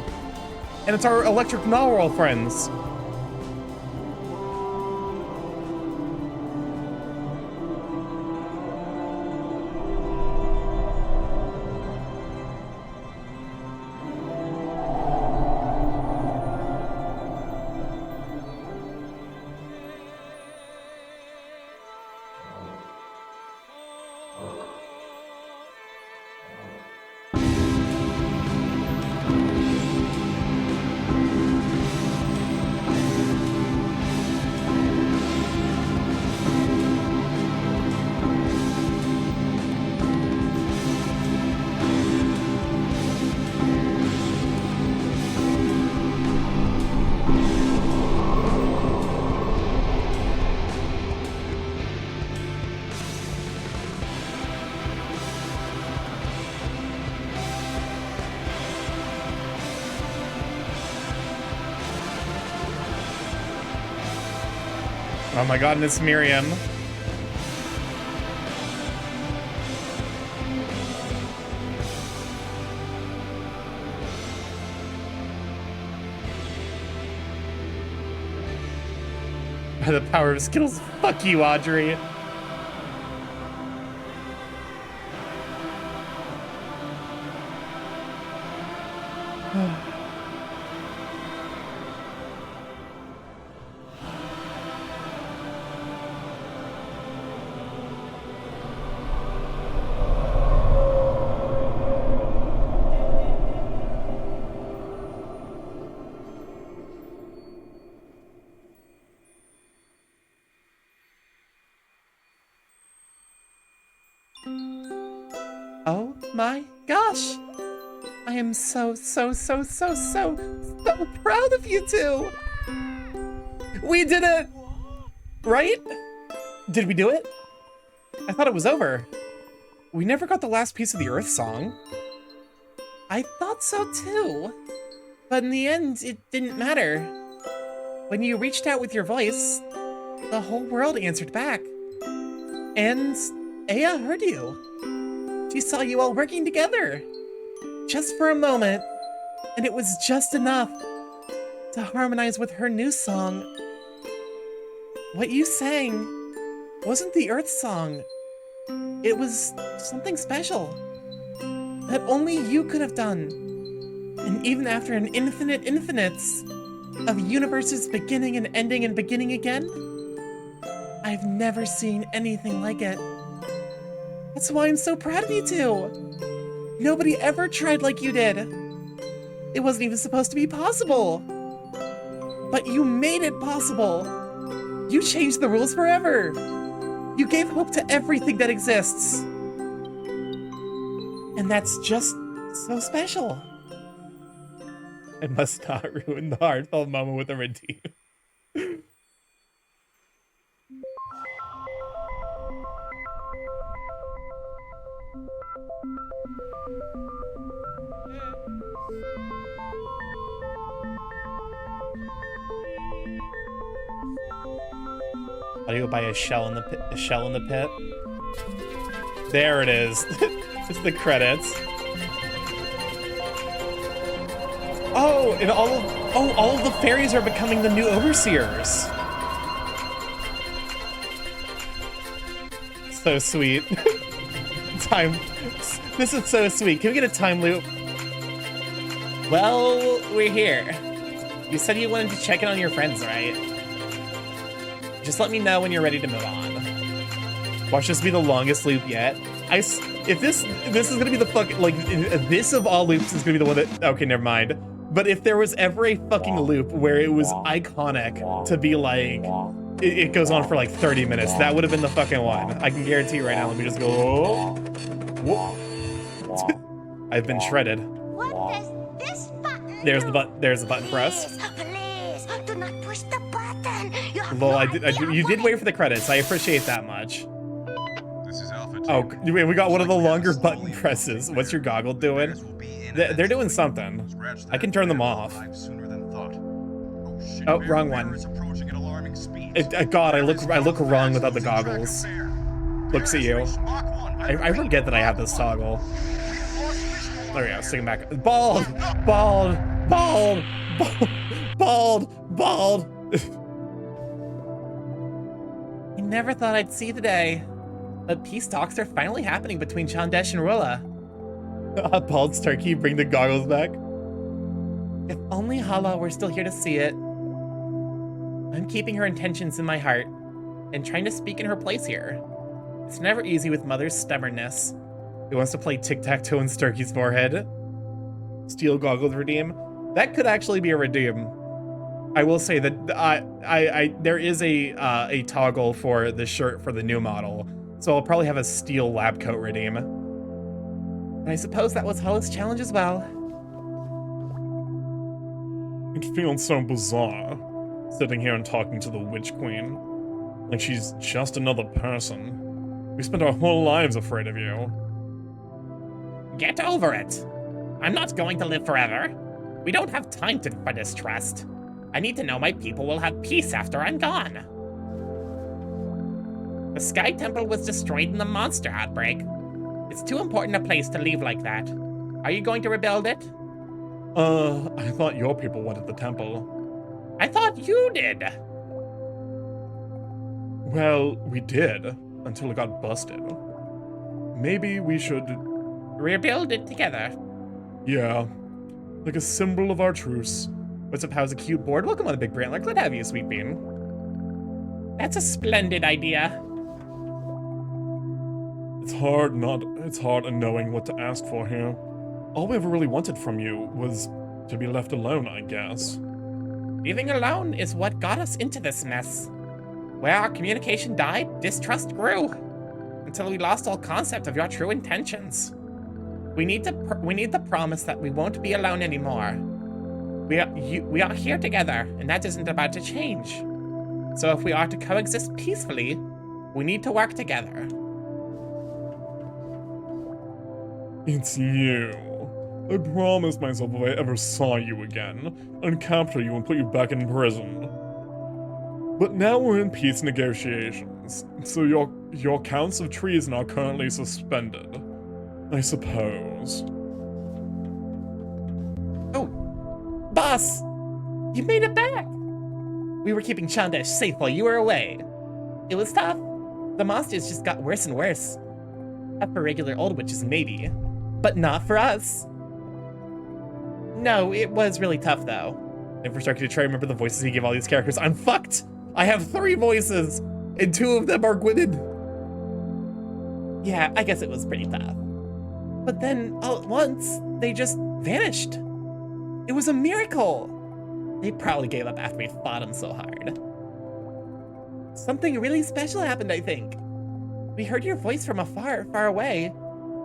And it's our electric narwhal friends. Oh my god, and it's Miriam. By the power of Skittles, fuck you, Audrey. Oh my gosh! I am so proud of you two! We did it! Right? Did we do it? I thought it was over. We never got the last piece of the Earth song. I thought so too. But in the end, it didn't matter. When you reached out with your voice, the whole world answered back. And Aya heard you. She saw you all working together. Just for a moment, and it was just enough to harmonize with her new song. What you sang wasn't the Earth song. It was something special that only you could have done. And even after an infinites of universes beginning and ending and beginning again, I've never seen anything like it. That's why I'm so proud of you two. Nobody ever tried like you did. It wasn't even supposed to be possible. But you made it possible. You changed the rules forever. You gave hope to everything that exists. And that's just so special. I must not ruin the heartfelt moment with a redeem. How do you go buy a shell in the pit? A shell in the pit? There it is. It's the credits. Oh, and all of the fairies are becoming the new overseers. So sweet. Time. This is so sweet. Can we get a time loop? Well, we're here. You said you wanted to check in on your friends, right? Just let me know when you're ready to move on. Watch this be the longest loop yet. If this is gonna be the fucking, like, this of all loops is gonna be the one that, okay, never mind. But if there was ever a fucking loop where it was iconic to be like, it goes on for like 30 minutes, that would have been the fucking one. I can guarantee you right now. Let me just go, whoa. I've been shredded. What does this button There's do? the button press. Please, do not push the button. You have Lol, no you idea did what wait for the credits. I appreciate that much. This is Alpha Oh, Team. wait, we got one of the longer button presses. What's your goggle doing? They're doing something. I can turn them off. Oh, wrong one. God, I look wrong without the goggles. Looks at you. I forget that I have this toggle. There we go, stick it back. Bald! Bald! Bald! Bald! Bald! I never thought I'd see the day. But peace talks are finally happening between Chandesh and Rula. Bald Starky, bring the goggles back. If only Hala were still here to see it. I'm keeping her intentions in my heart and trying to speak in her place here. It's never easy with Mother's stubbornness. Who wants to play tic-tac-toe in Starky's forehead? Steel goggles redeem? That could actually be a redeem. I will say that there is a toggle for the shirt for the new model, so I'll probably have a steel lab coat redeem. And I suppose that was Hala's challenge as well. It feels so bizarre, sitting here and talking to the Witch Queen. Like she's just another person. We spent our whole lives afraid of you. Get over it. I'm not going to live forever. We don't have time for distrust. I need to know my people will have peace after I'm gone. The Sky Temple was destroyed in the monster outbreak. It's too important a place to leave like that. Are you going to rebuild it? I thought your people wanted the temple. I thought you did. Well, we did, until it got busted. Maybe we should... Rebuild it together. Yeah, like a symbol of our truce. What's up, how's a cute board? Welcome on the Big Brantler. Glad to have you, Sweet Bean. That's a splendid idea. It's hard knowing what to ask for here. All we ever really wanted from you was to be left alone, I guess. Leaving alone is what got us into this mess. Where our communication died, distrust grew. until we lost all concept of your true intentions. We need the promise that we won't be alone anymore. We are here together, and that isn't about to change. So if we are to coexist peacefully, we need to work together. It's you. I promised myself if I ever saw you again, I'd capture you and put you back in prison. But now we're in peace negotiations, so your counts of treason are currently suspended, I suppose. Oh, boss, you made it back. We were keeping Chandesh safe while you were away. It was tough. The monsters just got worse and worse. Up for regular old witches, maybe, but not for us. No, it was really tough though. And for Starky to try to remember the voices he gave all these characters, I'm fucked. I have 3 voices, and 2 of them are Gwynedd. Yeah, I guess it was pretty tough. But then, all at once, they just vanished. It was a miracle. They probably gave up after we fought them so hard. Something really special happened, I think. We heard your voice from afar, far away.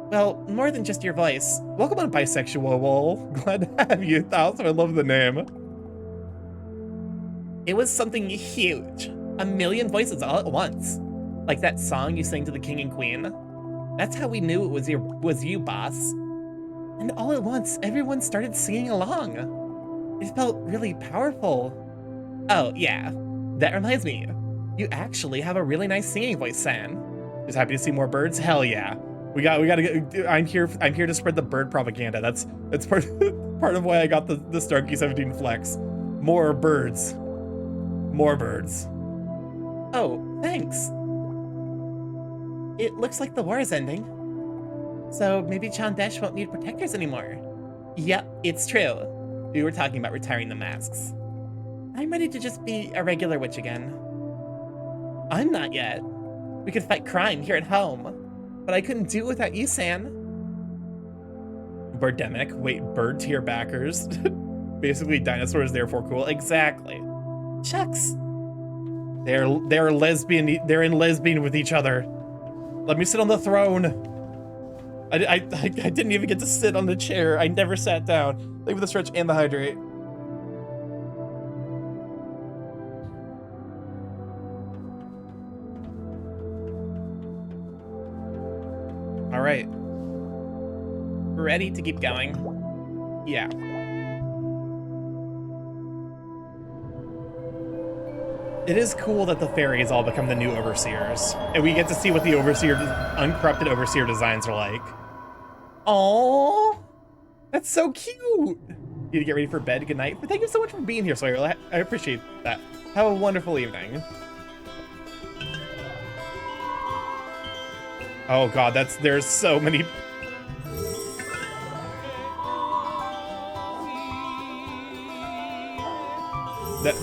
Well, more than just your voice. Welcome on, Bisexual Wool. Glad to have you. Also, I love the name. It was something huge. 1 million voices all at once. Like that song you sang to the king and queen. That's how we knew it was you, boss. And all at once, everyone started singing along. It felt really powerful. Oh, yeah. That reminds me. You actually have a really nice singing voice, San. Just happy to see more birds? Hell yeah. We gotta get, I'm here to spread the bird propaganda. That's part of why I got the Starky 17 flex. More birds. More birds. Oh, thanks. It looks like the war is ending. So maybe Chandesh won't need protectors anymore. Yep, it's true. We were talking about retiring the masks. I'm ready to just be a regular witch again. I'm not yet. We could fight crime here at home, but I couldn't do it without you, San. Birdemic, wait, bird tier backers. Basically, dinosaurs, therefore cool. Exactly. Shucks. They're lesbian. They're in lesbian with each other. Let me sit on the throne. I didn't even get to sit on the chair. I never sat down. Thank you for the stretch and the hydrate. All right. Ready to keep going? Yeah. It is cool that the fairies all become the new overseers, and we get to see what the uncorrupted overseer designs are like. Aww, that's so cute. Need to get ready for bed. Good night. But thank you so much for being here, Sawyer. I appreciate that. Have a wonderful evening. Oh God, there's so many.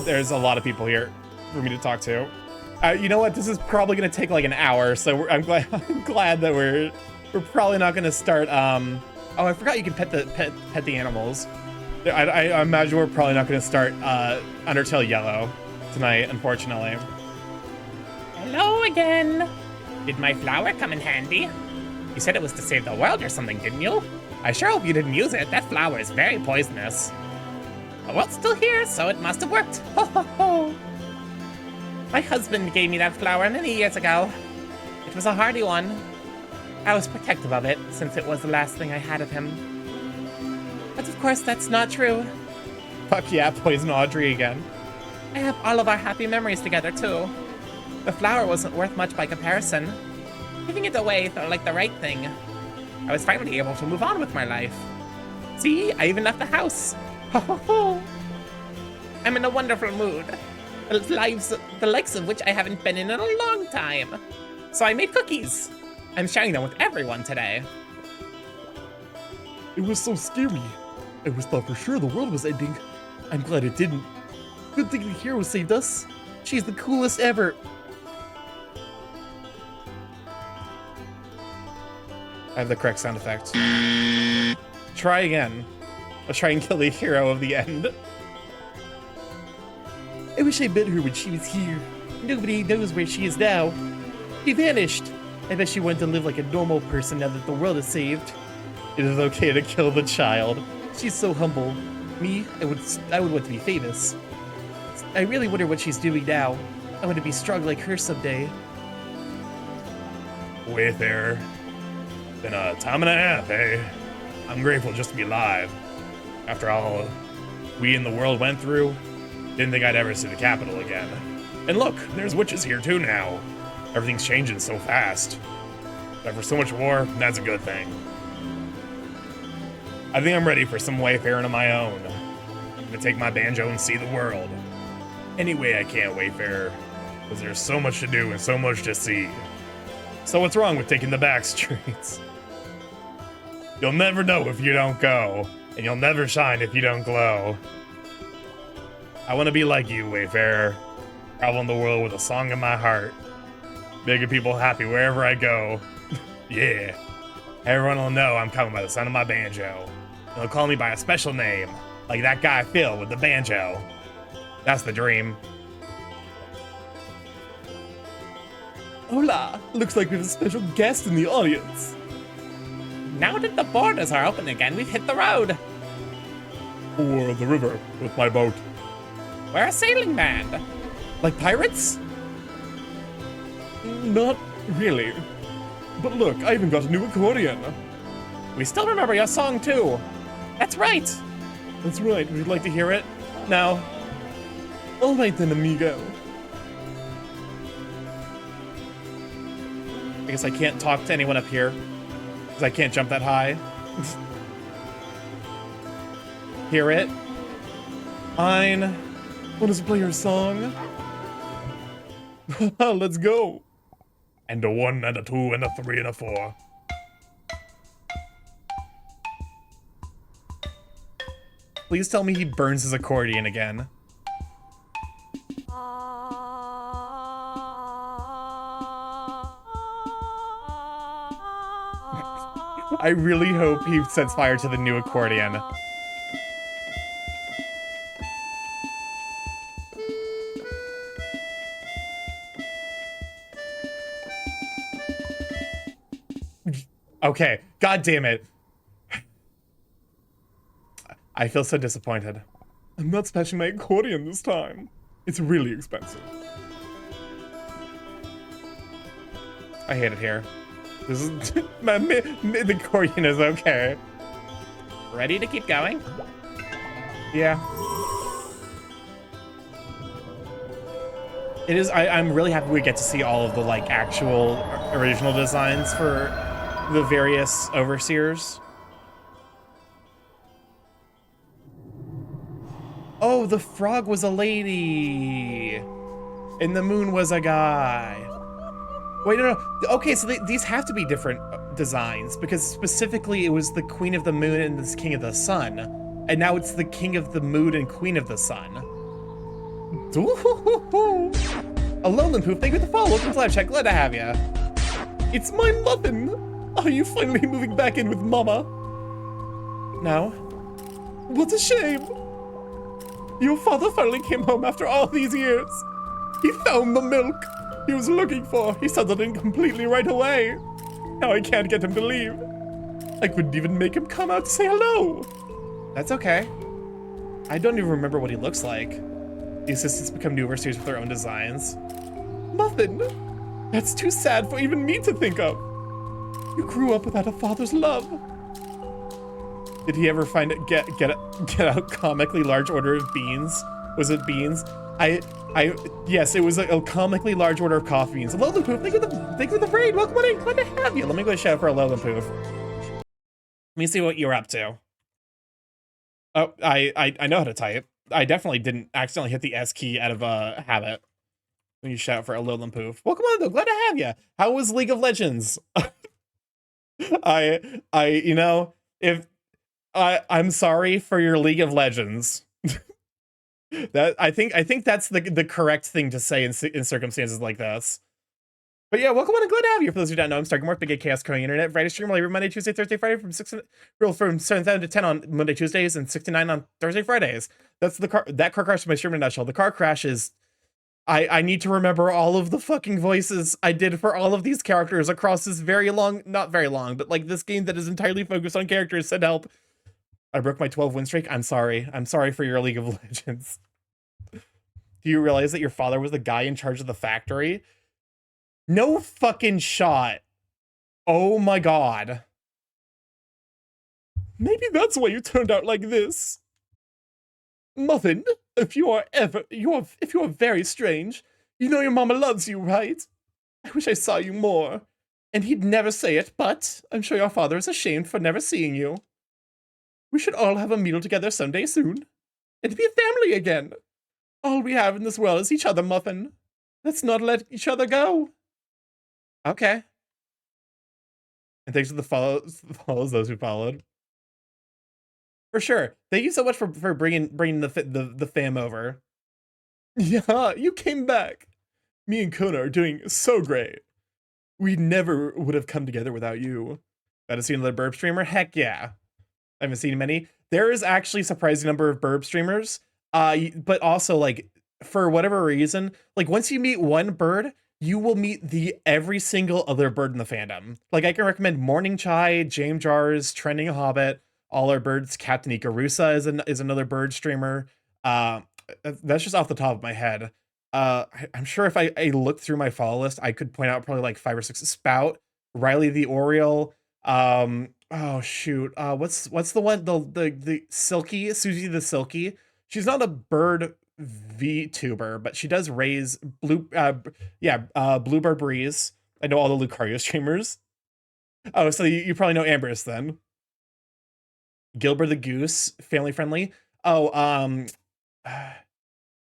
There's a lot of people here for me to talk to. You know what? This is probably gonna take like an hour, so I'm glad that we're probably not gonna start. Oh, I forgot you can pet the animals. I imagine we're probably not gonna start Undertale Yellow tonight, unfortunately. Hello again. Did my flower come in handy? You said it was to save the world or something, didn't you? I sure hope you didn't use it. That flower is very poisonous. Well, it's still here, so it must have worked. Ho ho ho. My husband gave me that flower many years ago. It was a hardy one. I was protective of it, since it was the last thing I had of him. But of course, that's not true. Fuck yeah, Poison Audrey again. I have all of our happy memories together, too. The flower wasn't worth much by comparison. Giving it away felt like the right thing. I was finally able to move on with my life. See, I even left the house. Ho ho ho! I'm in a wonderful mood. The likes of which I haven't been in a long time. So I made cookies. I'm sharing them with everyone today. It was so scary. I was thought for sure the world was ending. I'm glad it didn't. Good thing the hero saved us. She's the coolest ever. I have the correct sound effect. Try again. Let's try and kill the hero of the end. I wish I met her when she was here. Nobody knows where she is now. She vanished. I bet she wanted to live like a normal person now that the world is saved. It is okay to kill the child. She's so humble. Me, I would want to be famous. I really wonder what she's doing now. I want to be strong like her someday. Wayfarer. Been a time and a half, eh? I'm grateful just to be alive. After all we in the world went through, didn't think I'd ever see the capital again. And look, there's witches here too now. Everything's changing so fast. But for so much war, that's a good thing. I think I'm ready for some wayfaring of my own. I'm gonna take my banjo and see the world. Anyway, I can't wayfare, because there's so much to do and so much to see. So what's wrong with taking the back streets? You'll never know if you don't go, and you'll never shine if you don't glow. I want to be like you, wayfarer, traveling the world with a song in my heart, making people happy wherever I go. Yeah, everyone will know I'm coming by the sound of my banjo. They'll call me by a special name, like that guy Phil with the banjo. That's the dream. Hola! Looks like we have a special guest in the audience. Now that the borders are open again, we've hit the road. Or the river with my boat. We're a sailing band. Like pirates? Not really. But look, I even got a new accordion. We still remember your song too. That's right. That's right. Would you like to hear it? No. All right then, amigo. I guess I can't talk to anyone up here, because I can't jump that high. Hear it? Fine. Want us to play your song? Let's go. And a 1 and a 2 and a 3 and a 4. Please tell me he burns his accordion again. I really hope he sets fire to the new accordion. Okay, god damn it. I feel so disappointed. I'm not smashing my accordion this time. It's really expensive. I hate it here. This is my mid accordion is okay. Ready to keep going? Yeah. It is. I'm really happy we get to see all of the like actual original designs for the various overseers. Oh, the frog was a lady, and the moon was a guy. Wait, no. Okay, so these have to be different designs, because specifically it was the Queen of the Moon and the King of the Sun. And now it's the King of the Moon and Queen of the Sun. A Lowland Poof, thank you for the follow. Welcome to live chat, glad to have you. It's my muffin. Are you finally moving back in with Mama? No. What a shame. Your father finally came home after all these years. He found the milk he was looking for. He settled in completely right away. Now I can't get him to leave. I couldn't even make him come out to say hello. That's okay. I don't even remember what he looks like. The assistants become new overseers with their own designs. Muffin, that's too sad for even me to think of. You grew up without a father's love. Did he ever find it get a comically large order of beans? Was it beans? Yes, it was a comically large order of coffee beans. A Lowland Poof, thank you for the raid. Welcome in, glad to have you. Let me go shout for a Lowland Poof. Let me see what you're up to. Oh, I know how to type. I definitely didn't accidentally hit the S key out of habit. When you shout for a Lowland Poof. Welcome on though, glad to have you. How was League of Legends? you know, if I'm sorry for your League of Legends. That I think that's the correct thing to say in circumstances like this. But yeah, welcome on and glad to have you. For those who don't know, I'm StarkyMorph, big chaos coding internet. Friday stream every Monday, Tuesday, Thursday, Friday from 7 to 10 on Monday, Tuesdays, and 6 to 9 on Thursday, Fridays. That's that car crash is my stream in a nutshell. The car crash is I need to remember all of the fucking voices I did for all of these characters across this very long, not very long, but like this game that is entirely focused on characters. Send help. I broke my 12 win streak. I'm sorry. I'm sorry for your League of Legends. Do you realize that your father was the guy in charge of the factory? No fucking shot. Oh my god. Maybe that's why you turned out like this. Muffin, if you are very strange, you know your mama loves you, right? I wish I saw you more. And he'd never say it, but I'm sure your father is ashamed for never seeing you. We should all have a meal together someday soon. And be a family again. All we have in this world is each other, Muffin. Let's not let each other go. Okay. And thanks for the follows those who followed. For sure. Thank you so much for bringing the fam over. Yeah, you came back. Me and Kona are doing so great. We never would have come together without you. Got to see another burp streamer? Heck yeah. I haven't seen many. There is actually a surprising number of burp streamers. But also, like, for whatever reason, like, once you meet one bird, you will meet every single other bird in the fandom. Like, I can recommend Morning Chai, James Jars, Trending Hobbit, all our birds. Captain Ikarusa is another bird streamer. That's just off the top of my head. I'm sure if I looked through my follow list, I could point out probably like 5 or 6. Spout, Riley the Oriole. Oh shoot. What's the one? The Silky, Susie the Silky. She's not a bird VTuber, but she does raise Bluebird Breeze. I know all the Lucario streamers. Oh, so you probably know Amber's then. Gilbert the Goose, family friendly. Oh,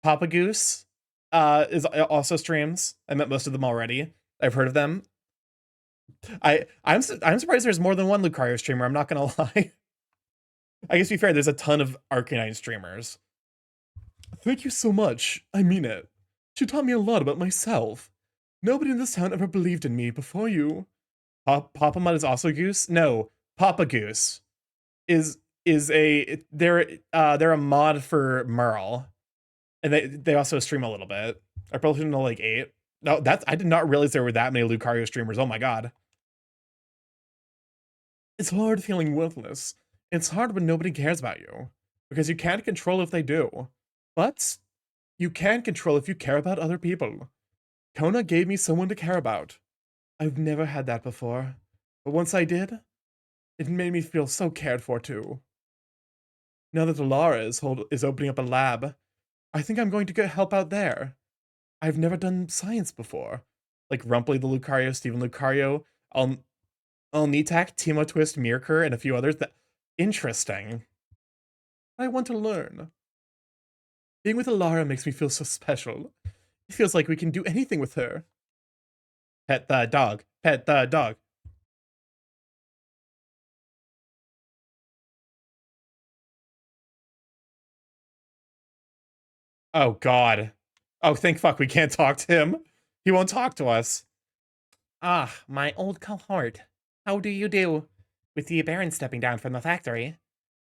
Papa Goose is also streams. I met most of them already. I've heard of them. I'm surprised there's more than one Lucario streamer. I'm not gonna lie. I guess to be fair, there's a ton of Arcanine streamers. Thank you so much. I mean it. She taught me a lot about myself. Nobody in this town ever believed in me before you. Papa Mud is also Goose? No, Papa Goose they're a mod for Merle, and they also stream a little bit. I probably know like 8. No, I did not realize there were that many Lucario streamers. Oh my god. It's hard feeling worthless. It's hard when nobody cares about you, because you can't control if they do. But you can control if you care about other people. Kona gave me someone to care about. I've never had that before, but once I did, it made me feel so cared for too. Now that Alara is opening up a lab, I think I'm going to go help out there. I've never done science before. Like Rumpley the Lucario, Steven Lucario, Alnitak, Timo Twist, Mirkur, and a few others. Interesting. I want to learn. Being with Alara makes me feel so special. It feels like we can do anything with her. Pet the dog. Pet the dog. Oh, God. Oh, thank fuck we can't talk to him. He won't talk to us. Ah, my old cohort. How do you do? With the Baron stepping down from the factory,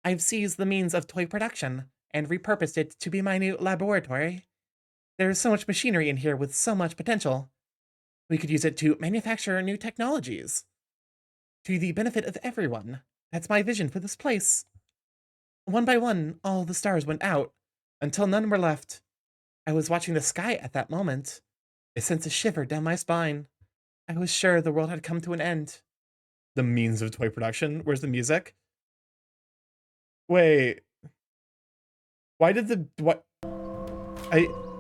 I've seized the means of toy production and repurposed it to be my new laboratory. There is so much machinery in here with so much potential. We could use it to manufacture new technologies. To the benefit of everyone. That's my vision for this place. One by one, all the stars went out, until none were left. I was watching the sky at that moment. I sensed a shiver down my spine. I was sure the world had come to an end. The means of toy production? Where's the music? Wait. Why did what?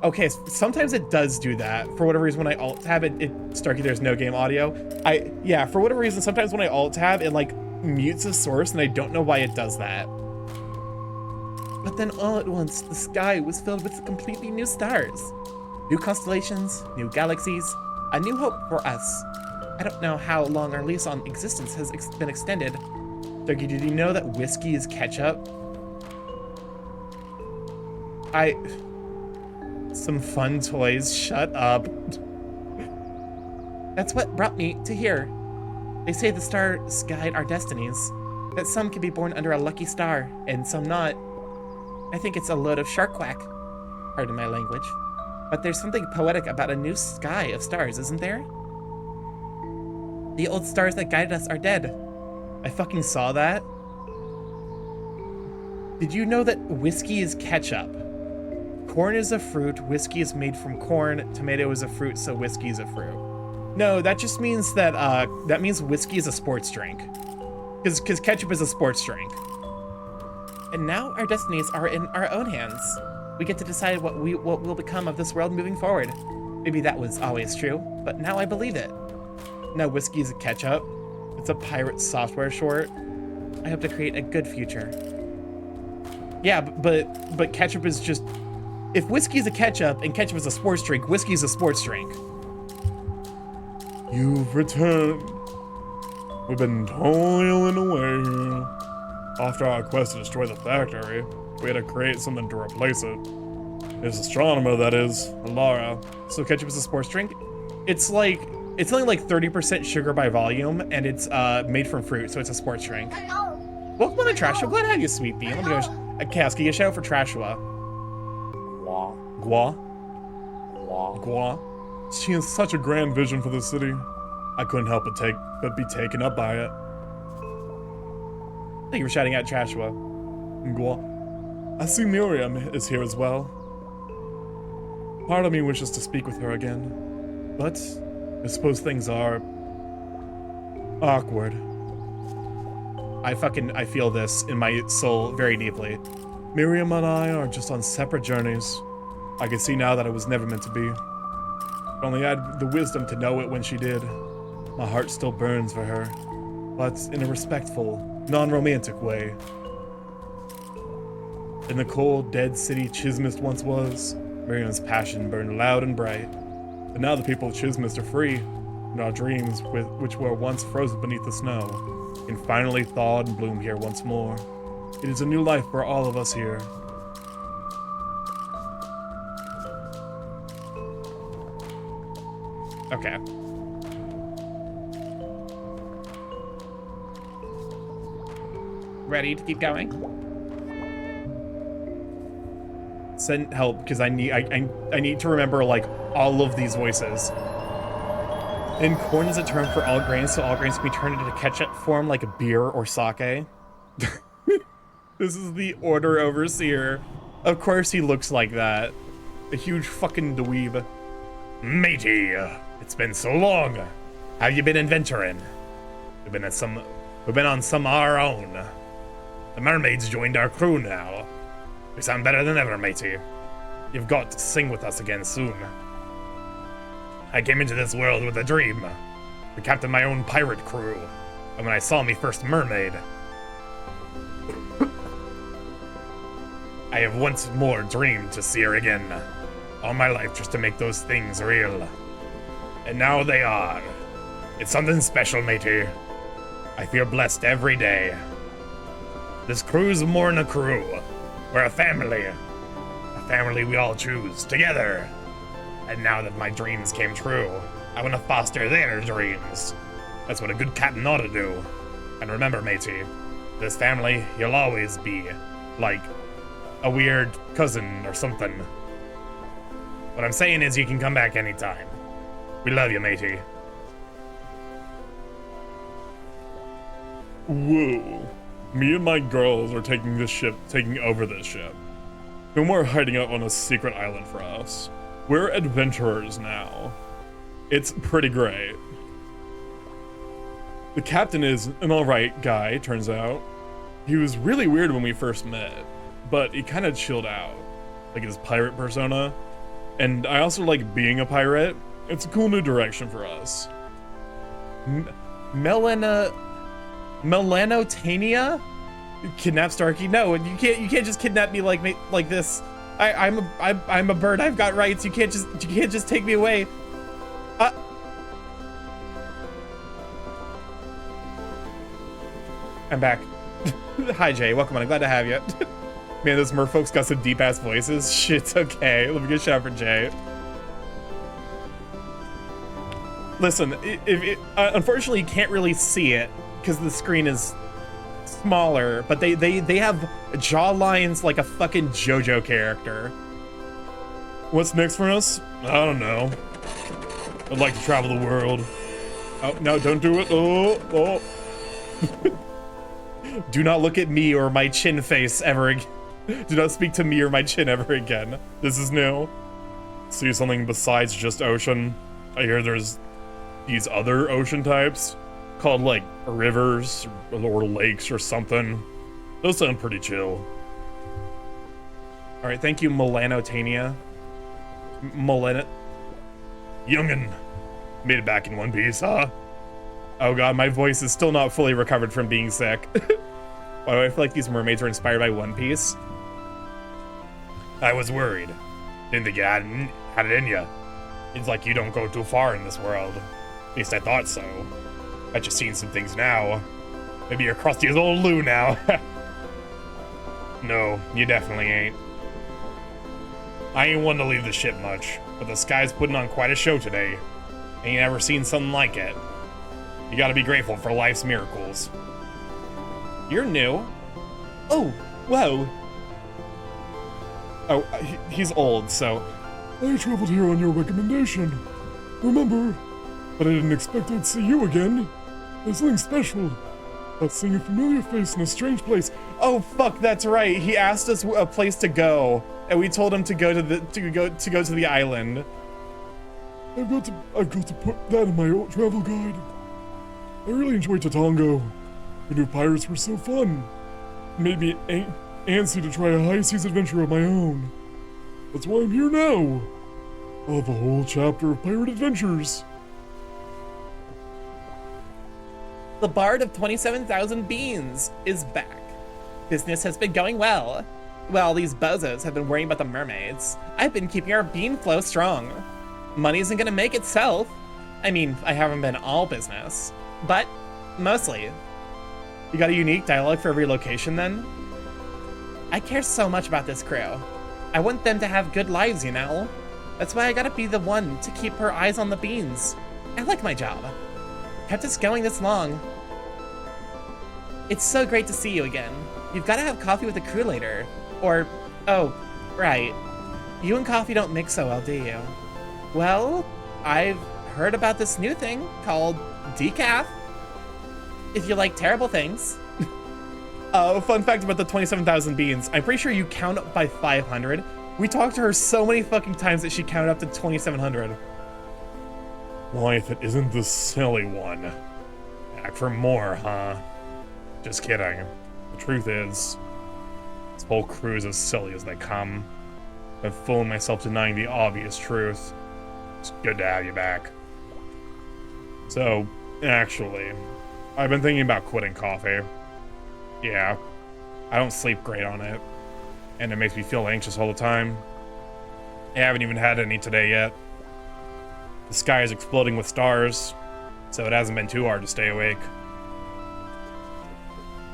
Okay, sometimes it does do that. For whatever reason, when I alt-tab it, Starky, there's no game audio. Yeah, for whatever reason, sometimes when I alt-tab, it like mutes the source, and I don't know why it does that. But then all at once, the sky was filled with completely new stars. New constellations, new galaxies, a new hope for us. I don't know how long our lease on existence has been extended. Dougie, did you know that whiskey is ketchup? Some fun toys, shut up. That's what brought me to here. They say the stars guide our destinies, that some can be born under a lucky star, and some not. I think it's a load of shark quack. Pardon my language. But there's something poetic about a new sky of stars, isn't there? The old stars that guided us are dead. I fucking saw that. Did you know that whiskey is ketchup? Corn is a fruit, whiskey is made from corn, tomato is a fruit, so whiskey is a fruit. No, that just means that, whiskey is a sports drink. Because ketchup is a sports drink. And now our destinies are in our own hands. We get to decide what will become of this world moving forward. Maybe that was always true, but now I believe it. Now whiskey is a ketchup. It's a pirate software short. I hope to create a good future. Yeah, but ketchup is just... If whiskey is a ketchup and ketchup is a sports drink, whiskey is a sports drink. You've returned. We've been toiling away. After our quest to destroy the factory, we had to create something to replace it. This astronomer, that is, Lara. So ketchup is a sports drink? It's only like 30% sugar by volume, and it's made from fruit, so it's a sports drink. Welcome on to Trashua. Glad to have you, sweet pea. Let me go. Kasky, a shout out for Trashua. Gua. She has such a grand vision for the city. I couldn't help but be taken up by it. Thank you for shouting out Trashua. Gwa. I see Miriam is here as well. Part of me wishes to speak with her again, but I suppose things are awkward. I feel this in my soul very deeply. Miriam and I are just on separate journeys. I can see now that it was never meant to be. If only I had the wisdom to know it when she did. My heart still burns for her, but in a respectful, non-romantic way. In the cold, dead city Chismist once was, Miriam's passion burned loud and bright. But now the people of Chismist are free, and our dreams, which were once frozen beneath the snow, can finally thaw and bloom here once more. It is a new life for all of us here. Okay. Ready to keep going? Send help, because I need to remember like all of these voices. And corn is a term for all grains, so all grains can be turned into ketchup form like a beer or sake. This is the Order Overseer. Of course he looks like that. A huge fucking dweeb. Matey, it's been so long. How you been adventuring? We've been on some of our own. The mermaids joined our crew now. We sound better than ever, matey. You've got to sing with us again soon. I came into this world with a dream. To captain my own pirate crew. And when I saw me first mermaid, I have once more dreamed to see her again. All my life just to make those things real. And now they are. It's something special, matey. I feel blessed every day. This crew's more than a crew. We're a family. A family we all choose together. And now that my dreams came true, I want to foster their dreams. That's what a good captain ought to do. And remember, matey, this family, you'll always be like a weird cousin or something. What I'm saying is you can come back anytime. We love you, matey. Whoa. Me and my girls are taking over this ship. No more hiding out on a secret island for us. We're adventurers now. It's pretty great. The captain is an alright guy, turns out. He was really weird when we first met, but he kind of chilled out. Like his pirate persona. And I also like being a pirate. It's a cool new direction for us. Melanotania? Kidnap Starky? No, you can't just kidnap me like this. I'm a bird. I've got rights. You can't just take me away. I'm back. Hi Jay, welcome on. I'm glad to have you. Man, those merfolks got some deep ass voices. Shit's okay. Let me get a shout out for Jay. Listen, unfortunately you can't really see it because the screen is smaller, but they have jaw lines like a fucking JoJo character. What's next for us? I don't know. I'd like to travel the world. Oh, no, don't do it. Oh. Do not look at me or my chin face ever again. Do not speak to me or my chin ever again. This is new. See something besides just ocean? I hear there's these other ocean types called like rivers or lakes or something. Those sound pretty chill. All right, thank you, Melanotania. Youngin, made it back in one piece, huh? Oh god, my voice is still not fully recovered from being sick. Why do I feel like these mermaids are inspired by One Piece? I was worried. Didn't think you had it in you. It's like you don't go too far in this world. At least I thought so. Bet you've seen some things now. Maybe you're crusty as old Lou now. No, you definitely ain't. I ain't one to leave the ship much, but the sky's putting on quite a show today. Ain't ever seen something like it. You gotta be grateful for life's miracles. You're new. Oh, whoa. Oh, he's old, so... I traveled here on your recommendation. Remember? But I didn't expect I'd see you again. There's something special about seeing a familiar face in a strange place. Oh fuck, that's right. He asked us a place to go, and we told him to go to the island. I've got to put that in my old travel guide. I really enjoyed Tatongo. I knew pirates were so fun. It made me antsy to try a high seas adventure of my own. That's why I'm here now. I'll have a whole chapter of pirate adventures. The Bard of 27,000 Beans is back. Business has been going well. Well, these bozos have been worrying about the mermaids. I've been keeping our bean flow strong. Money isn't gonna make itself. I mean, I haven't been all business, but mostly. You got a unique dialogue for every location then? I care so much about this crew. I want them to have good lives, you know? That's why I gotta be the one to keep her eyes on the beans. I like my job. Kept us going this long. It's so great to see you again. You've gotta have coffee with the crew later. Or, oh, right. You and coffee don't mix so well, do you? Well, I've heard about this new thing called decaf. If you like terrible things. Fun fact about the 27,000 beans. I'm pretty sure you count up by 500. We talked to her so many fucking times that she counted up to 2,700. Life, it isn't the silly one. Back for more, huh? Just kidding. The truth is, this whole crew is as silly as they come. I've fooled myself denying the obvious truth. It's good to have you back. So, actually, I've been thinking about quitting coffee. Yeah, I don't sleep great on it, and it makes me feel anxious all the time. I haven't even had any today yet. The sky is exploding with stars, so it hasn't been too hard to stay awake.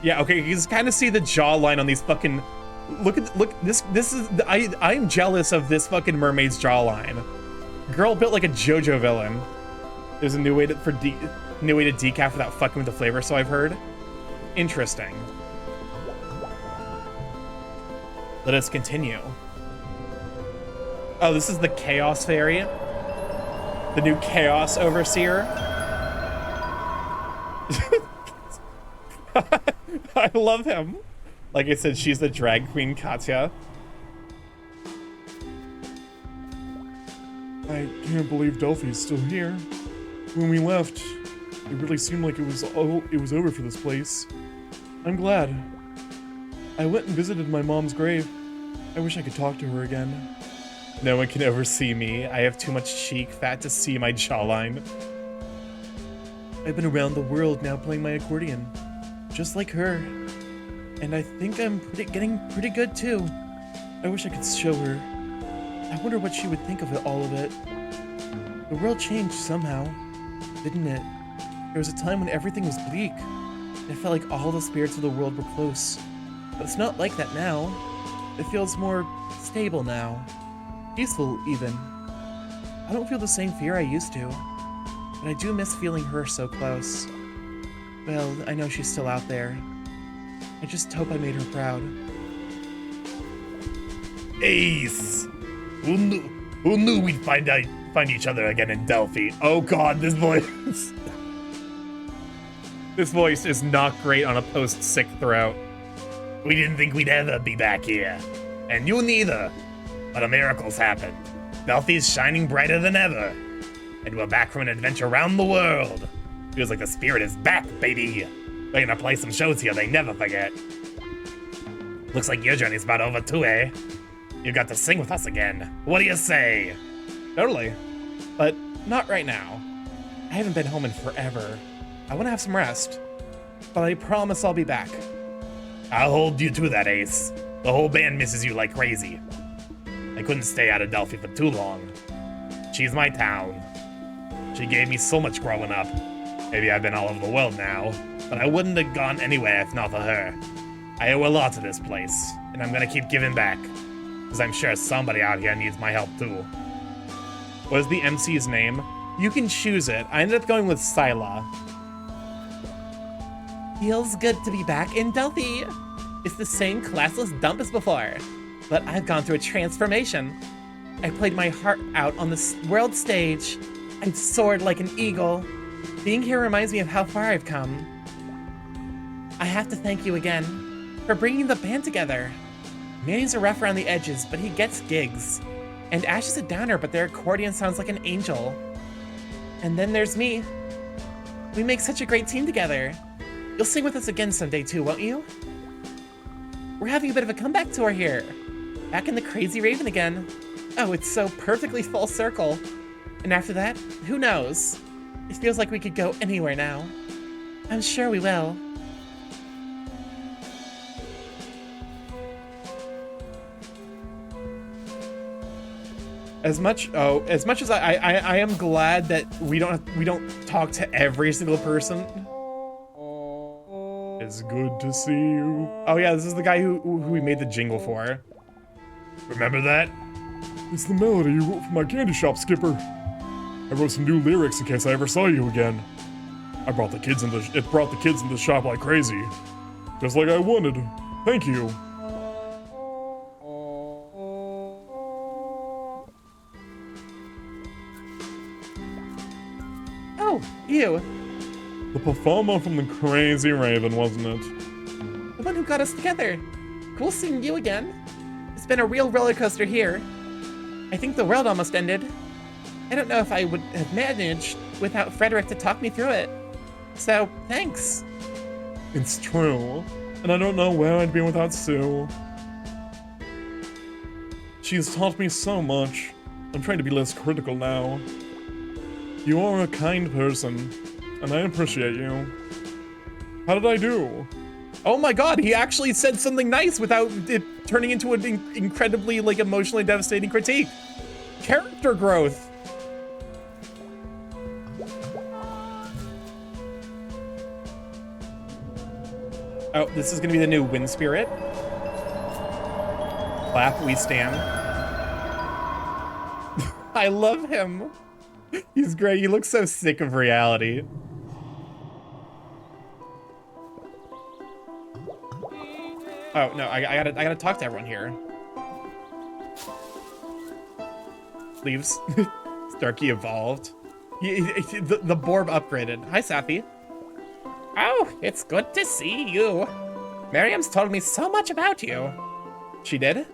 Yeah, okay, you can kind of see the jawline on these fucking... Look, this is... I'm jealous of this fucking mermaid's jawline. Girl built like a JoJo villain. There's a new way to decaf without fucking with the flavor, so I've heard. Interesting. Let us continue. Oh, this is the Chaos Fairy. The new Chaos Overseer. I love him. Like I said, she's the drag queen Katya. I can't believe Delphi's still here. When we left, it really seemed like it was over for this place. I'm glad. I went and visited my mom's grave. I wish I could talk to her again. No one can oversee me. I have too much cheek fat to see my jawline. I've been around the world now playing my accordion. Just like her. And I think I'm getting pretty good too. I wish I could show her. I wonder what she would think of all of it. The world changed somehow, didn't it? There was a time when everything was bleak. It felt like all the spirits of the world were close. But it's not like that now. It feels more stable now. Peaceful, even. I don't feel the same fear I used to. But I do miss feeling her so close. Well, I know she's still out there. I just hope I made her proud. Ace! Who knew we'd find each other again in Delphi? Oh god, this voice. This voice is not great on a post-sick throat. We didn't think we'd ever be back here. And you neither. But a miracle's happened. Delphi's shining brighter than ever. And we're back from an adventure around the world. Feels like the spirit is back, baby. We're gonna play some shows here they never forget. Looks like your journey's about over too, eh? You got to sing with us again. What do you say? Totally. But not right now. I haven't been home in forever. I want to have some rest. But I promise I'll be back. I'll hold you to that, Ace. The whole band misses you like crazy. I couldn't stay out of Delphi for too long. She's my town. She gave me so much growing up. Maybe I've been all over the world now, but I wouldn't have gone anywhere if not for her. I owe a lot to this place, and I'm gonna keep giving back, because I'm sure somebody out here needs my help too. What is the MC's name? You can choose it. I ended up going with Scylla. Feels good to be back in Delphi. It's the same classless dump as before, but I've gone through a transformation. I played my heart out on this world stage. I've soared like an eagle. Being here reminds me of how far I've come. I have to thank you again for bringing the band together. Manny's a rough around the edges, but he gets gigs. And Ash is a downer, but their accordion sounds like an angel. And then there's me. We make such a great team together. You'll sing with us again someday too, won't you? We're having a bit of a comeback tour here. Back in the Crazy Raven again. Oh, it's so perfectly full circle. And after that, who knows? It feels like we could go anywhere now. I'm sure we will. As much as I am glad that we don't talk to every single person. It's good to see you. Oh yeah, this is the guy who we made the jingle for. Remember that? It's the melody you wrote for my candy shop, Skipper. I wrote some new lyrics in case I ever saw you again. It brought the kids in the shop like crazy. Just like I wanted. Thank you. Oh, you. The performer from the Crazy Raven, wasn't it? The one who got us together. Cool seeing you again. It's been a real roller coaster here. I think the world almost ended. I don't know if I would have managed without Frederick to talk me through it. So, thanks. It's true. And I don't know where I'd be without Sue. She's taught me so much. I'm trying to be less critical now. You are a kind person, and I appreciate you. How did I do? Oh my god, he actually said something nice without it turning into an incredibly, like, emotionally devastating critique. Character growth. Oh, this is gonna be the new Wind Spirit. Clap, we stand. I love him. He's great. He looks so sick of reality. Oh no, I gotta talk to everyone here. Leaves. Starky evolved. The Borb upgraded. Hi, Sappy. Oh, it's good to see you. Miriam's told me so much about you. She did?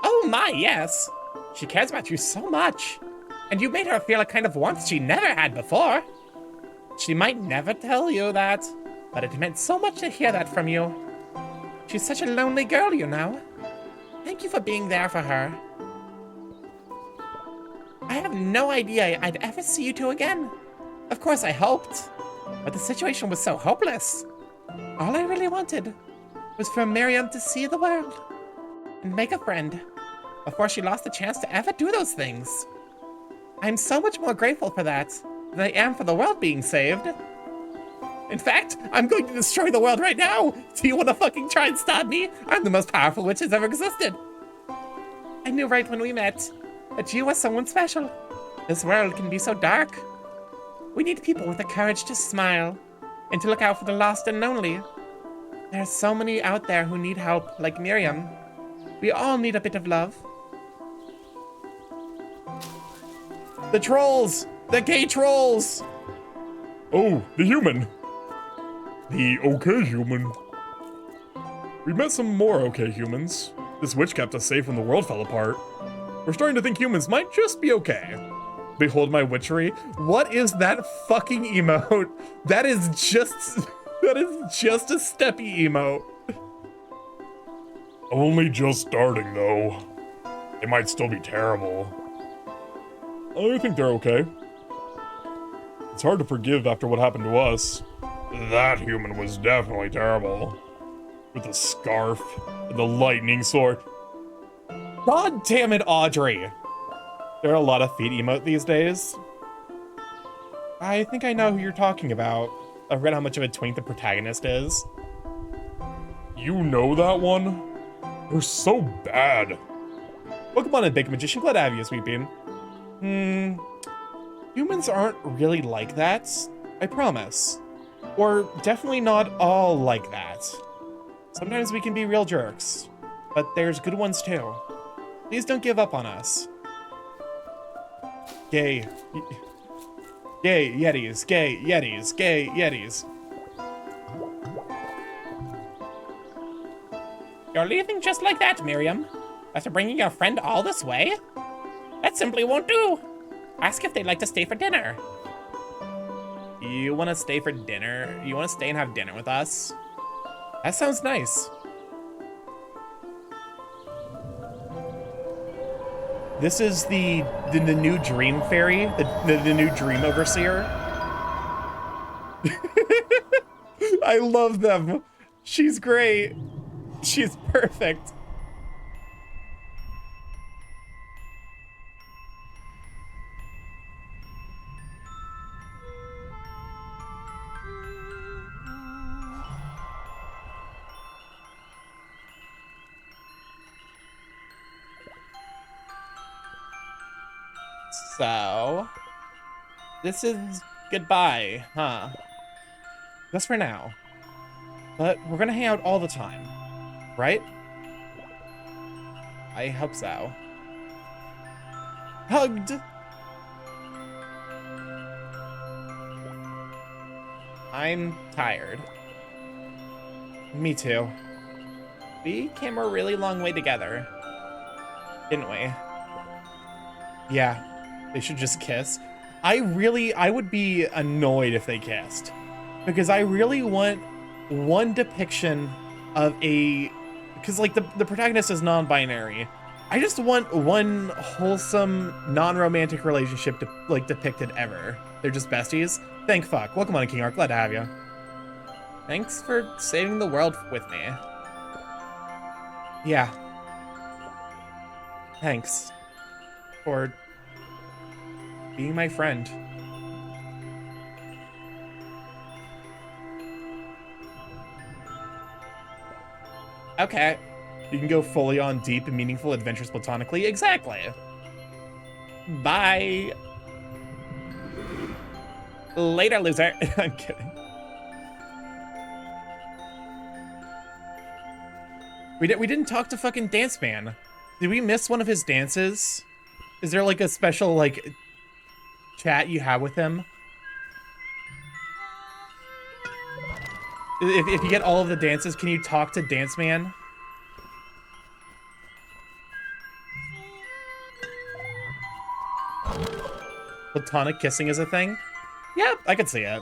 Oh my, yes. She cares about you so much. And you made her feel a kind of warmth she never had before. She might never tell you that, but it meant so much to hear that from you. She's such a lonely girl, you know. Thank you for being there for her. I have no idea I'd ever see you two again. Of course I hoped, but the situation was so hopeless. All I really wanted was for Miriam to see the world and make a friend before she lost the chance to ever do those things. I'm so much more grateful for that than I am for the world being saved. In fact, I'm going to destroy the world right now. Do you want to fucking try and stop me? I'm the most powerful witch that's ever existed. I knew right when we met that you were someone special. This world can be so dark. We need people with the courage to smile and to look out for the lost and lonely. There are so many out there who need help, like Miriam. We all need a bit of love. The trolls! The gay trolls! Oh, the human. The okay human. We met some more okay humans. This witch kept us safe when the world fell apart. We're starting to think humans might just be okay. Behold my witchery. What is that fucking emote? That is just a steppy emote. Only just starting, though. They might still be terrible. I think they're okay. It's hard to forgive after what happened to us. That human was definitely terrible. With the scarf and the lightning sword. God damn it, Audrey. There are a lot of feet emote these days. I think I know who you're talking about. I read how much of a twink the protagonist is. You know that one? They're so bad. Welcome on in, Big Magician. Glad to have you, Sweeping. Humans aren't really like that. I promise. Or definitely not all like that. Sometimes we can be real jerks, but there's good ones too. Please don't give up on us. Gay Yetis, gay Yetis, gay Yetis. You're leaving just like that, Miriam. After bringing your friend all this way? That simply won't do. Ask if they'd like to stay for dinner. You want to stay for dinner? You want to stay and have dinner with us? That sounds nice. This is the new dream fairy, the new dream overseer. I love them. She's great. She's perfect. So, this is goodbye, huh? Just for now. But we're gonna hang out all the time, right? I hope so. Hugged! I'm tired. Me too. We came a really long way together, didn't we? Yeah. They should just kiss. I would be annoyed if they kissed. Because I really want one depiction of because like the protagonist is non-binary. I just want one wholesome, non-romantic relationship depicted ever. They're just besties. Thank fuck. Welcome on, King Ark. Glad to have you. Thanks for saving the world with me. Yeah. Thanks for being my friend. Okay. You can go fully on deep and meaningful adventures platonically. Exactly. Bye. Later, loser. I'm kidding. We didn't talk to fucking Dance Man. Did we miss one of his dances? Is there like a special like chat you have with him? If you get all of the dances, can you talk to Dance Man? Platonic kissing is a thing? Yeah, I could see it.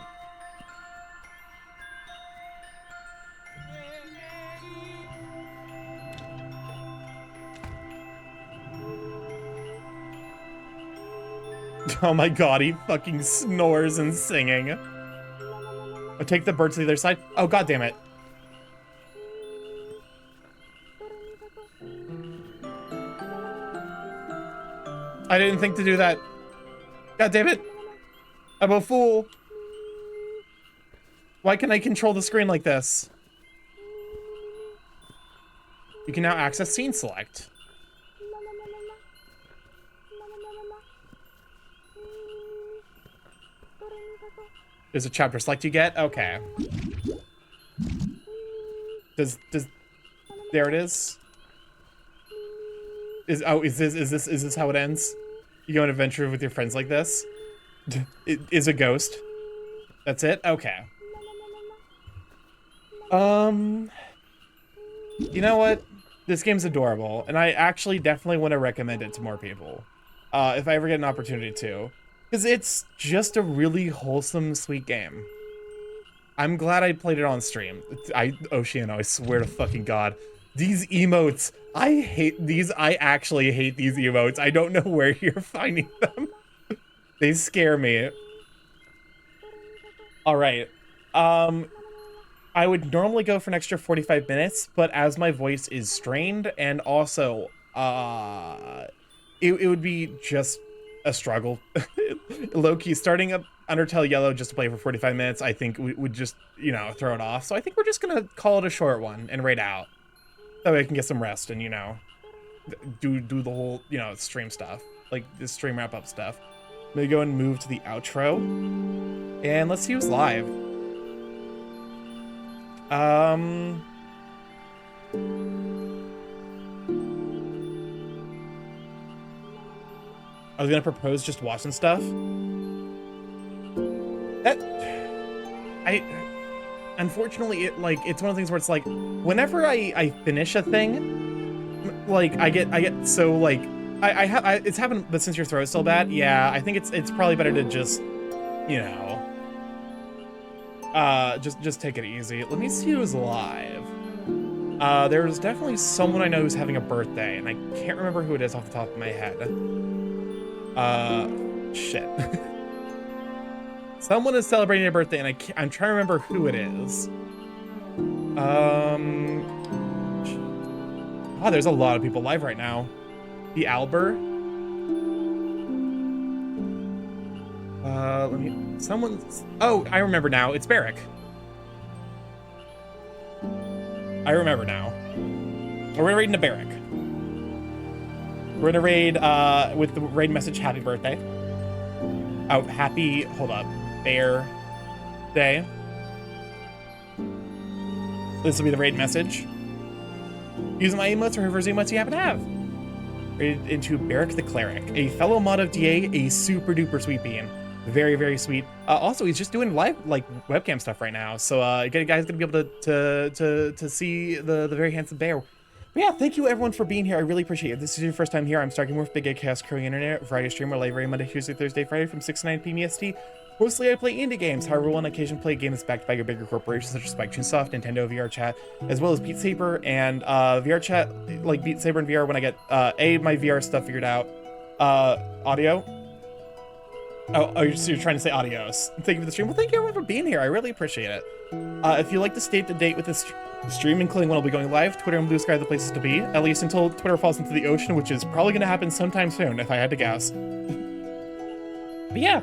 Oh my god, he fucking snores and singing. I'll take the bird to the other side. Oh, god damn it. I didn't think to do that. God damn it. I'm a fool. Why can I control the screen like this? You can now access scene select. There's a chapter select you get? Okay. There it is. Is this how it ends? You go on an adventure with your friends like this? It is a ghost. That's it? Okay. You know what? This game's adorable, and I actually definitely want to recommend it to more people. If I ever get an opportunity to. Because it's just a really wholesome, sweet game. I'm glad I played it on stream. Oceano, I swear to fucking God. These emotes, I hate these. I actually hate these emotes. I don't know where you're finding them. They scare me. All right. I would normally go for an extra 45 minutes, but as my voice is strained and also, it would be just a struggle. Low-key, starting up Undertale Yellow just to play for 45 minutes, I think we would just, you know, throw it off. So I think we're just gonna call it a short one and raid out. That way I can get some rest and, you know, do the whole, you know, stream stuff. Like, the stream wrap-up stuff. Maybe go and move to the outro. And let's see who's live. I was gonna propose just watching stuff. Unfortunately, it's one of the things where it's like, whenever I finish a thing, like I get so like, it's happened, but since your throat's still bad, yeah, I think it's probably better to just, you know, just take it easy. Let me see who's live. There's definitely someone I know who's having a birthday, and I can't remember who it is off the top of my head. Shit. Someone is celebrating a birthday, and I'm trying to remember who it is. Oh, there's a lot of people live right now. The Albert. Oh, I remember now. It's Barrick. I remember now. We're gonna raid into Barrick. We're gonna raid with the raid message, happy birthday. Oh, happy, hold up, Bear Day. This will be the raid message. Use my emotes or whoever's emotes you happen to have. Raided into Barrick the Cleric, a fellow mod of DA, a super duper sweet bean. Very, very sweet. Also, he's just doing live, like, webcam stuff right now. So, you guys gonna be able to see the very handsome bear. But yeah, thank you everyone for being here. I really appreciate it. If this is your first time here, I'm StarkyMorph, Big A Chaos Crowing Internet, Friday streamer, live every Monday, Tuesday, Thursday, Friday from 6 to 9 p.m. EST. Mostly I play indie games, however, on occasion play a game that's backed by your bigger corporations such as Spike Chunsoft, Nintendo, VR Chat, as well as Beat Saber and VR Chat, like Beat Saber and VR when I get my VR stuff figured out. Audio. Oh, so you're trying to say adios. Thank you for the stream. Well, thank you everyone for being here. I really appreciate it. If you'd like to stay up to date with this stream, including when I'll be going live, Twitter and Blue Sky are the places to be, at least until Twitter falls into the ocean, which is probably going to happen sometime soon, if I had to guess. But yeah,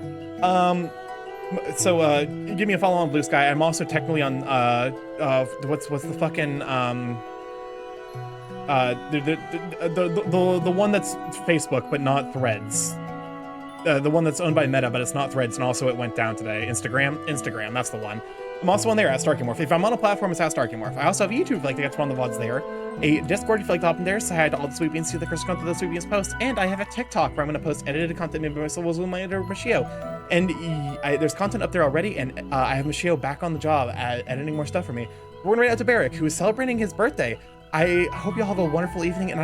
so give me a follow on Blue Sky. I'm also technically on what's the fucking the one that's Facebook but not Threads. The one that's owned by Meta, but it's not Threads, and also it went down today. Instagram, that's the one. I'm also on there at StarkyMorph. If I'm on a platform, it's at StarkyMorph. I also have YouTube if you'd like to get to one of the VODs there. A Discord if you'd like to hop in there. Say hi to all the Sweet Beans, see the first content of the Sweet Beans posts. And I have a TikTok where I'm going to post edited content made by myself with my editor, Machio. And there's content up there already, and I have Machio back on the job at editing more stuff for me. We're going right out to Barrick, who is celebrating his birthday. I hope you all have a wonderful evening, and